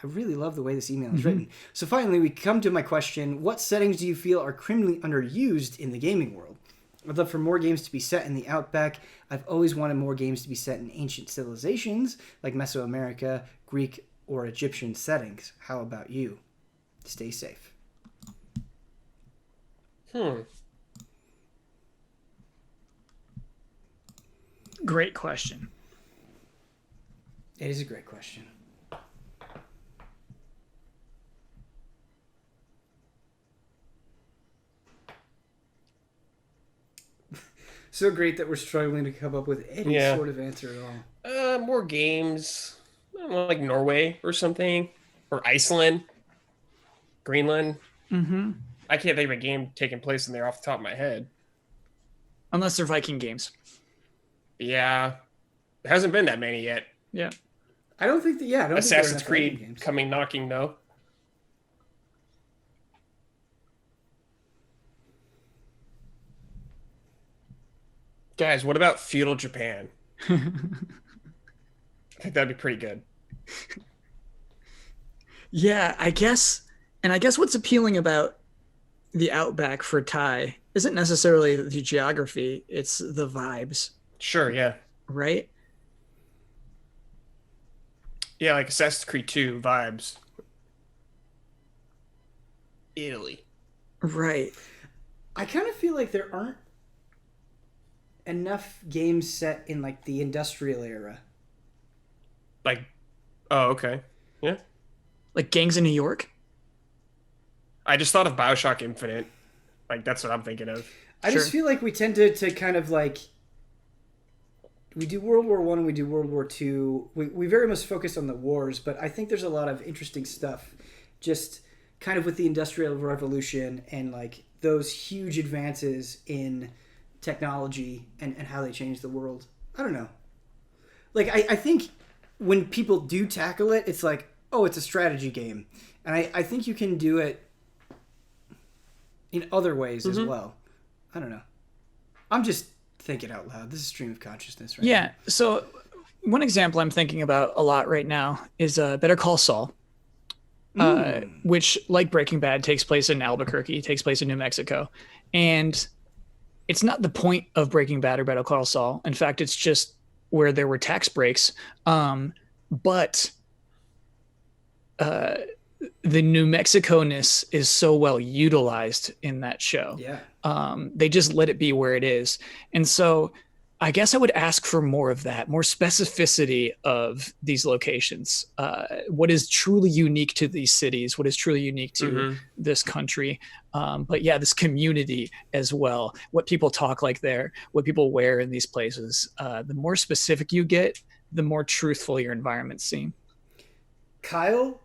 I really love the way this email is written. So finally, we come to my question. What settings do you feel are criminally underused in the gaming world? I'd love for more games to be set in the Outback. I've always wanted more games to be set in ancient civilizations, like Mesoamerica, Greek, or Egyptian settings. How about you? Stay safe.
Great question.
It is a great question. So great that we're struggling to come up with any sort of answer at all.
More games. I don't know, like Norway or something. Or Iceland. Greenland.
Mm-hmm.
I can't think of a game taking place in there off the top of my head.
Unless they're Viking games.
Yeah. There hasn't been that many yet.
Yeah.
I don't think that, I don't
Assassin's
think there are enough Viking
Creed
games.
coming knocking, though. Guys, what about feudal Japan? I think that'd be pretty good.
Yeah, I guess what's appealing about the Outback for Thai isn't necessarily the geography, it's the vibes,
Sure, yeah.
right?
Yeah, like Assassin's Creed 2 vibes. Italy.
Right.
I kind of feel like there aren't enough games set in like the industrial era.
Like, oh, okay. Yeah.
Like Gangs in New York?
I just thought of BioShock Infinite. Like, that's what I'm thinking of.
I just feel like we tend to kind of like, we do World War One and we do World War Two. We very much focus on the wars, but I think there's a lot of interesting stuff just kind of with the Industrial Revolution and like those huge advances in technology and how they change the world. I don't know. Like, I think when people do tackle it, it's like, oh, it's a strategy game. And I think you can do it in other ways as well. I don't know. I'm just thinking out loud. This is stream of consciousness, right?
Yeah. So one example I'm thinking about a lot right now is Better Call Saul, which, like Breaking Bad, takes place in Albuquerque, takes place in New Mexico. And it's not the point of Breaking Bad or Better Call Saul. In fact, it's just where there were tax breaks. But the New Mexico-ness is so well utilized in that show.
Yeah.
They just let it be where it is. And so I guess I would ask for more of that, more specificity of these locations. What is truly unique to these cities? What is truly unique to this country? But yeah, this community as well. What people talk like there, what people wear in these places. The more specific you get, the more truthful your environments seem.
Kyle,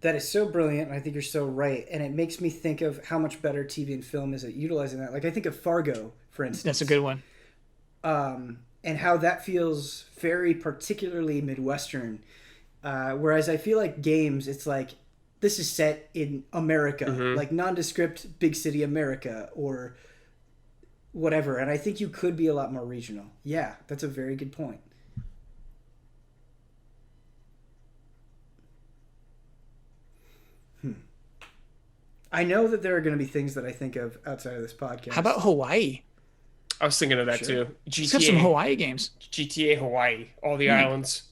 that is so brilliant, and I think you're so right. And it makes me think of how much better TV and film is at utilizing that. Like, I think of Fargo, for instance.
That's a good one.
And how that feels very particularly Midwestern. Whereas I feel like games, it's like, this is set in America, like nondescript big city America or whatever. And I think you could be a lot more regional. Yeah, that's a very good point. I know that there are going to be things that I think of outside of this podcast.
How about Hawaii?
I was thinking of that too.
Let's have some Hawaii games.
GTA Hawaii, all the islands.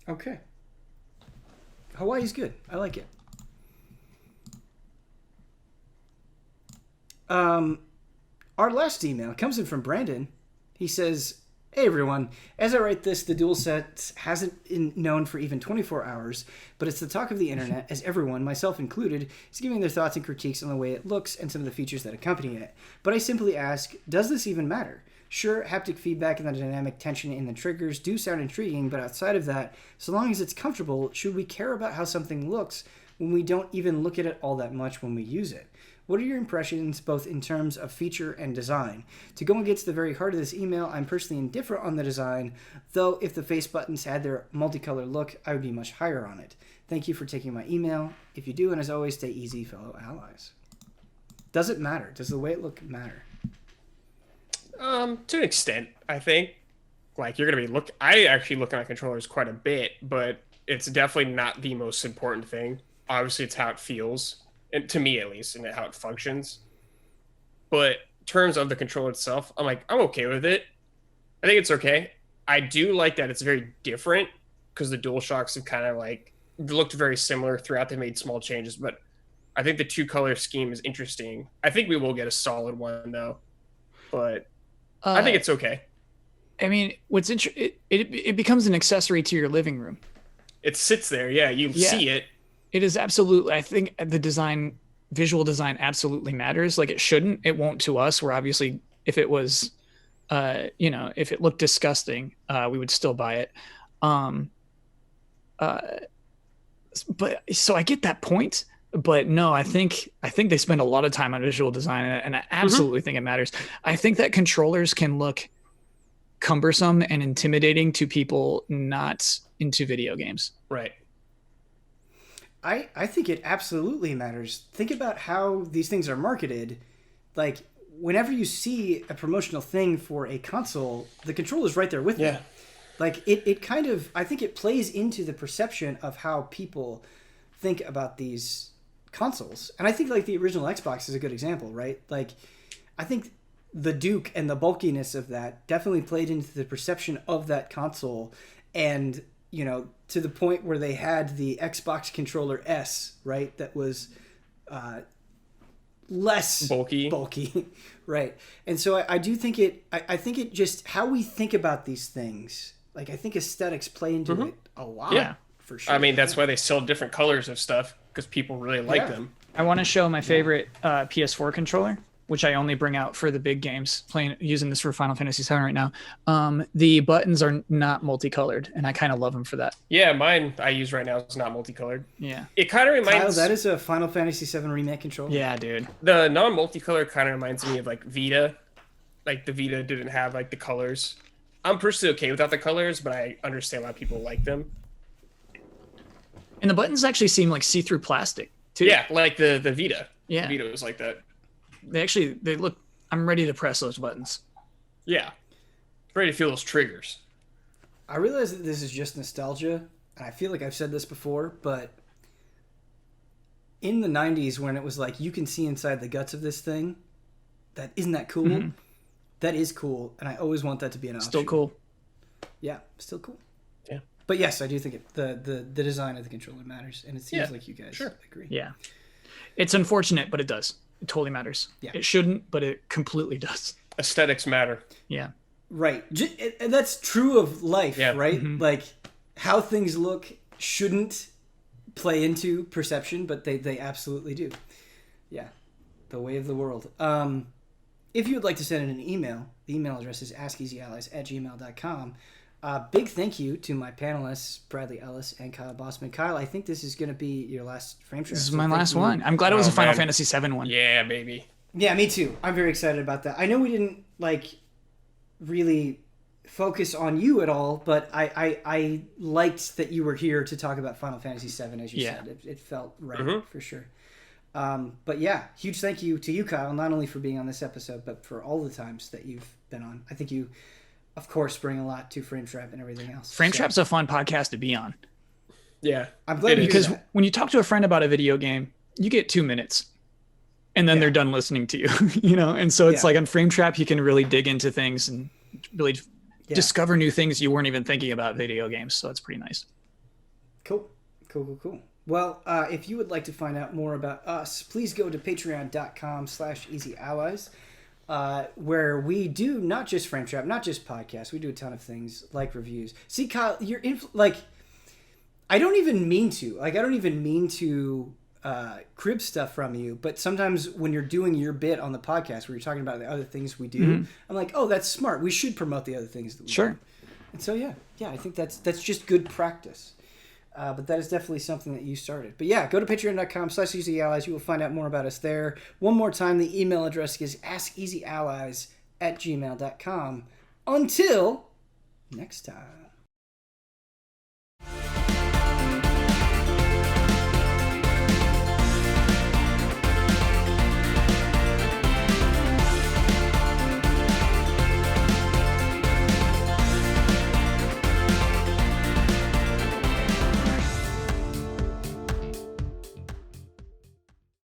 Okay. Hawaii's good. I like it. Our last email comes in from Brandon. He says, "Hey everyone, as I write this, the DualSense hasn't been known for even 24 hours, but it's the talk of the internet as everyone, myself included, is giving their thoughts and critiques on the way it looks and some of the features that accompany it. But I simply ask, does this even matter? Sure, haptic feedback and the dynamic tension in the triggers do sound intriguing, but outside of that, so long as it's comfortable, should we care about how something looks when we don't even look at it all that much when we use it? What are your impressions, both in terms of feature and design? To go against the very heart of this email, I'm personally indifferent on the design, though if the face buttons had their multicolor look, I would be much higher on it. Thank you for taking my email. If you do, and as always, stay easy, fellow allies." Does it matter? Does the way it look matter?
To an extent, I think. Like, you're gonna be I actually look at my controllers quite a bit, but it's definitely not the most important thing. Obviously, it's how it feels, and to me at least, and how it functions. But in terms of the controller itself, I'm okay with it. I think it's okay. I do like that it's very different because the DualShocks have kind of looked very similar throughout. They made small changes, but I think the 2-color scheme is interesting. I think we will get a solid one though, but I think it's okay.
I mean, what's it becomes an accessory to your living room.
It sits there, yeah. You see it.
It is absolutely. I think the visual design absolutely matters. Like it shouldn't. It won't to us. We're obviously, if it was, if it looked disgusting, we would still buy it. But so I get that point. But no, I think they spend a lot of time on visual design, and I absolutely think it matters. I think that controllers can look cumbersome and intimidating to people not into video games.
Right.
I think it absolutely matters. Think about how these things are marketed. Like, whenever you see a promotional thing for a console, the controller's right there with you. Like, it kind of, I think it plays into the perception of how people think about these consoles. And I think, like, the original Xbox is a good example, right? Like, I think the Duke and the bulkiness of that definitely played into the perception of that console. And, you know, to the point where they had the Xbox controller S, right? That was less bulky. Right. And so I do think I think it just, how we think about these things, like, I think aesthetics play into it a lot.
Yeah.
For sure.
I mean, that's why they sell different colors of stuff, because people really like them.
I want to show my favorite PS4 controller, which I only bring out for the big games, using this for Final Fantasy VII right now. The buttons are not multicolored, and I kind of love them for that.
Yeah, mine I use right now is not multicolored.
Yeah.
It kind of reminds...
Kyle, that is a Final Fantasy VII Remake controller.
Yeah, dude.
The non-multicolor kind of reminds me of, like, Vita. Like, the Vita didn't have, like, the colors. I'm personally okay without the colors, but I understand why people like them.
And the buttons actually seem like see-through plastic, too.
Yeah, like the Vita.
Yeah.
The Vita was like that.
They look, I'm ready to press those buttons.
Yeah. Ready to feel those triggers.
I realize that this is just nostalgia, and I feel like I've said this before, but in the 90s, when it was like, you can see inside the guts of this thing, isn't that cool? Mm-hmm. That is cool, and I always want that to be an option.
Still cool.
Yeah, still cool.
Yeah.
But yes, I do think the design of the controller matters, and it seems like you guys agree.
Yeah. It's unfortunate, but it does. It totally matters.
Yeah.
It shouldn't, but it completely does.
Aesthetics matter.
Yeah.
Right. And that's true of life, right?
Mm-hmm.
Like, how things look shouldn't play into perception, but they absolutely do. Yeah. The way of the world. If you would like to send in an email, the email address is askeasyallies@gmail.com. Big thank you to my panelists, Bradley Ellis and Kyle Bossman. Kyle, I think this is going to be your last frame trap.
This is my last one. I'm glad it was a Final Fantasy VII one.
Yeah, baby.
Yeah, me too. I'm very excited about that. I know we didn't, like, really focus on you at all, but I liked that you were here to talk about Final Fantasy VII, as you said. It felt right, for sure. But yeah, huge thank you to you, Kyle, not only for being on this episode, but for all the times that you've been on. I think you, of course, bring a lot to Frame Trap and everything else.
Frame Trap's a fun podcast to be on.
Yeah.
I'm glad
because when you talk to a friend about a video game, you get 2 minutes and then they're done listening to you, you know? And so it's like on Frame Trap, you can really dig into things and really discover new things you weren't even thinking about video games. So it's pretty nice.
Cool. Well, if you would like to find out more about us, please go to patreon.com/easyallies, where we do not just Frame Trap, not just podcasts. We do a ton of things like reviews. See, Kyle, you're I don't even mean to crib stuff from you, but sometimes when you're doing your bit on the podcast where you're talking about the other things we do, I'm like, oh, that's smart. We should promote the other things that we do. And so, yeah, I think that's just good practice. But that is definitely something that you started. But yeah, go to patreon.com/easyallies. You will find out more about us there. One more time, the email address is askeasyallies@gmail.com. Until next time.